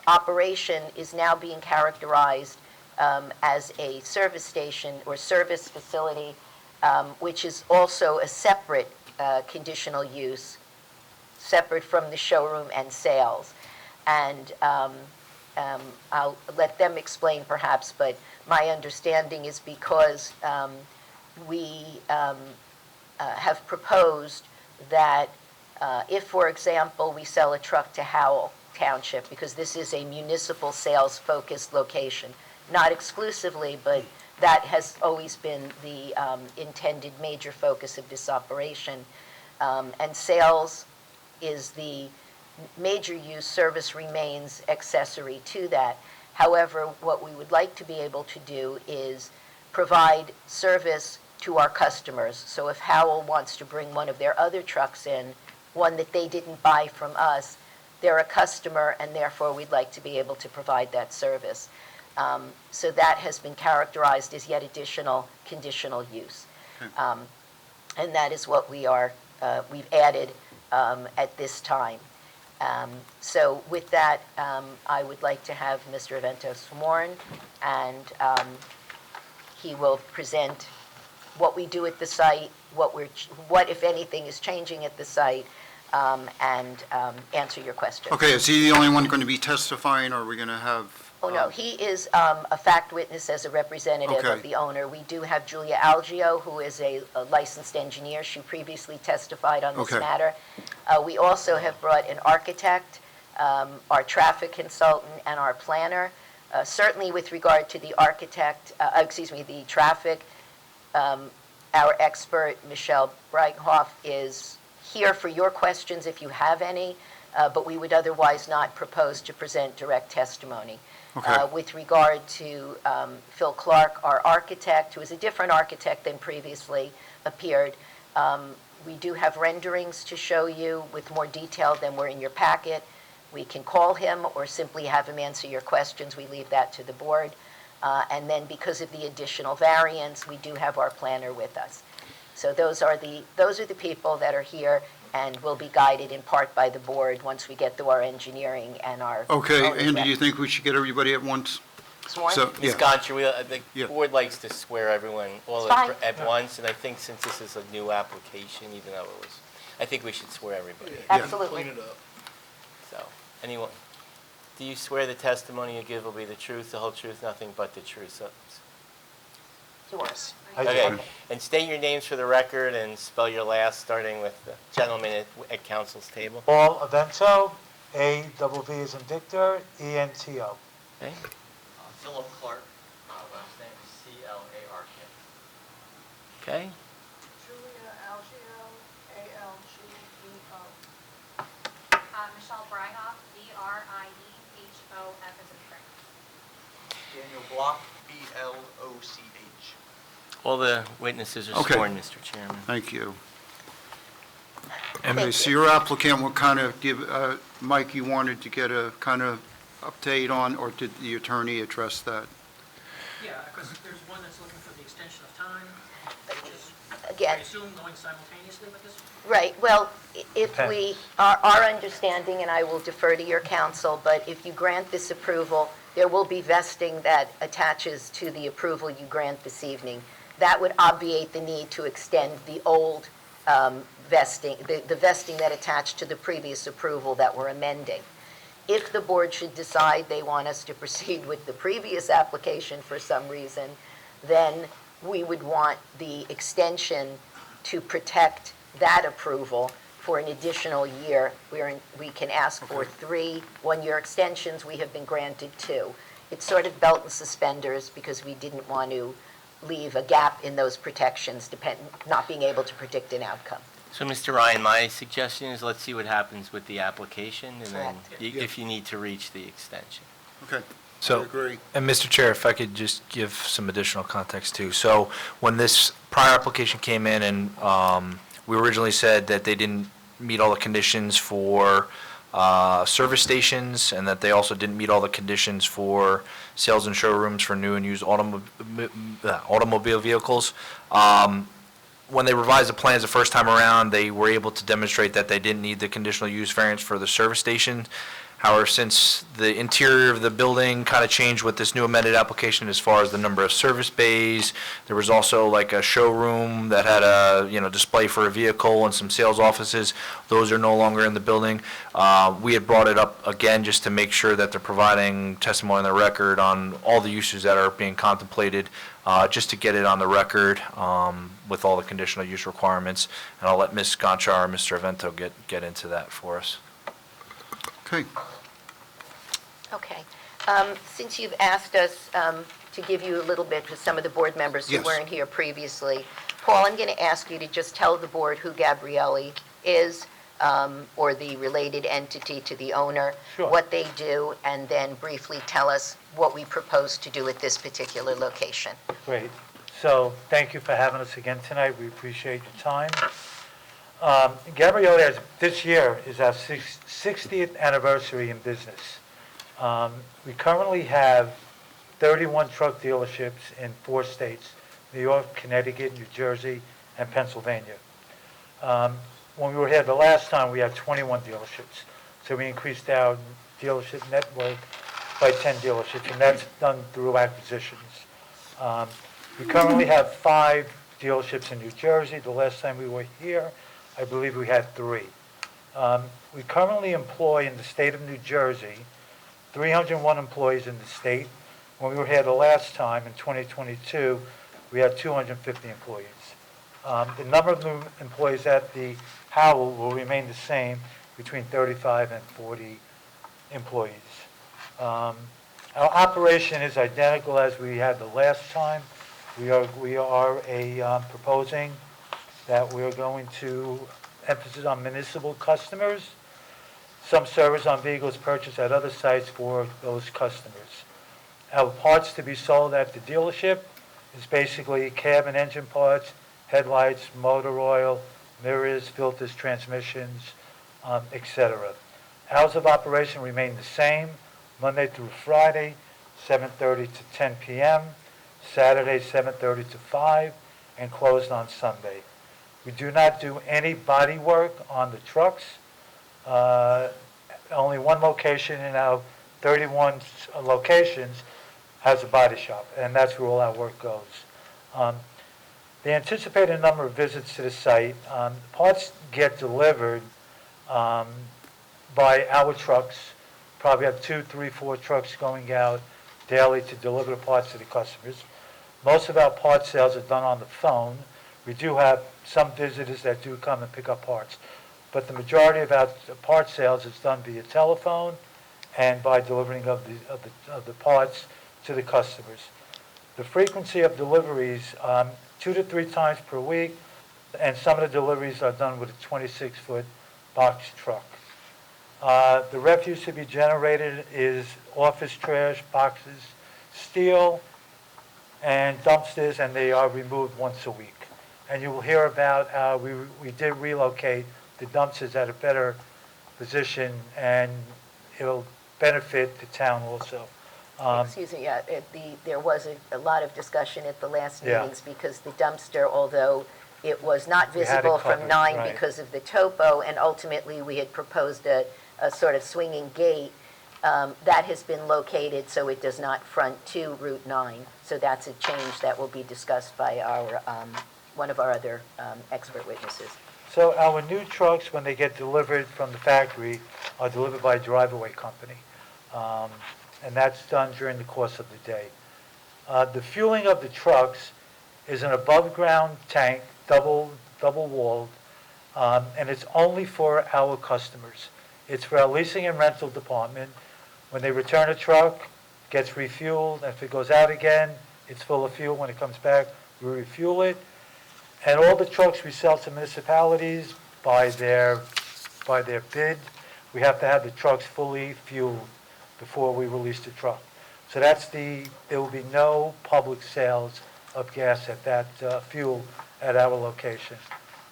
operation is now being characterized as a service station or service facility, which is also a separate conditional use, separate from the showroom and sales. And I'll let them explain perhaps, but my understanding is because we have proposed that if, for example, we sell a truck to Howell Township, because this is a municipal sales-focused location, not exclusively, but that has always been the intended major focus of this operation. And sales is the major use, service remains accessory to that. However, what we would like to be able to do is provide service to our customers. So if Howell wants to bring one of their other trucks in, one that they didn't buy from us, they're a customer, and therefore we'd like to be able to provide that service. So that has been characterized as yet additional conditional use. And that is what we've added at this time. So with that, I would like to have Mr. Avento sworn, and he will present what we do at the site, what, if anything, is changing at the site, and answer your questions. Okay, is he the only one going to be testifying, or are we going to have? Oh, no, he is a fact witness as a representative of Okay. the owner. We do have Julia Algio, who is a licensed engineer. She previously testified on this Okay. matter. We also have brought an architect, our traffic consultant, and our planner. Certainly with regard to the the traffic, our expert, Michelle Breithoff, is here for your questions if you have any, but we would otherwise not propose to present direct testimony. Okay. With regard to Phil Clark, our architect, who is a different architect than previously appeared, we do have renderings to show you with more detail than were in your packet. We can call him or simply have him answer your questions. We leave that to the board. And then because of the additional variance, we do have our planner with us. So those are the people that are here and will be guided in part by the board once we get through our engineering and our. Okay, owner's Andy, do you rep. think we should get everybody at once? Sworn? So, Ms. yeah. Goncher, the Yeah. board likes to swear everyone all It's fine. at once, and I think since this is a new application, even though it was, I think we should swear everybody. Absolutely. So, anyone, do you swear the testimony you give will be the truth, the whole truth, nothing but the truth? Yours. Okay, and state your names for the record and spell your last, starting with the gentleman at council's table. Paul Avento, A-double-V as in Victor, E-N-T-O. Okay. Philip Clark, last name C-L-A-R-K. Okay. Julia Algio, A-L-G-E-O. Michelle Bryhoff, B-R-I-E-H-O-F as in Frank. Daniel Block, B-L-O-C-H. All the witnesses are Okay. sworn, Mr. Chairman. Thank you. Okay, so your applicant will kind of give, Mike, you wanted to get a kind of update on, or did the attorney address that? Yeah, because there's one that's looking for the extension of time, which is again, assume going simultaneously with this? right, well, if we, our understanding, and I will defer to your counsel, but if you grant this approval, there will be vesting that attaches to the approval you grant this evening. That would obviate the need to extend the old vesting, the vesting that attached to the previous approval that we're amending. If the board should decide they want us to proceed with the previous application for some reason, then we would want the extension to protect that approval for an additional year. We can ask for 3 one-year extensions. We have been granted 2. It's sort of belt and suspenders because we didn't want to leave a gap in those protections, not being able to predict an outcome. So, Mr. Ryan, my suggestion is let's see what happens with the application, and then Correct. if you need to reach the extension. Okay. So, I agree. and Mr. Chair, if I could just give some additional context too. So when this prior application came in and we originally said that they didn't meet all the conditions for service stations and that they also didn't meet all the conditions for sales and showrooms for new and used automobile vehicles. When they revised the plans the first time around, they were able to demonstrate that they didn't need the conditional use variance for the service station. However, since the interior of the building kind of changed with this new amended application as far as the number of service bays, there was also like a showroom that had a, display for a vehicle and some sales offices. Those are no longer in the building. We had brought it up again just to make sure that they're providing testimony on the record on all the uses that are being contemplated, just to get it on the record with all the conditional use requirements. And I'll let Ms. Gonchar or Mr. Avento get into that for us. Okay. Okay. Since you've asked us to give you a little bit for some of the board members who Yes. weren't here previously, Paul, I'm going to ask you to just tell the board who Gabrielli is, or the related entity to the owner, Sure. what they do, and then briefly tell us what we propose to do at this particular location. Great. So thank you for having us again tonight. We appreciate your time. Gabrielli, this year is our 60th anniversary in business. We currently have 31 truck dealerships in 4 states, New York, Connecticut, New Jersey, and Pennsylvania. When we were here the last time, we had 21 dealerships. So we increased our dealership network by 10 dealerships, and that's done through acquisitions. We currently have 5 dealerships in New Jersey. The last time we were here, I believe we had 3. We currently employ in the state of New Jersey 301 employees in the state. When we were here the last time in 2022, we had 250 employees. The number of new employees at the Howell will remain the same, between 35 and 40 employees. Our operation is identical as we had the last time. We are proposing that we are going to emphasis on municipal customers, some service on vehicles purchased at other sites for those customers. Our parts to be sold at the dealership is basically cab and engine parts, headlights, motor oil, mirrors, filters, transmissions, etc. Hours of operation remain the same, Monday through Friday, 7:30 to 10 p.m., Saturday, 7:30 to 5, and closed on Sunday. We do not do any body work on the trucks. Only one location in our 31 locations has a body shop, and that's where all our work goes. The anticipated number of visits to the site, parts get delivered by our trucks. Probably have 2, 3, 4 trucks going out daily to deliver the parts to the customers. Most of our part sales are done on the phone. We do have some visitors that do come and pick up parts, but the majority of our part sales is done via telephone and by delivering of the parts to the customers. The frequency of deliveries, 2 to 3 times per week, and some of the deliveries are done with a 26-foot box truck. The refuse to be generated is office trash, boxes, steel, and dumpsters, and they are removed once a week. And you will hear about how we did relocate the dumpsters at a better position, and it'll benefit the town also. Excuse me, there was a lot of discussion at the last Yeah. meetings because the dumpster, although it was not We had it visible from covered, 9 right. because of the topo, and ultimately, we had proposed a sort of swinging gate that has been located so it does not front to Route 9. So that's a change that will be discussed by our, one of our other expert witnesses. So our new trucks, when they get delivered from the factory, are delivered by a drive-away company. And that's done during the course of the day. The fueling of the trucks is an above-ground tank, double-walled, and it's only for our customers. It's for our leasing and rental department. When they return a truck, it gets refueled, and if it goes out again, it's full of fuel. When it comes back, we refuel it. And all the trucks we sell to municipalities by their bid, we have to have the trucks fully fueled before we release the truck. So there will be no public sales of gas at that fuel at our location.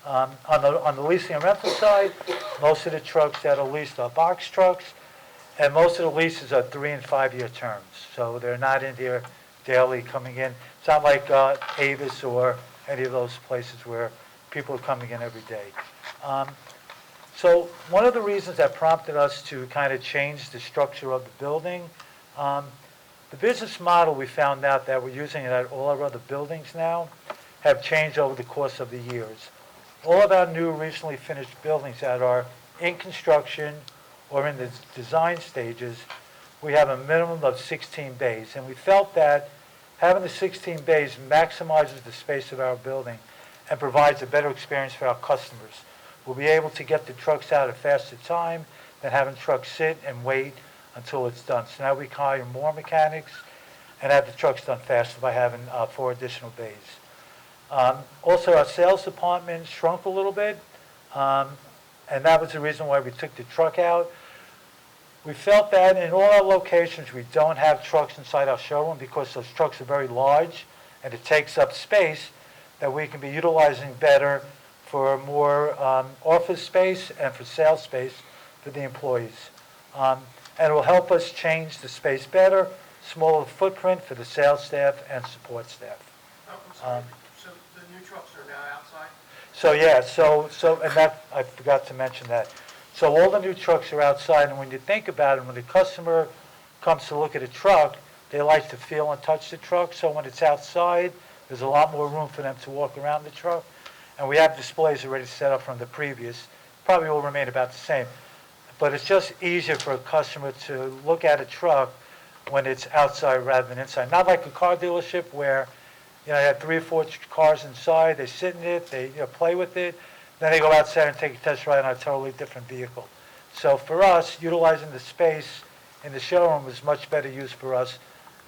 On the leasing and rental side, most of the trucks that are leased are box trucks, and most of the leases are 3- and 5-year terms. So they're not in here daily coming in. It's not like Avis or any of those places where people are coming in every day. So one of the reasons that prompted us to kind of change the structure of the building, the business model we found out that we're using at all our other buildings now have changed over the course of the years. All of our new recently finished buildings that are in construction or in the design stages, we have a minimum of 16 bays. And we felt that having the 16 bays maximizes the space of our building and provides a better experience for our customers. We'll be able to get the trucks out at a faster time than having trucks sit and wait until it's done. So now we can hire more mechanics and have the trucks done faster by having 4 additional bays. Also, our sales department shrunk a little bit, and that was the reason why we took the truck out. We felt that in all our locations, we don't have trucks inside our showroom because those trucks are very large and it takes up space that we can be utilizing better for more office space and for sales space for the employees. And it will help us change the space better, smaller footprint for the sales staff and support staff. So the new trucks are now outside? So, yeah, and that, I forgot to mention that. So all the new trucks are outside, and when you think about it, when the customer comes to look at a truck, they like to feel and touch the truck, so when it's outside, there's a lot more room for them to walk around the truck. And we have displays already set up from the previous, probably will remain about the same. But it's just easier for a customer to look at a truck when it's outside rather than inside. Not like a car dealership where, you have 3 or 4 cars inside, they sit in it, they play with it, then they go outside and take a test ride on a totally different vehicle. So for us, utilizing the space in the showroom is much better use for us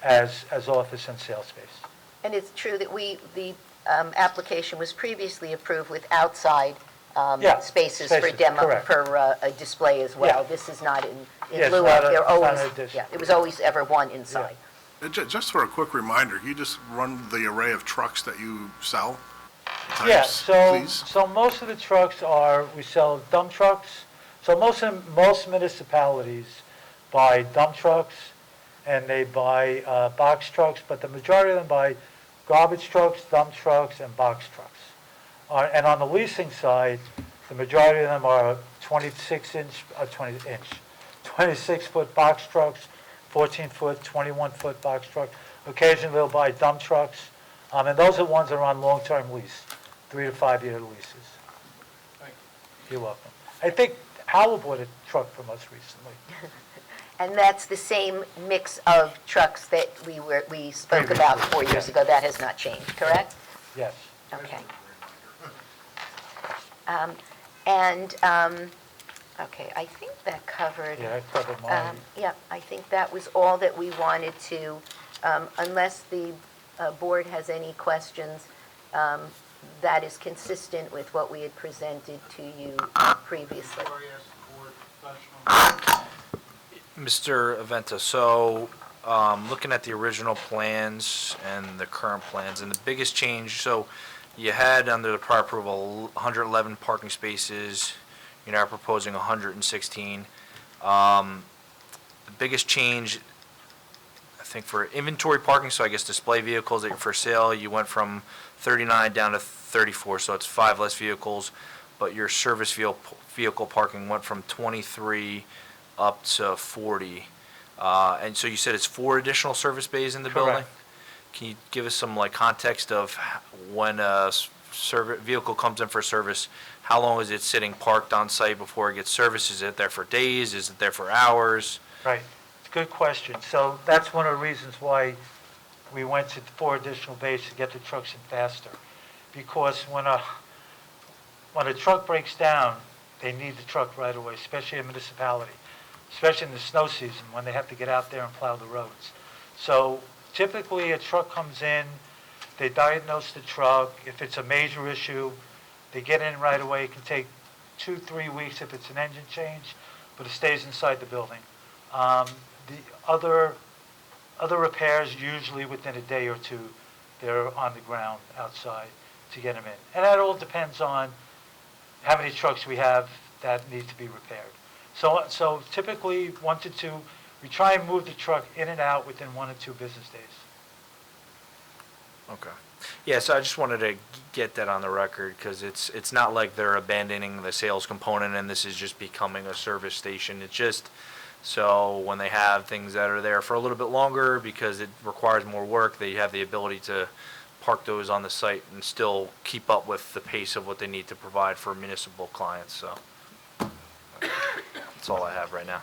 as office and sales space. And it's true that the application was previously approved with outside spaces for demo, correct. for a display as well. Yeah. This is not in Yeah, it's lieu not of, they're it's not always, an addition. it was always ever one inside. Just for a quick reminder, can you just run the array of trucks that you sell? Yeah, Types, so please? most of the trucks we sell dump trucks. So most municipalities buy dump trucks and they buy box trucks, but the majority of them buy garbage trucks, dump trucks, and box trucks. And on the leasing side, the majority of them are 26-foot box trucks, 14-foot, 21-foot box truck. Occasionally they'll buy dump trucks, and those are the ones that are on long-term lease, 3 to 5 year leases. Thank You're welcome. I think Howell bought a truck from us recently. And that's the same mix of trucks that we spoke about 4 years ago. That has not changed, correct? Yes. Okay. Okay, I think that covered. Yeah, I covered mine. Yeah, I think that was all that we wanted to, unless the board has any questions, that is consistent with what we had presented to you previously. Mr. Aventa, so looking at the original plans and the current plans, and the biggest change, so you had under the prior approval 111 parking spaces, you're now proposing 116. The biggest change, I think for inventory parking, so I guess display vehicles that are for sale, you went from 39 down to 34, so it's 5 less vehicles, but your service vehicle parking went from 23 up to 40. And so you said it's 4 additional service bays in the building? Correct. Can you give us some like context of when a vehicle comes in for service, how long is it sitting parked on site before it gets serviced? Is it there for days? Is it there for hours? Right. It's a good question. So that's one of the reasons why we went to 4 additional bays to get the trucks in faster. Because when a truck breaks down, they need the truck right away, especially in a municipality, especially in the snow season when they have to get out there and plow the roads. So typically a truck comes in, they diagnose the truck. If it's a major issue, they get in right away. It can take 2-3 weeks if it's an engine change, but it stays inside the building. The other repairs, usually within a day or two, they're on the ground outside to get them in. And that all depends on how many trucks we have that need to be repaired. So typically 1 to 2, we try and move the truck in and out within 1 or 2 business days. Okay. Yeah, so I just wanted to get that on the record, because it's not like they're abandoning the sales component and this is just becoming a service station. It's just, so when they have things that are there for a little bit longer, because it requires more work, they have the ability to park those on the site and still keep up with the pace of what they need to provide for municipal clients, so. That's all I have right now.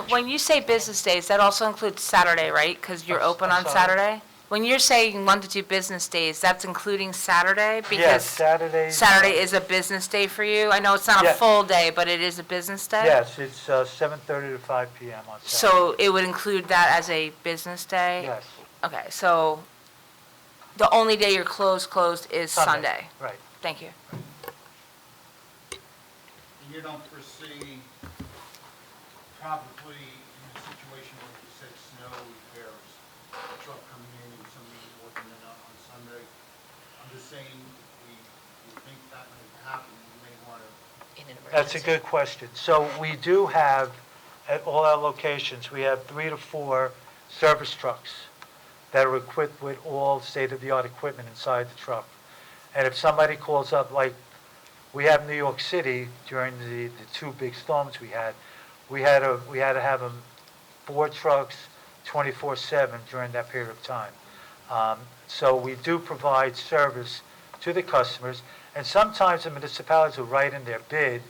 When you say business days, that also includes Saturday, right? Because you're open on Saturday? When you're saying 1 to 2 business days, that's including Saturday? Yes, Because Saturdays. Saturday is a business day for you? I know it's not a Yeah. full day, but it is a business day? Yes, it's 7:30 to 5 p.m. on Saturday. So it would include that as a business day? Yes. Okay, so the only day you're closed is Sunday? Right. Thank you. You don't foresee probably in a situation where you said snow repairs, a truck coming in and somebody working it out on Sunday. I'm just saying, we think that might happen, we may want to. That's a good question. So we do have, at all our locations, we have 3 to 4 service trucks that are equipped with all state-of-the-art equipment inside the truck. And if somebody calls up, like we have New York City during the 2 big storms we had to have them 4 trucks 24/7 during that period of time. So we do provide service to the customers, and sometimes the municipalities will write in their bid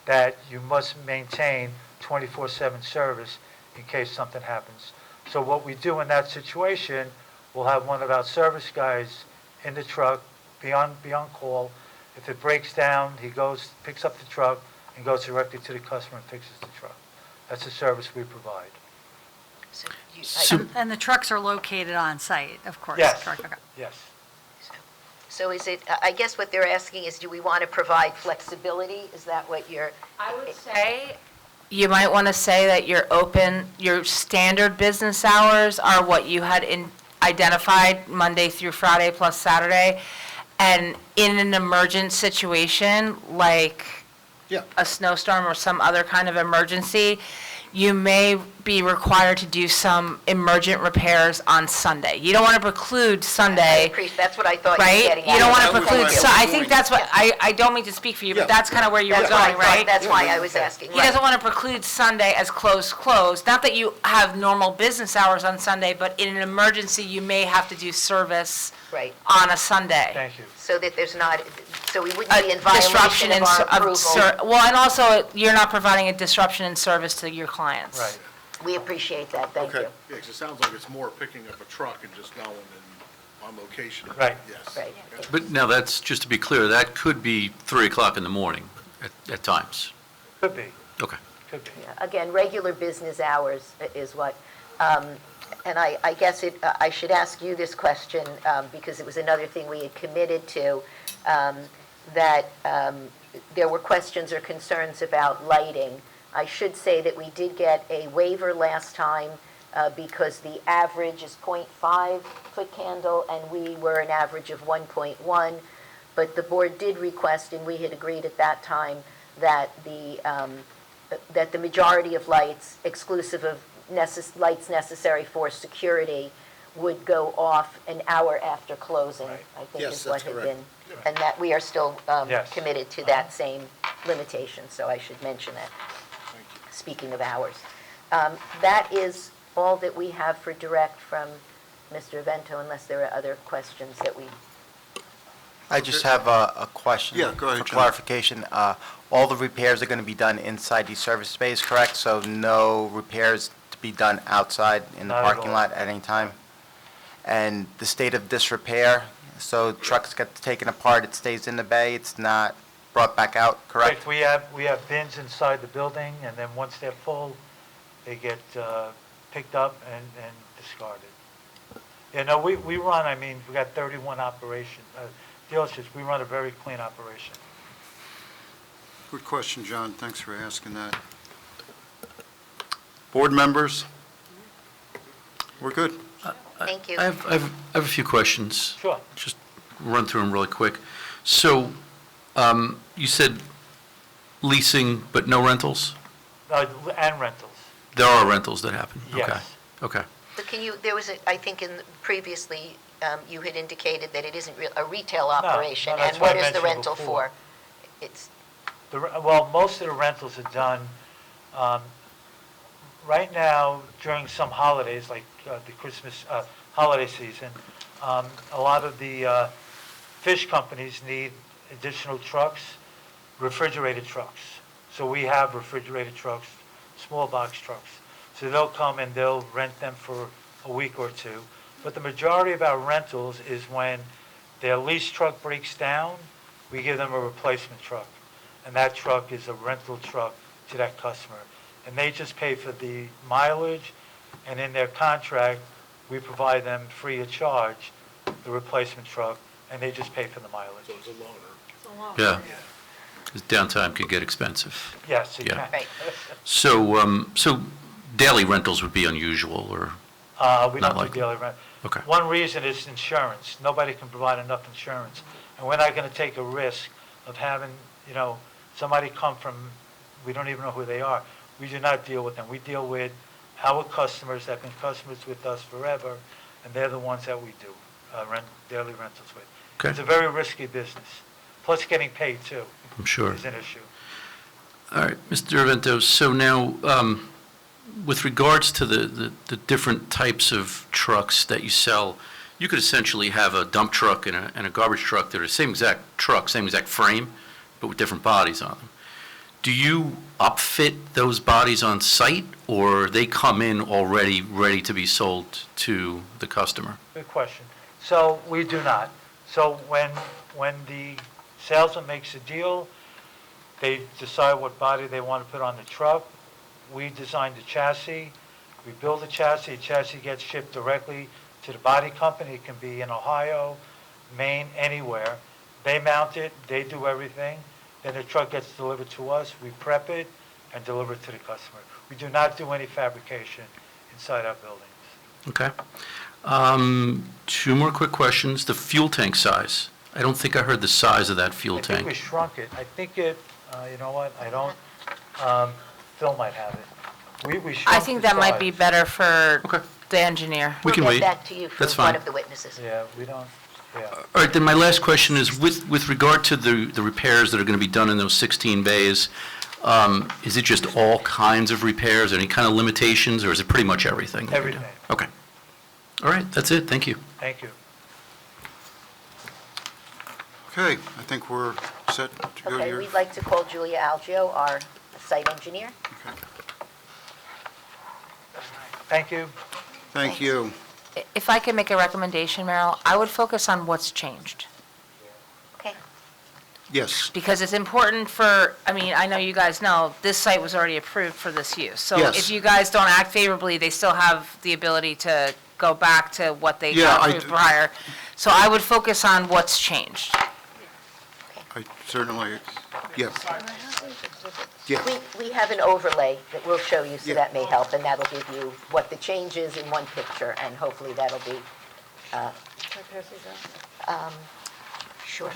that you must maintain 24/7 service in case something happens. So what we do in that situation, we'll have one of our service guys in the truck, be on call. If it breaks down, he goes, picks up the truck, and goes directly to the customer and fixes the truck. That's the service we provide. And the trucks are located on site, of course? Yes. Correct, okay. Yes. So is it, I guess what they're asking is, do we want to provide flexibility? Is that what you're? I would say, you might want to say that you're open, your standard business hours are what you had identified, Monday through Friday plus Saturday. And in an emergent situation, like a snowstorm or some other kind of emergency, you may be required to do some emergent repairs on Sunday. You don't want to preclude Sunday. That's what I thought you were Right? getting at. You don't want to preclude, so I think that's what, I don't mean to speak for you, but that's kind of where you were That's what I going, thought- right? That's why I was asking. He doesn't want to preclude Sunday as closed. Not that you have normal business hours on Sunday, but in an emergency, you may have to do service Right. on a Sunday. Thank you. So that there's not, so we wouldn't be in violation Disruption of our approval. well, and also, you're not providing a disruption in service to your clients. Right. We appreciate that, thank you. Yeah, 'cause it sounds like it's more picking up a truck and just going on location. Right. Yes. Right. But now that's, just to be clear, that could be 3 o'clock in the morning at times. Could be, Okay. could be. Again, regular business hours is what, and I guess I should ask you this question, because it was another thing we had committed to, that there were questions or concerns about lighting. I should say that we did get a waiver last time because the average is 0.5 foot candle, and we were an average of 1.1. But the board did request, and we had agreed at that time, that the that the majority of lights, exclusive of lights necessary for security, would go off an hour after closing, I think Yes, is what that's had correct. been. And that we are still Yes. committed to that same limitation, so I should mention that, speaking of hours. That is all that we have for direct from Mr. Avento, unless there are other questions that we... I just have a question. Yeah, go ahead, For John. clarification, all the repairs are going to be done inside the service space, correct? So no repairs to be done outside in the Not at parking all. lot at any time? And the state of disrepair, so trucks get taken apart, it stays in the bay, it's not brought back out, correct? We have bins inside the building, and then once they're full, they get picked up and discarded. Yeah, no, we run, I mean, we got 31 dealerships, we run a very clean operation. Good question, John. Thanks for asking that. Board members? We're good. Thank you. I have a few questions. Sure. Just run through them really quick. So, you said leasing, but no rentals? And rentals, There are rentals that happen? yes. Okay. But can you, there was, I think previously, you had indicated that it isn't a retail operation. no, that's And what I what is the mentioned rental before. for? It's, Well, most of the rentals are done, right now, during some holidays, like the Christmas holiday season, a lot of the fish companies need additional trucks, refrigerated trucks. So we have refrigerated trucks, small box trucks. So they'll come and they'll rent them for a week or two. But the majority of our rentals is when their lease truck breaks down, we give them a replacement truck. And that truck is a rental truck to that customer. And they just pay for the mileage, and in their contract, we provide them free of charge, the replacement truck, and they just pay for the mileage. So it's a loaner. Yeah. Because downtime could get expensive. Yes, it Yeah. can. right. So daily rentals would be unusual, or, We Not don't do likely. daily rent. okay. One reason is insurance. Nobody can provide enough insurance. And we're not going to take a risk of having, somebody come from, we don't even know who they are. We do not deal with them. We deal with our customers that have been customers with us forever, and they're the ones that we do daily rentals with. Okay. It's a very risky business. Plus getting paid, too, I'm sure. is an issue. All right, Mr. Arvento, so now, with regards to the different types of trucks that you sell, you could essentially have a dump truck and a garbage truck that are the same exact truck, same exact frame, but with different bodies on them. Do you upfit those bodies on site, or they come in already ready to be sold to the customer? Good question. So we do not. So when the salesman makes a deal, they decide what body they want to put on the truck. We design the chassis. We build the chassis gets shipped directly to the body company. It can be in Ohio, Maine, anywhere. They mount it, they do everything. Then the truck gets delivered to us. We prep it and deliver it to the customer. We do not do any fabrication inside our buildings. Okay. Two more quick questions. The fuel tank size. I don't think I heard the size of that fuel I think we tank. shrunk it. I think it, you know what, I don't, Phil might have it. We shrunk I think the that might be size. better for Okay. the engineer. We can We'll wait. get that to you from That's one fine. of the witnesses. Yeah, we don't, yeah. All right, then my last question is, with regard to the repairs that are going to be done in those 16 bays, is it just all kinds of repairs, any kind of limitations, or is it pretty much everything? that you're doing? Everything. Okay. All right, that's it, thank you. Thank you. Okay, I think we're set to go Okay, here. we'd like to call Julia Algio, our site engineer. Thank you. Thank you. If I could make a recommendation, Merrill, I would focus on what's changed. Okay. Yes, Because it's important for, I know you guys know, this site was already approved for this use. So Yes. if you guys don't act favorably, they still have the ability to go back to what they Yeah, got approved prior. So I would focus on what's changed. I certainly, yes. Yeah, We have an overlay that we'll show you, so Yeah. that may help, and that'll give you what the change is in one picture, and hopefully that'll be, sure.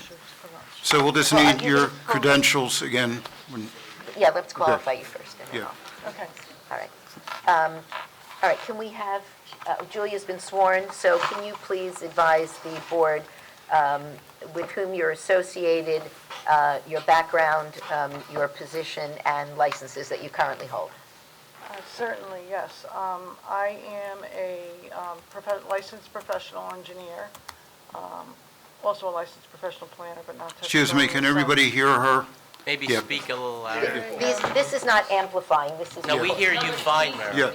so we'll just Well, need I'm your using- credentials again when Yeah, let's qualify you first. and then Yeah. I'll- Okay. All right. All right, can we have, Julia's been sworn, so can you please advise the board with whom you're associated, your background, your position, and licenses that you currently hold? Certainly, yes. I am a licensed professional engineer, also a licensed professional planner, but not. Excuse me, can everybody hear her? Maybe Yeah. speak a little louder. This is not amplifying, this is. No, we hear you fine, Mary. Yeah.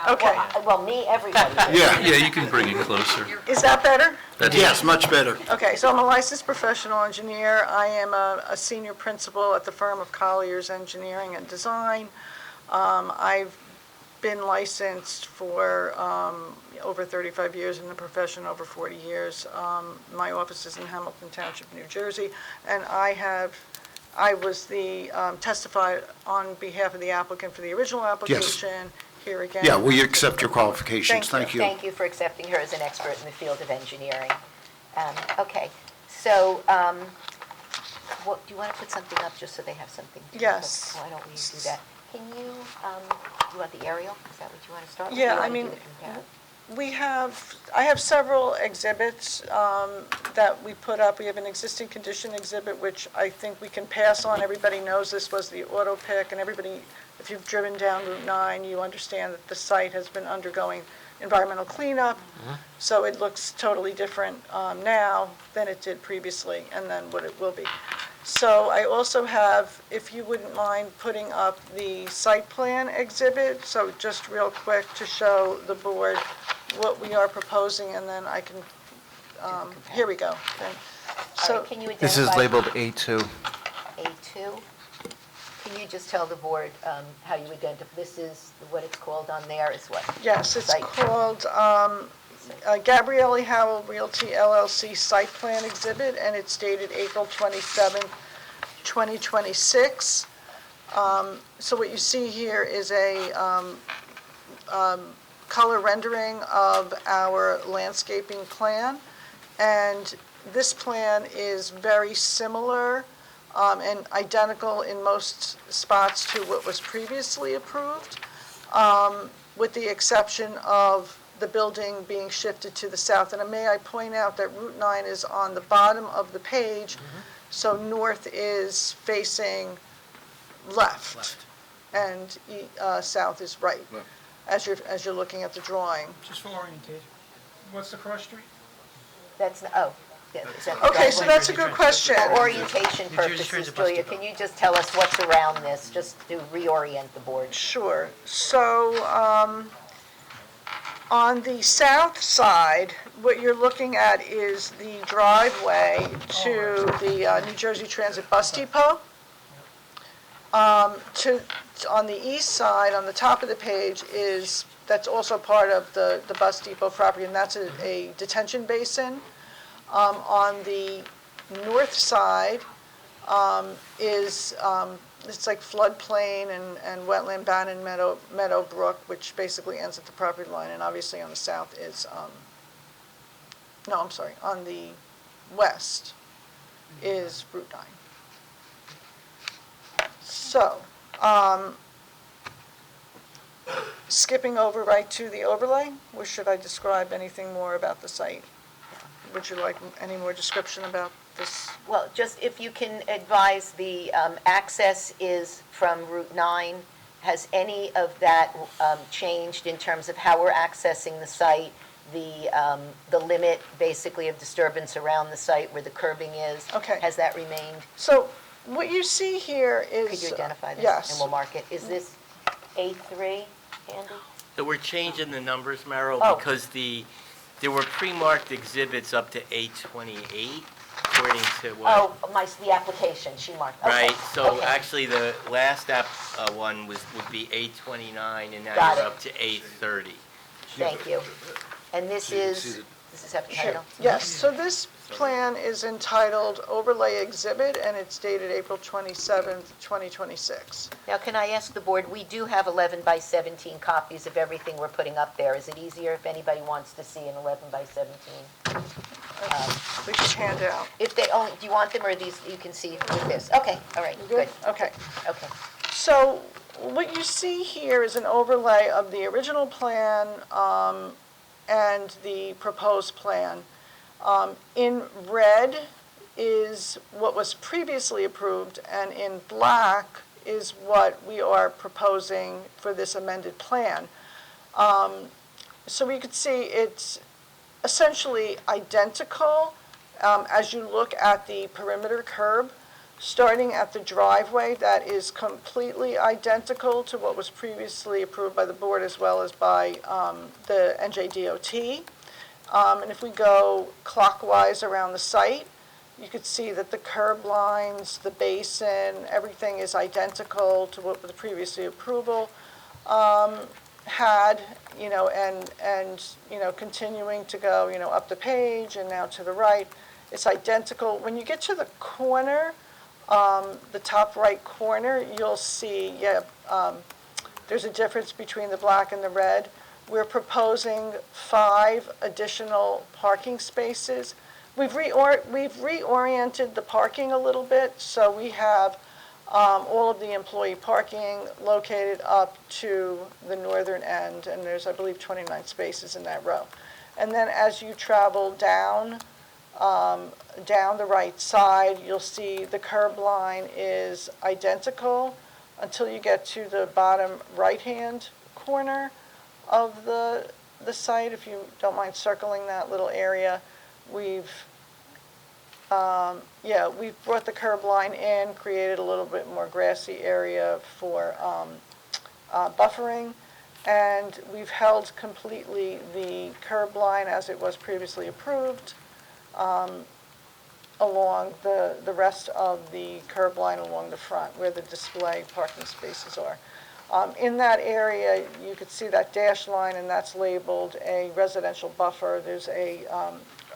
Okay. Well, me, everybody. Yeah. Yeah, you can bring it closer. Is that better? Yes, much better. Okay, so I'm a licensed professional engineer. I am a senior principal at the firm of Colliers Engineering and Design. I've been licensed for over 35 years in the profession, over 40 years. My office is in Howell Township, New Jersey, and I was the testified on behalf of the applicant for the original application. Here again. Yeah, we accept your qualifications. Thank you. Thank you for accepting her as an expert in the field of engineering. Okay, so, do you want to put something up just so they have something? to Yes. look? Why don't we do that? Can you, you want the aerial? Is that what you want to start with? Yeah, Or I you wanna mean, do the comparative? I have several exhibits that we put up. We have an existing condition exhibit, which I think we can pass on. Everybody knows this was the auto pick, and everybody, if you've driven down Route 9, you understand that the site has been undergoing environmental cleanup, so it looks totally different now than it did previously, and then what it will be. So I also have, if you wouldn't mind putting up the site plan exhibit, so just real quick to show the board what we are proposing, and then I can, here we go. Okay. All So, right, can you identify? This is labeled A2. A2. Can you just tell the board how you identify, this is, what it's called on there is what? yes, it's Site. called Gabrielle Howell Realty LLC Site Plan Exhibit, and it's dated April 27, 2026. So what you see here is a color rendering of our landscaping plan, and this plan is very similar and identical in most spots to what was previously approved, with the exception of the building being shifted to the south. And may I point out that Route 9 is on the bottom of the page, so north is facing left, and south is right, as you're looking at the drawing. Just for orientation, what's the cross street? That's, oh. yeah, is that the Okay, driveway? so that's a good question. For orientation purposes, Julia, can you just tell us what's around this, just to reorient the board? Sure. So, on the south side, what you're looking at is the driveway to the New Jersey Transit Bus Depot. On the east side, on the top of the page, that's also part of the bus depot property, and that's a detention basin. On the north side it's like floodplain and wetland, Bannon Meadow Brook, which basically ends at the property line, and obviously on the south is, on the west is Route 9. So, skipping over right to the overlay, or should I describe anything more about the site? Would you like any more description about this? Well, just if you can advise, the access is from Route 9. Has any of that changed in terms of how we're accessing the site? The limit, basically, of disturbance around the site where the curbing is? Okay. Has that remained? So what you see here is... Could you identify this? Yes. And we'll mark it. Is this A3, Andy? So we're changing the numbers, Merrill, Oh. because there were pre-marked exhibits up to 828, according to what... Oh, the application, she marked. Okay. Right, so Okay. actually, the last one would be 829, and now Got you're it. up to 830. Thank you. And this is have the title? Yes, so this plan is entitled Overlay Exhibit, and it's dated April 27th, 2026. Now, can I ask the board, we do have 11 by 17 copies of everything we're putting up there. Is it easier if anybody wants to see an 11 by 17? We should hand out. If they only, do you want them, or these, you can see with this? Okay, all right, good. Okay. Okay. So what you see here is an overlay of the original plan and the proposed plan. In red is what was previously approved, and in black is what we are proposing for this amended plan. So we could see it's essentially identical as you look at the perimeter curb, starting at the driveway that is completely identical to what was previously approved by the board as well as by the NJDOT. And if we go clockwise around the site, you could see that the curb lines, the basin, everything is identical to what the previously approval had, and continuing to go, up the page and now to the right. It's identical. When you get to the corner, the top right corner, you'll see, there's a difference between the black and the red. We're proposing 5 additional parking spaces. We've reoriented the parking a little bit, so we have all of the employee parking located up to the northern end, and there's, I believe, 29 spaces in that row. And then as you travel down the right side, you'll see the curb line is identical until you get to the bottom right-hand corner of the site. If you don't mind circling that little area, we've brought the curb line in, created a little bit more grassy area for buffering, and we've held completely the curb line as it was previously approved along the rest of the curb line along the front where the display parking spaces are. In that area, you could see that dash line, and that's labeled a residential buffer. There's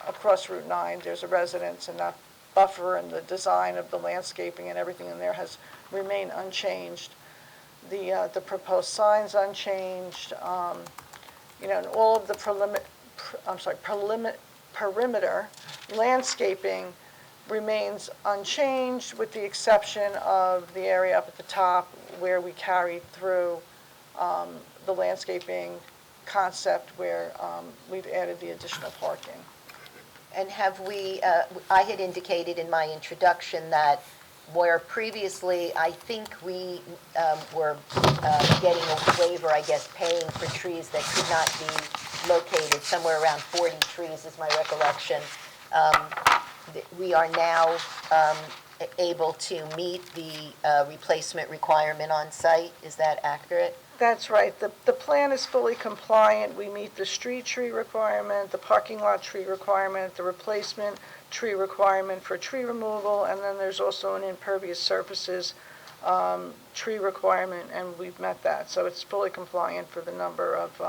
across Route 9, there's a residence, and that buffer and the design of the landscaping and everything in there has remained unchanged. The proposed signs unchanged, and all of the perimeter landscaping remains unchanged with the exception of the area up at the top where we carried through the landscaping concept where we've added the additional parking. And have we, I had indicated in my introduction that where previously I think we were getting a waiver, I guess, paying for trees that could not be located, somewhere around 40 trees is my recollection. We are now able to meet the replacement requirement on site. Is that accurate? That's right. The plan is fully compliant. We meet the street tree requirement, the parking lot tree requirement, the replacement tree requirement for tree removal, and then there's also an impervious surfaces tree requirement, and we've met that. So it's fully compliant for the number of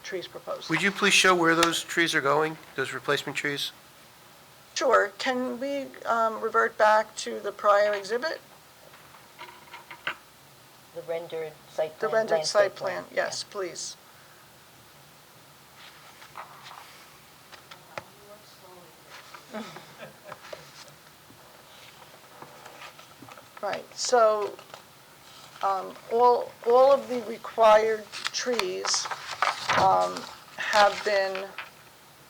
trees proposed. Would you please show where those trees are going, those replacement trees? Sure. Can we revert back to the prior exhibit? The rendered site plan? The rendered site landscape plan, yes, please. Right, so all of the required trees have been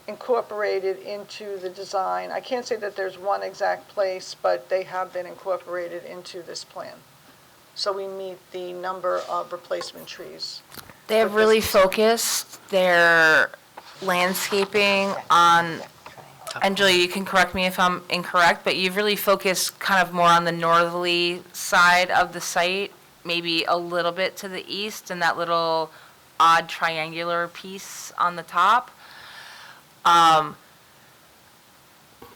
incorporated into the design. I can't say that there's one exact place, but they have been incorporated into this plan. So we meet the number of replacement trees. They have really focused their landscaping on, and Julia, you can correct me if I'm incorrect, but you've really focused kind of more on the northerly side of the site, maybe a little bit to the east, and that little odd triangular piece on the top. I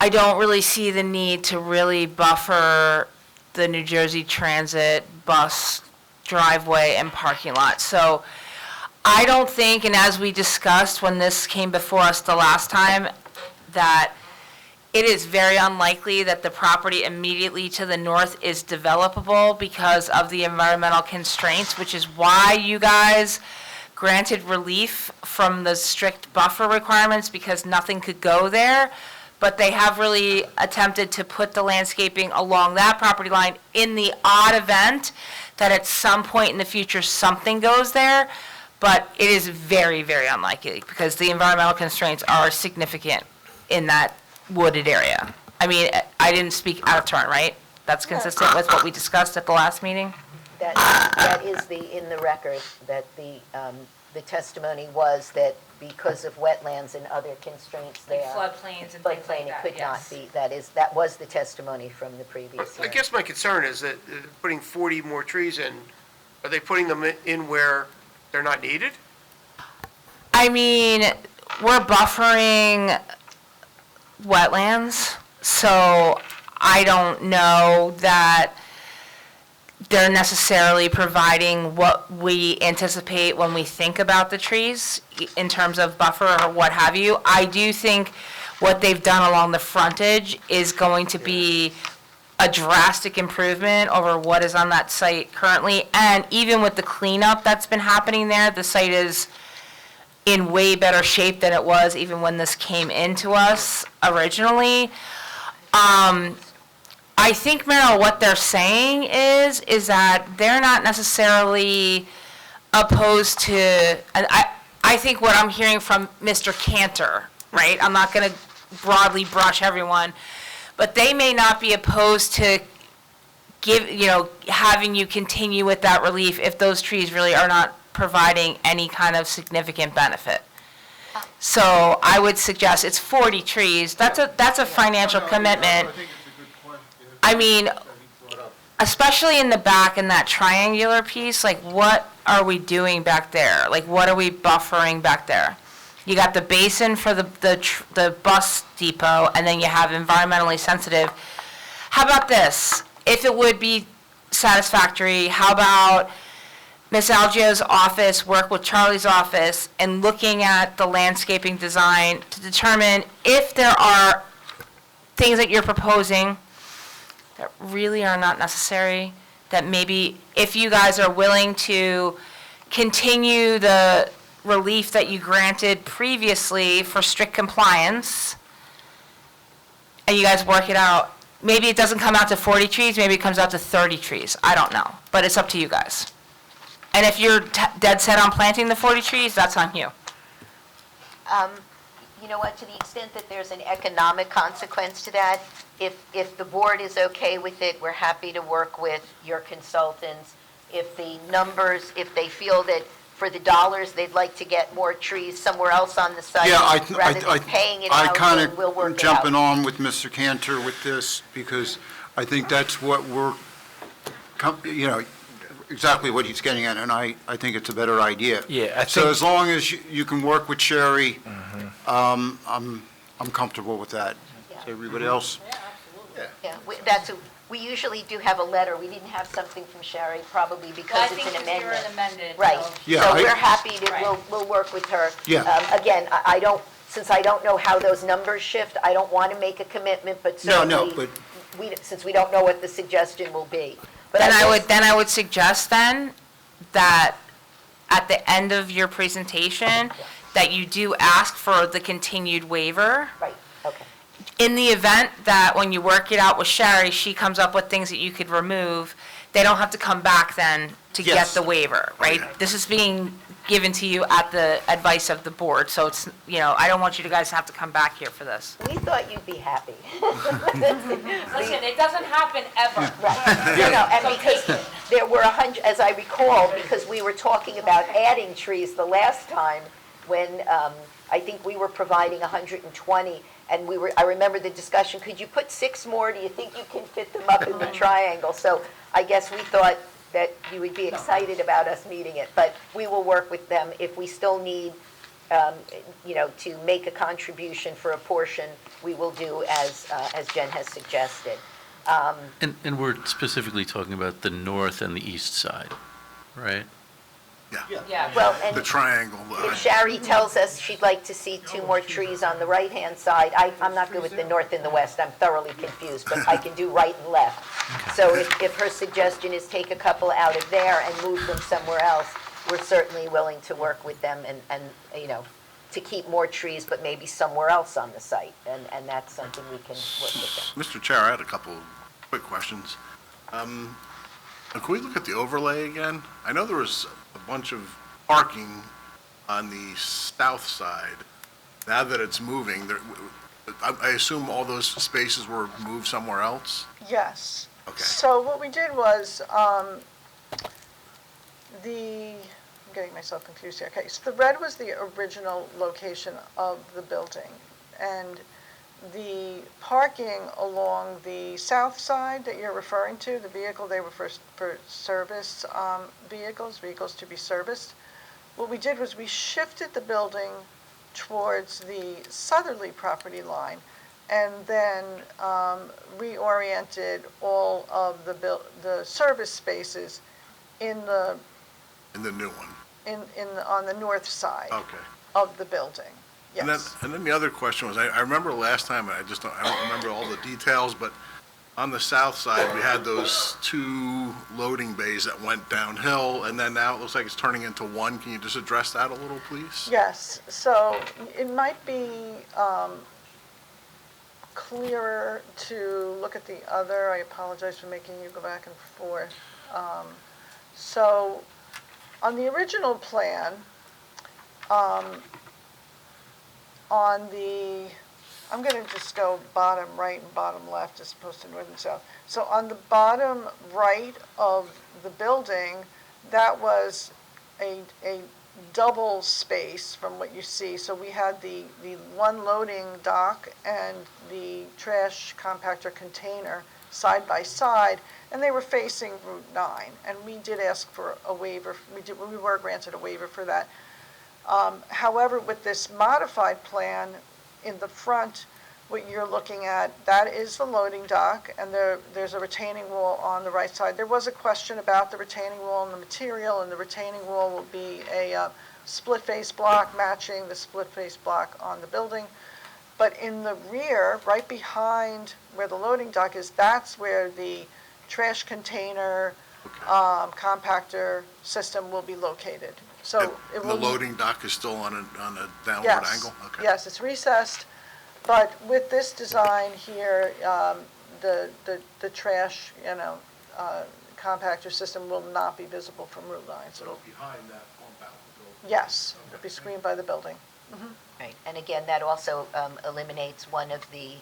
don't really see the need to really buffer the New Jersey Transit bus driveway and parking lot. So I don't think, and as we discussed when this came before us the last time, that it is very unlikely that the property immediately to the north is developable because of the environmental constraints, which is why you guys granted relief from the strict buffer requirements, because nothing could go there. but they have really attempted to put the landscaping along that property line in the odd event that at some point in the future, something goes there. But it is very, very unlikely because the environmental constraints are significant in that wooded area. I mean, I didn't speak out of turn, right? That's consistent with what we discussed at the last meeting? That is in the record, that the testimony was that because of wetlands and other constraints there. Floodplains and things Floodplain, like it that, could not yes. be. That was the testimony from the previous I hearing. guess my concern is that putting 40 more trees in, are they putting them in where they're not needed? I mean, we're buffering wetlands, so I don't know that they're necessarily providing what we anticipate when we think about the trees in terms of buffer or what have you. I do think what they've done along the frontage is going to be a drastic improvement over what is on that site currently. And even with the cleanup that's been happening there, the site is in way better shape than it was even when this came into us originally. I think, Meryl, what they're saying is that they're not necessarily opposed to, and I think what I'm hearing from Mr. Cantor, right? I'm not going to broadly brush everyone, but they may not be opposed to having you continue with that relief if those trees really are not providing any kind of significant benefit. So I would suggest it's 40 trees. That's a financial commitment. I mean, especially in the back in that triangular piece, like what are we doing back there? Like what are we buffering back there? You got the basin for the bus depot, and then you have environmentally sensitive. How about this? If it would be satisfactory, how about Ms. Algio's office work with Charlie's office and looking at the landscaping design to determine if there are things that you're proposing that really are not necessary, that maybe if you guys are willing to continue the relief that you granted previously for strict compliance, and you guys work it out, maybe it doesn't come out to 40 trees, maybe it comes out to 30 trees, I don't know, but it's up to you guys. And if you're dead set on planting the 40 trees, that's on you. You know what, to the extent that there's an economic consequence to that, if the board is okay with it, we're happy to work with your consultants. If the numbers, if they feel that for the dollars, they'd like to get more trees somewhere else on the site, rather than paying it I out, kind then we'll work of it out. jumping on with Mr. Cantor with this, because I think that's what we're, exactly what he's getting at, and I think it's a better idea. Yeah, So as long as you can work with Sherry, I'm comfortable with that. Yeah. So everybody else? Yeah, we usually do have a letter. We didn't have something from Sherry, probably because it's an amendment. Right. Yeah, So I- we're happy to, we'll work with her. Yeah. Again, I don't, since I don't know how those numbers shift, I don't want to make a commitment, but No, certainly, but since we don't know what the suggestion will be. But Then guess- I would suggest then that at the end of your presentation, that you do ask for the continued waiver. Right, okay. In the event that when you work it out with Sherry, she comes up with things that you could remove, they don't have to come back then to get Yes. the waiver, right? This is being given to you at the advice of the board, so it's, I don't want you guys to have to come back here for this. We thought you'd be happy. Listen, it doesn't happen ever. Right. No, and because there were 100, as I recall, because we were talking about adding trees the last time, when I think we were providing 120, and I remember the discussion, could you put 6 more? Do you think you can fit them up in the triangle? So I guess we thought that you would be excited about us meeting it, but we will work with them. If we still need, to make a contribution for a portion, we will do as Jen has suggested. And we're specifically talking about the north and the east side, right? Yeah. Well, and The triangle. if Shari tells us she'd like to see 2 more trees on the right-hand side, I'm not good with the north and the west, I'm thoroughly confused, but I can do right and left. So if her suggestion is take a couple out of there and move them somewhere else, we're certainly willing to work with them and to keep more trees, but maybe somewhere else on the site, and that's something we can work with them. Mr. Chair, I had a couple quick questions. Can we look at the overlay again? I know there was a bunch of parking on the south side. Now that it's moving, I assume all those spaces were moved somewhere else? Yes. Okay. So what we did was, I'm getting myself confused here. Okay, so the red was the original location of the building, and the parking along the south side that you're referring to, the vehicle, they were for service vehicles to be serviced. What we did was we shifted the building towards the southerly property line, and then reoriented all of the service spaces in the new one? on the north side Okay. of the building. And Yes. then the other question was, I remember last time, I don't remember all the details, but on the south side, we had those 2 loading bays that went downhill, and then now it looks like it's turning into one. Can you just address that a little, please? Yes, so it might be clearer to look at the other. I apologize for making you go back and forth. So on the original plan, I'm going to just go bottom right and bottom left as opposed to north and south. So on the bottom right of the building, that was a double space from what you see. So we had the one loading dock and the trash compactor container side by side, and they were facing Route 9. And we did ask for a waiver. We were granted a waiver for that. However, with this modified plan, in the front, what you're looking at, that is the loading dock, and there's a retaining wall on the right side. There was a question about the retaining wall and the material, and the retaining wall will be a split-face block matching the split-face block on the building. But in the rear, right behind where the loading dock is, that's where the trash container compactor system will be located. So it And will. the loading dock is still on a downward Yes. angle? Okay. Yes, it's recessed, but with this design here, the trash, compactor system will not be visible from Route 9. So behind that bump out the building? yes, it'll be screened by the building. Right, and again, that also eliminates one of the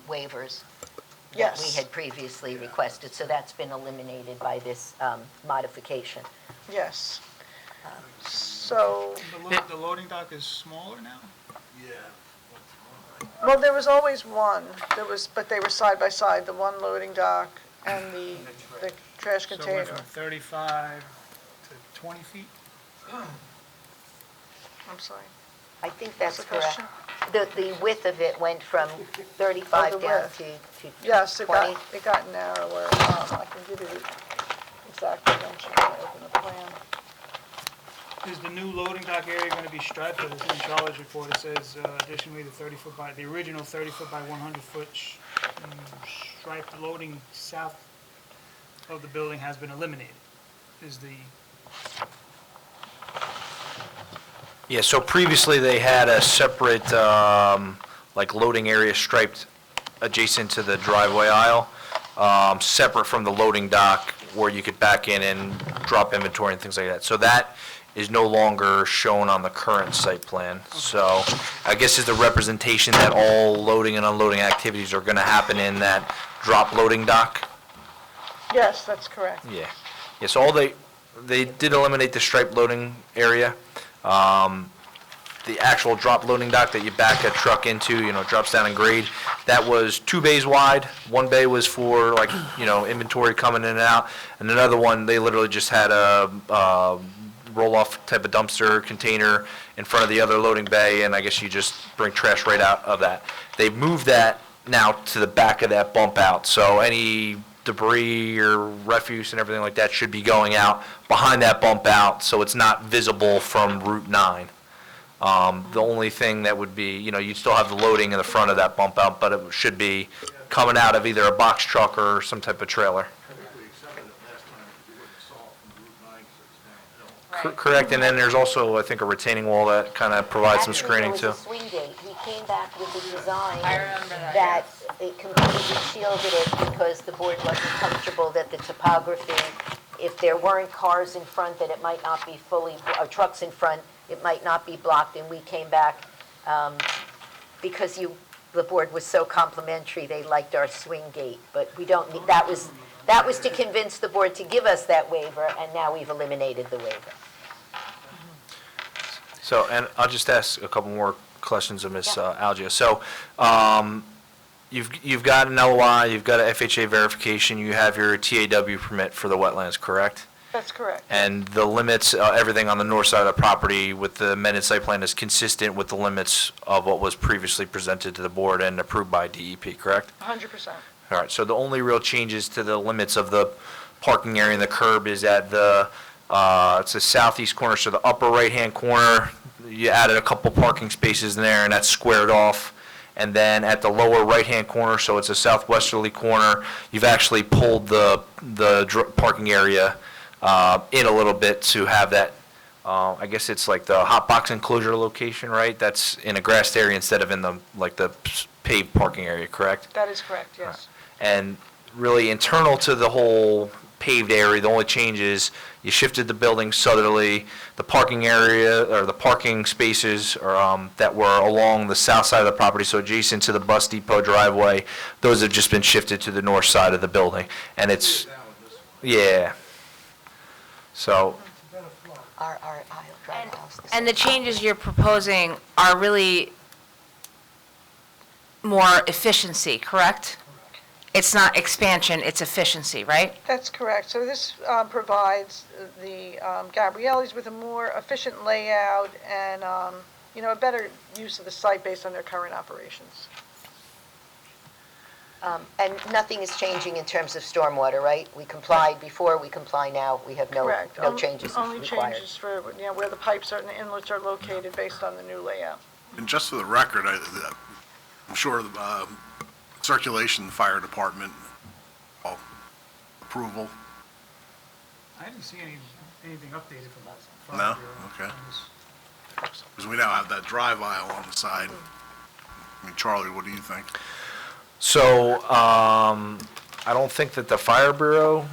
waivers that Yes. we had previously requested, so that's been eliminated by this modification. Yes. So, The loading dock is smaller now? well, there was always one. But they were side by side, the one loading dock and the trash So it container. went from 35 to 20 feet? I'm sorry. I think that's What's the correct. question? The width of it went from 35 Oh, the down width. to Yes, 20. it got narrower. I can give you the exact dimension when I open the plan. Is the new loading dock area going to be striped? Because in Charlotte's report, it says additionally, the original 30-foot by 100-foot striped loading south of the building has been eliminated. Yeah, so previously they had a separate, like loading area striped adjacent to the driveway aisle, separate from the loading dock where you could back in and drop inventory and things like that. So that is no longer shown on the current site plan. So I guess is the representation that all loading and unloading activities are going to happen in that drop loading dock? Yes, that's correct. Yeah. Yeah, so they did eliminate the striped loading area. The actual drop loading dock that you back a truck into, drops down in grade, that was 2 bays wide. One bay was for like, inventory coming in and out. And another one, they literally just had a roll-off type of dumpster container in front of the other loading bay, and I guess you just bring trash right out of that. They've moved that now to the back of that bump out, so any debris or refuse and everything like that should be going out behind that bump out, so it's not visible from Route 9. The only thing that would be, you'd still have the loading in the front of that bump out, but it should be coming out of either a box truck or some type of trailer. Correct, and then there's also, I think, a retaining wall that kind of provides some screening too. Actually, there was a swing gate. We came back with a design that it completely shielded it because the board wasn't comfortable that the topography, if there weren't cars in front, that it might not be fully, or trucks in front, it might not be blocked, and we came back, because the board was so complimentary, they liked our swing gate, but we don't, that was to convince the board to give us that waiver, and now we've eliminated the waiver. So, and I'll just ask a couple more questions of Ms. Algia. So, you've got an LOI, you've got an FHA verification, you have your TAW permit for the wetlands, correct? That's correct. And the limits, everything on the north side of the property with the amended site plan is consistent with the limits of what was previously presented to the board and approved by DEP, correct? 100%. All right, so the only real changes to the limits of the parking area and the curb is at the, it's the southeast corner, so the upper right-hand corner, you added a couple parking spaces in there, and that's squared off. And then at the lower right-hand corner, so it's a southwesterly corner, you've actually pulled the parking area in a little bit to have that, I guess it's like the hot box enclosure location, right? That's in a grassed area instead of in the, like the paved parking area, correct? That is correct, yes. And really internal to the whole paved area, the only change is you shifted the building southerly, the parking area, or the parking spaces that were along the south side of the property, so adjacent to the bus depot driveway, those have just been shifted to the north side of the building. And it's, yeah. So, Our aisle drive house. And the changes you're proposing are really more efficiency, correct? It's not expansion, it's efficiency, right? That's correct. So this provides the Gabriellis with a more efficient layout and, a better use of the site based on their current operations. And nothing is changing in terms of stormwater, right? We complied before, we comply now, we have no Correct. changes Only required. changes for, where the pipes and the inlets are located based on the new layout. And just for the record, I'm sure the circulation fire department approval. I didn't see anything updated from that. No? Okay. Because we now have that drive aisle on the side. I mean, Charlie, what do you think? so, I don't think that the Fire Bureau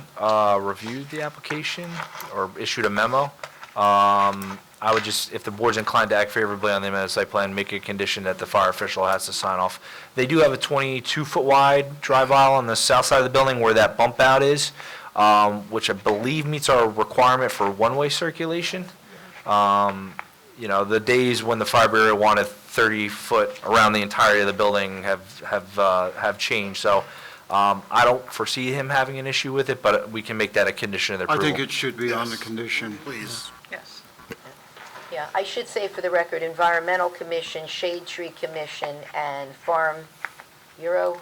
reviewed the application or issued a memo. I would just, if the board's inclined to act favorably on the amended site plan, make a condition that the fire official has to sign off. They do have a 22-foot wide drive aisle on the south side of the building where that bump out is, which I believe meets our requirement for one-way circulation. The days when the Fire Bureau wanted 30-foot around the entirety of the building have changed. So I don't foresee him having an issue with it, but we can make that a condition of the I approval. think it should be on the condition. Please. Yes. Yeah, I should say for the record, Environmental Commission, Shade Tree Commission, and Farm Bureau,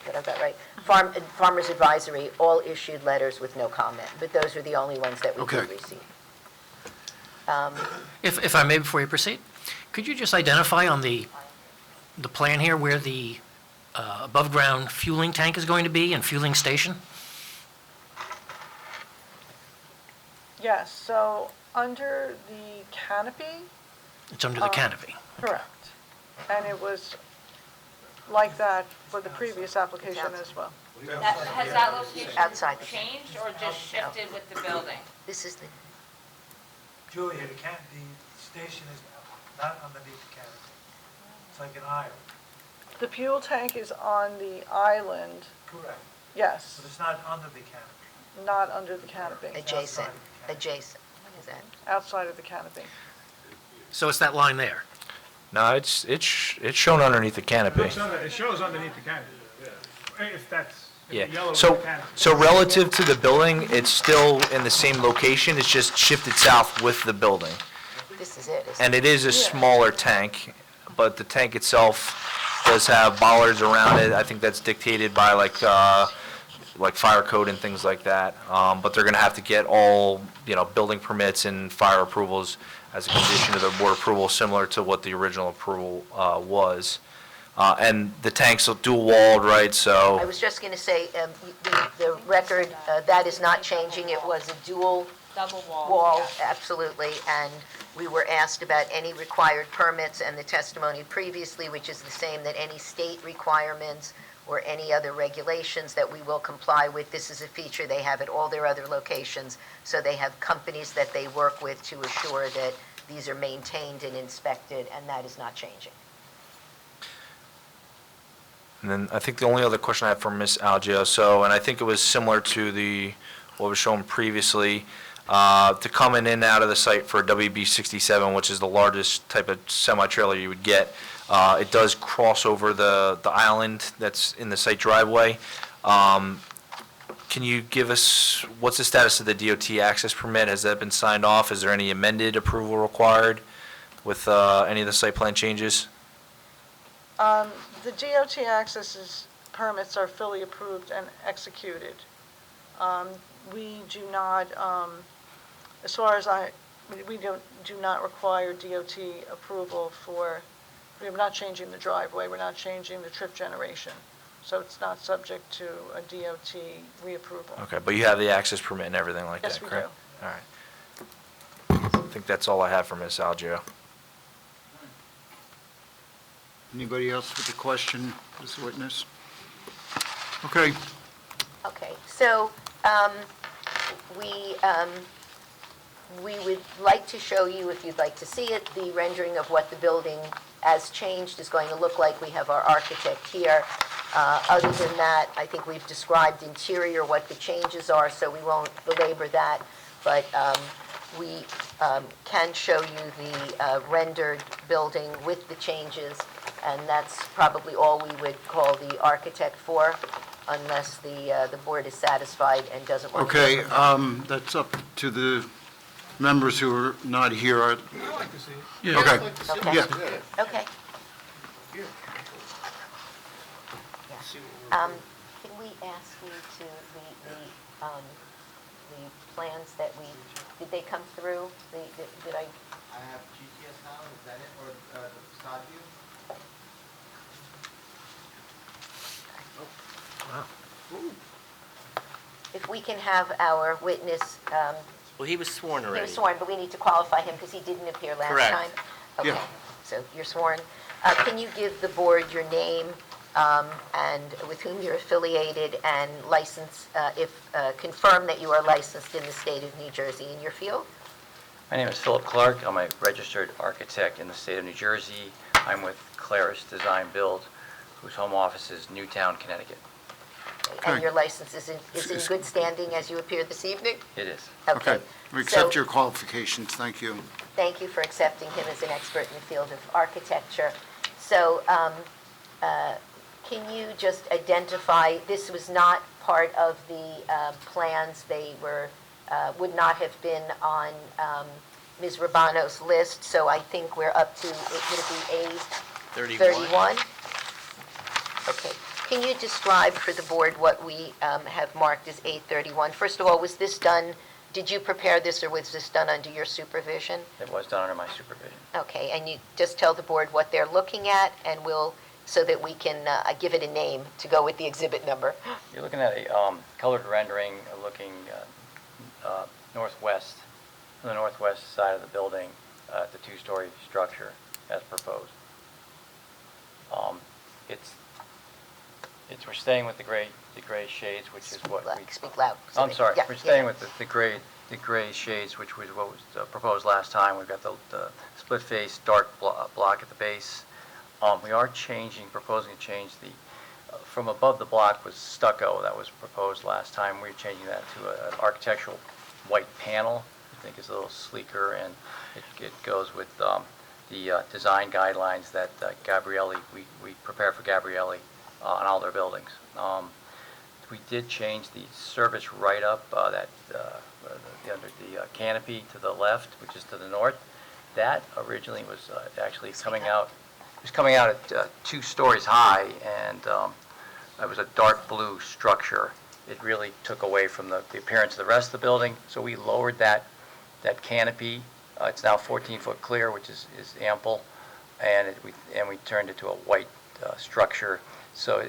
did I have that right? Farmers Advisory all issued letters with no comment, but those are the only ones that we did Okay. receive. If I may, before you proceed, could you just identify on the plan here where the above-ground fueling tank is going to be and fueling station? Yes, so under the canopy, It's under the canopy. correct. And it was like that for the previous application as well. Has that location Outside. changed or just shifted with the building? This is the, Julia, the station is not underneath the canopy. It's like an aisle. The fuel tank is on the island, Correct. yes, But it's not under the canopy. not under the canopy, adjacent. What is that? outside of the canopy. So it's that line there. No, it's shown underneath the canopy. It shows underneath the canopy, if that's, if Yeah, the yellow is so, the canopy. so relative to the building, it's still in the same location, it's just shifted south with the building. This is it, isn't And it is a smaller tank, but the tank itself does have bollards around it. I think that's dictated by like fire code and things like that. But they're gonna have to get all, building permits and fire approvals as a condition of the board approval, similar to what the original approval was. And the tank's dual walled, right, so. I was just going to say, the record, that is not changing. It was a dual Double wall. Wall, Absolutely, and we were asked about any required permits, and the testimony previously, which is the same, that any state requirements or any other regulations that we will comply with. This is a feature they have at all their other locations, so they have companies that they work with to assure that these are maintained and inspected, and that is not changing. And then I think the only other question I have for Ms. Algio, so, and I think it was similar to what was shown previously, to come in and out of the site for WB 67, which is the largest type of semi-trailer you would get. It does cross over the island that's in the site driveway. Can you give us, what's the status of the DOT access permit? Has that been signed off? Is there any amended approval required with any of the site plan changes? The DOT access permits are fully approved and executed. We do not, as far as we do not require DOT approval for, we're not changing the driveway, we're not changing the trip generation. So it's not subject to a DOT reapproval. Okay, but you have the access permit and everything like Yes, that, we correct? All right. I think that's all I have for Ms. Algio. Anybody else with a question, this witness? Okay. Okay, so we would like to show you, if you'd like to see it, the rendering of what the building as changed is going to look like. We have our architect here. Other than that, I think we've described interior, what the changes are, so we won't belabor that. But we can show you the rendered building with the changes, and that's probably all we would call the architect for, unless the board is satisfied and doesn't want to... Okay, that's up to the members who are not here. Yeah. Okay. Okay. Yeah. Okay. Can we ask you to, the plans that did they come through? Did I? I have GTS now, is that it, or the side view? If we can have our witness, Well, he was sworn he already. was sworn, but we need to qualify him because he didn't appear last Correct. time. Okay, Yeah. so you're sworn. Can you give the board your name and with whom you're affiliated, and license, confirm that you are licensed in the state of New Jersey in your field? My name is Philip Clark. I'm a registered architect in the state of New Jersey. I'm with Claris Design Build, whose home office is Newtown, Connecticut. And Okay. your license is in good standing as you appeared this evening? It is. Okay. We accept So- your qualifications. Thank you. Thank you for accepting him as an expert in the field of architecture. So can you just identify, this was not part of the plans, they would not have been on Ms. Rabano's list, so I think we're up to, would it be A 31? Okay. Can you describe for the board what we have marked as A31? First of all, was this done, did you prepare this, or was this done under your supervision? It was done under my supervision. Okay, and you just tell the board what they're looking at, and so that we can give it a name to go with the exhibit number. You're looking at a colored rendering looking northwest, on the northwest side of the building, the two-story structure as proposed. We're staying with the gray shades, which is what we... Speak loud. I'm sorry. Yeah, We're staying with the gray shades, which was what was proposed last time. We've got the split face dark block at the base. We are proposing to change from above the block was stucco that was proposed last time. We're changing that to an architectural white panel. I think it's a little sleeker, and it goes with the design guidelines that we prepare for Gabrielli on all their buildings. We did change the service right up under the canopy to the left, which is to the north. That originally was actually coming out. It was coming out at 2 stories high, and it was a dark blue structure. It really took away from the appearance of the rest of the building, so we lowered that canopy. It's now 14-foot clear, which is ample, and we turned it to a white structure. So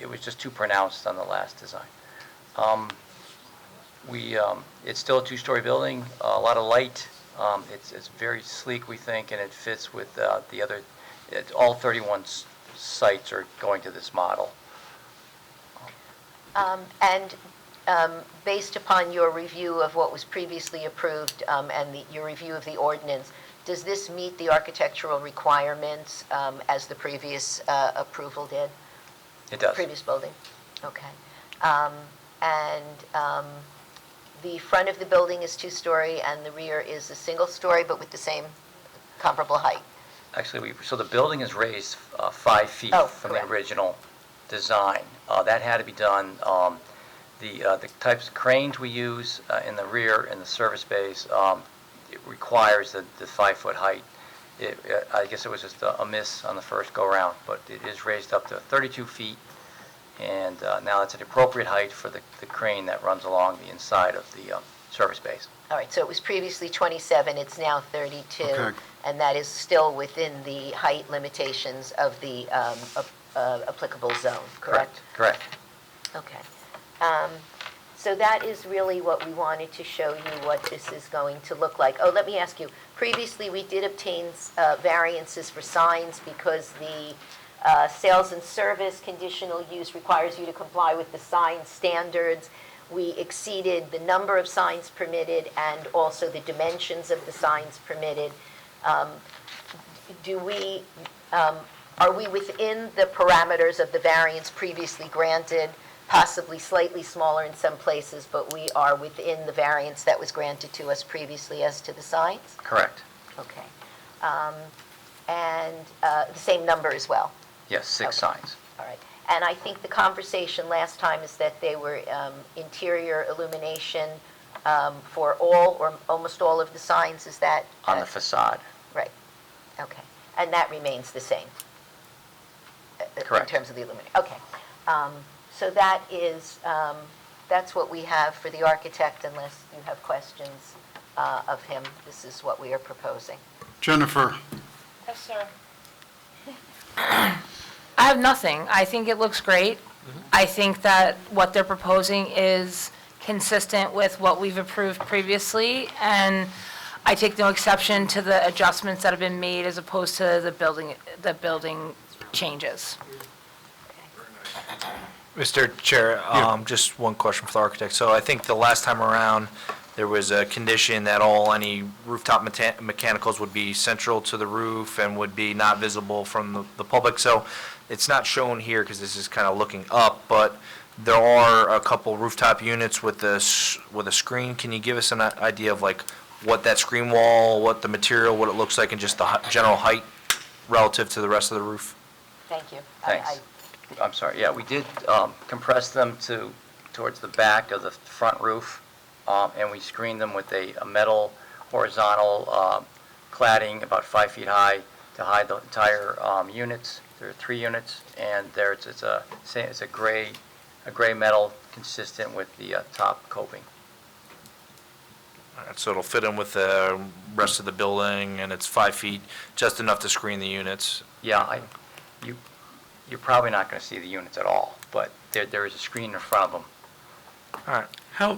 it was just too pronounced on the last design. It's still a two-story building, a lot of light. It's very sleek, we think, and it fits with the other, all 31 sites are going to this model. And based upon your review of what was previously approved and your review of the ordinance, does this meet the architectural requirements as the previous approval did? It does. Previous building? Okay. The front of the building is two-story and the rear is a single-story, but with the same comparable height? Actually, so the building is raised 5 feet from the original design. That had to be done. The types of cranes we use in the rear in the service bays, it requires the 5-foot height. I guess it was just a miss on the first go-around, but it is raised up to 32 feet, and now it's an appropriate height for the crane that runs along the inside of the service bays. All right, so it was previously 27, it's now 32. Okay. And that is still within the height limitations of the applicable zone, correct? Correct. Okay. So that is really what we wanted to show you what this is going to look like. Oh, let me ask you, previously we did obtain variances for signs because the sales and service conditional use requires you to comply with the sign standards. We exceeded the number of signs permitted and also the dimensions of the signs permitted. Are we within the parameters of the variance previously granted, possibly slightly smaller in some places, but we are within the variance that was granted to us previously as to the signs? Correct. Okay. And the same number as well? Yes, 6 signs. All right. And I think the conversation last time is that they were interior illumination for all or almost all of the signs, is that? On the facade. Right. Okay. And that remains the same? Correct. In terms of the illumination? Okay. So that is, that's what we have for the architect, unless you have questions of him. This is what we are proposing. Jennifer? Yes, sir. I have nothing. I think it looks great. I think that what they're proposing is consistent with what we've approved previously, and I take no exception to the adjustments that have been made as opposed to the building changes. Mr. Chair, just one question for the architect. So I think the last time around, there was a condition that any rooftop mechanicals would be central to the roof and would be not visible from the public. So it's not shown here because this is kind of looking up, but there are a couple rooftop units with a screen. Can you give us an idea of like what that screen wall, what the material, what it looks like, and just the general height relative to the rest of the roof? Thank you. Thanks. I'm sorry, yeah, we did compress them towards the back of the front roof, and we screened them with a metal horizontal cladding about 5 feet high to hide the entire units. There are 3 units, and it's a gray metal consistent with the top coping. All right, so it'll fit in with the rest of the building, and it's 5 feet, just enough to screen the units. Yeah, you're probably not going to see the units at all, but there is a screen in front of them. All right. How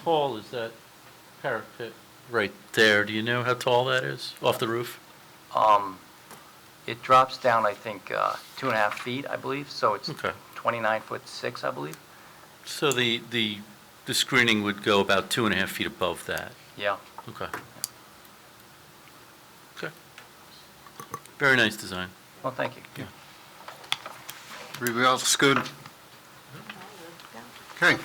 tall is that parapet right there? Do you know how tall that is off the roof? It drops down, I think, 2.5 feet, I believe, so it's Okay. 29'6", I believe. So the screening would go about 2.5 feet above that? Yeah. Okay. Okay. Very nice design. Well, thank you. Yeah. Everybody else good? Okay. Andrew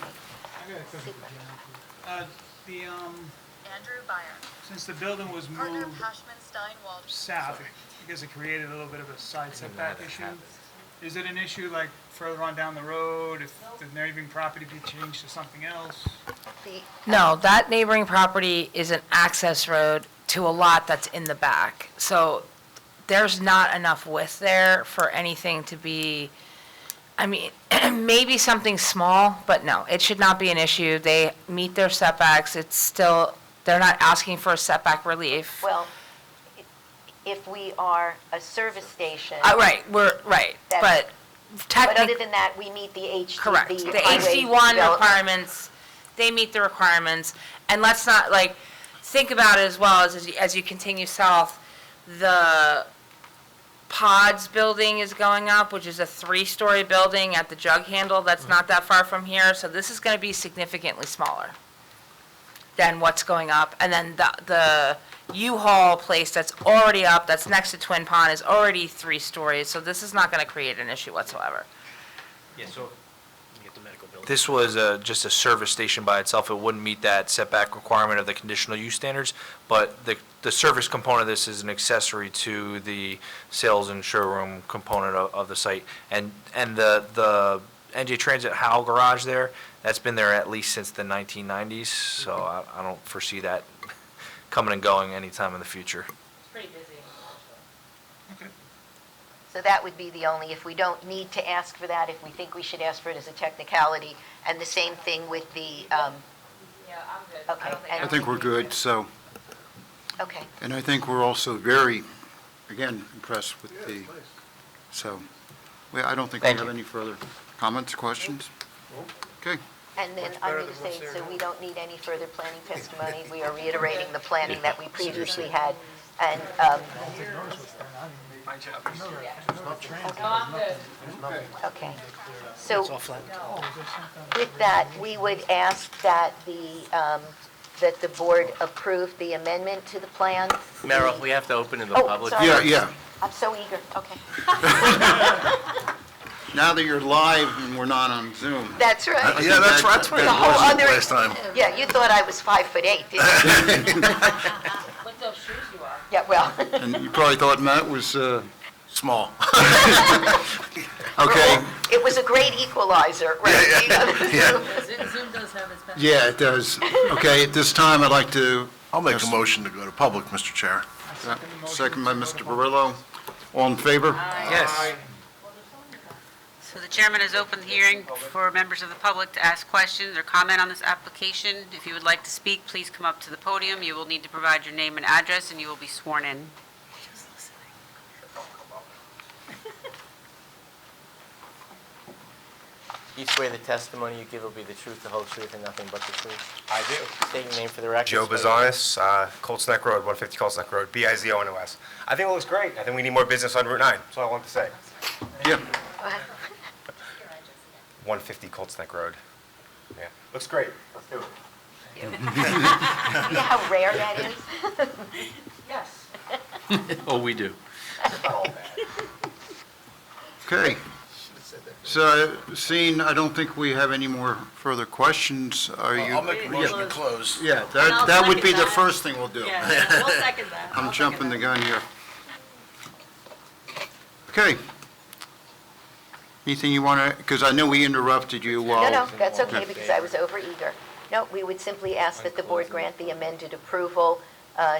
Byer. Since the building was Partner moved Hashman Stein Waldron. south, I guess it created a little bit of a side setback issue. Is it an issue like further on down the road, if the neighboring property be changed to something else? No, that neighboring property is an access road to a lot that's in the back. So there's not enough width there for anything to be, I mean, maybe something small, but no, it should not be an issue. They meet their setbacks. It's still, they're not asking for a setback relief. Well, if we are a service station. Right, That's- but But technically. other than that, we meet the HD. Correct. The highway HD1 development. requirements they meet the requirements. And let's not, like, think about it as well as you continue south, the Pods building is going up, which is a 3-story building at the jug handle. That's not that far from here. So this is going to be significantly smaller than what's going up. And then the U-Haul place that's already up, that's next to Twin Pond, is already 3 stories. So this is not going to create an issue whatsoever. Yeah, so this was just a service station by itself. It wouldn't meet that setback requirement of the conditional use standards, but the service component of this is an accessory to the sales and showroom component of the site. And the NJ Transit Howell garage there, that's been there at least since the 1990s, so I don't foresee that coming and going anytime in the future. It's pretty busy. So that would be the only, if we don't need to ask for that, if we think we should ask for it as a technicality, and the same thing with the, Yeah, I'm good. okay. I think we're good, so, Okay. and I think we're also very, again, impressed with the, so, I don't think we Thank have you. any further comments, questions? Okay. And then I'm going to say, so we don't need any further planning testimony. We are reiterating the planning that we previously had. And, okay. So with that, we would ask that the board approve the amendment to the plan. Merrill, we have to open to the Oh, public. sorry. Yeah. I'm so eager, okay. Now that you're live and we're not on Zoom. That's right. Yeah, that's right. That's right. The whole other, Last time. yeah, you thought I was 5'8", didn't you? What those shoes you are. Yeah, well. And you probably thought Matt was, Small. okay, It was a great equalizer, right? Zoom does have its best. yeah, it does. Okay, at this time, I'd like to, I'll make a motion to go to public, Mr. Chair. second by Mr. Barillo. All in favor? Yes. So the chairman has opened the hearing for members of the public to ask questions or comment on this application. If you would like to speak, please come up to the podium. You will need to provide your name and address, and you will be sworn in. You swear the testimony you give will be the truth, the whole truth, and nothing but the truth? I do. State your name for the record. Joe Bazanis, Colts Neck Road, 150 Colts Neck Road, Bizonos. I think it looks great. I think we need more business on Route 9. That's all I want to say. Yeah. 150 Colts Neck Road. Yeah, looks great. Let's do it. You know how rare that is? Yes. Oh, we do. Okay. So, seeing, I don't think we have any more further questions. Are you? I'll make a motion to close. Yeah, And I'll that would be second the that. first thing we'll do. Yeah, we'll second that. I'm I'll second jumping the that. gun here. Okay. Anything you want to, because I know we interrupted you while. No, that's okay, because I was overeager. No, we would simply ask that the board grant the amended approval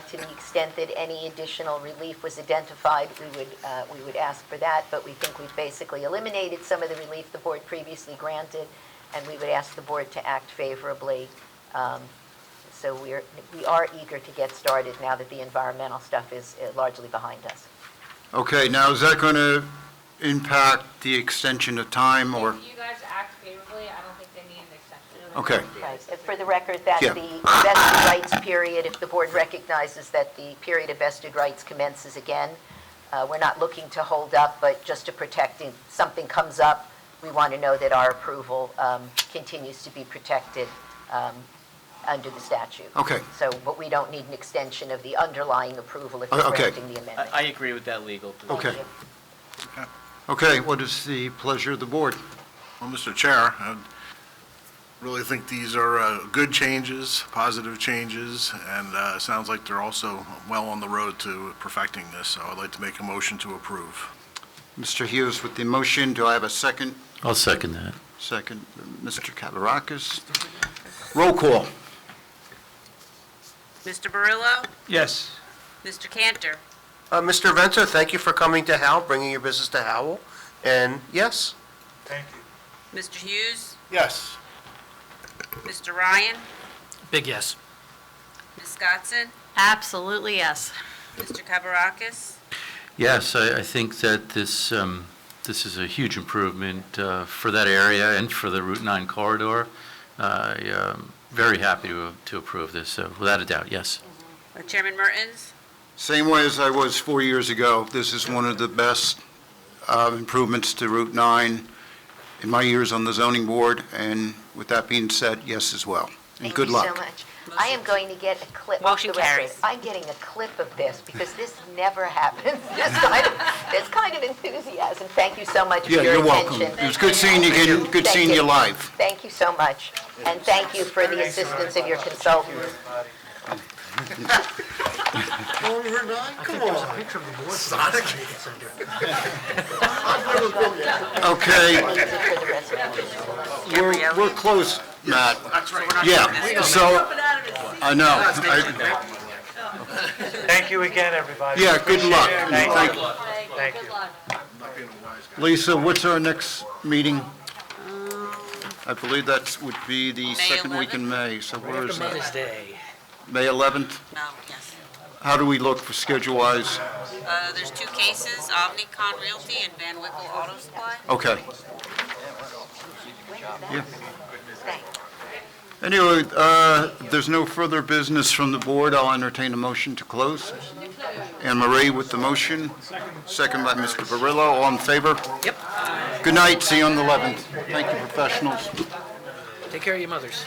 to the extent that any additional relief was identified. We would ask for that, but we think we've basically eliminated some of the relief the board previously granted, and we would ask the board to act favorably. So we are eager to get started now that the environmental stuff is largely behind us. Okay, now is that going to impact the extension of time or? If you guys act favorably, I don't think they need an extension. Okay. Right. For the record, that Yeah. the vested rights period, if the board recognizes that the period of vested rights commences again, we're not looking to hold up, but just to protect, if something comes up, we want to know that our approval continues to be protected under the statute. Okay. So, but we don't need an extension of the underlying approval if you're Okay. granting the amendment. I agree with that legal position. Okay. Okay, what is the pleasure of the board? Well, Mr. Chair, I really think these are good changes, positive changes, and it sounds like they're also well on the road to perfecting this, so I'd like to make a motion to approve. Mr. Hughes with the motion, do I have a second? I'll second that. Second, Mr. Kavarakis. Roll call. Mr. Barillo? Yes. Mr. Cantor? Mr. Venter, thank you for coming to Howell, bringing your business to Howell, and yes. Thank you. Mr. Hughes? Yes. Mr. Ryan? Big yes. Ms. Scottson? Absolutely, yes. Mr. Kavarakis? Yes, I think that this is a huge improvement for that area and for the Route 9 corridor. I very happy to approve this, so without a doubt, yes. Chairman Mertens? Same way as I was 4 years ago. This is one of the best improvements to Route 9 in my years on the zoning board, and with that being said, yes as well. And good luck. Thank you so much. I am going to get a clip. Motion off the record. carries. I'm getting a clip of this because this never happens. This kind of enthusiasm. Thank you so much for Yeah, your you're welcome. attention. It was good seeing you again, good Thank seeing you live. Thank you so much. And thank you for the assistance of your consultants. Over 9? Come on. Okay, we're close, Matt. That's right. Yeah, so, I know. Thank you again, everybody. Yeah, good luck. Appreciate it. Thank you. you. Thank you. Lisa, what's our next meeting? I believe that would be the second week in May, so where is Mother's that? Day. May 11th? No, yes. How do we look for schedule-wise? There's two cases, Omnicon Realty and Van Wickle Auto Supply. Okay. Yeah. Anyway, if there's no further business from the board, I'll entertain a motion to close. Anne Marie with the motion, second by Mr. Barillo. All in favor? Yep. Good night, see you on the 11th. Thank you, professionals. Take care of your mothers.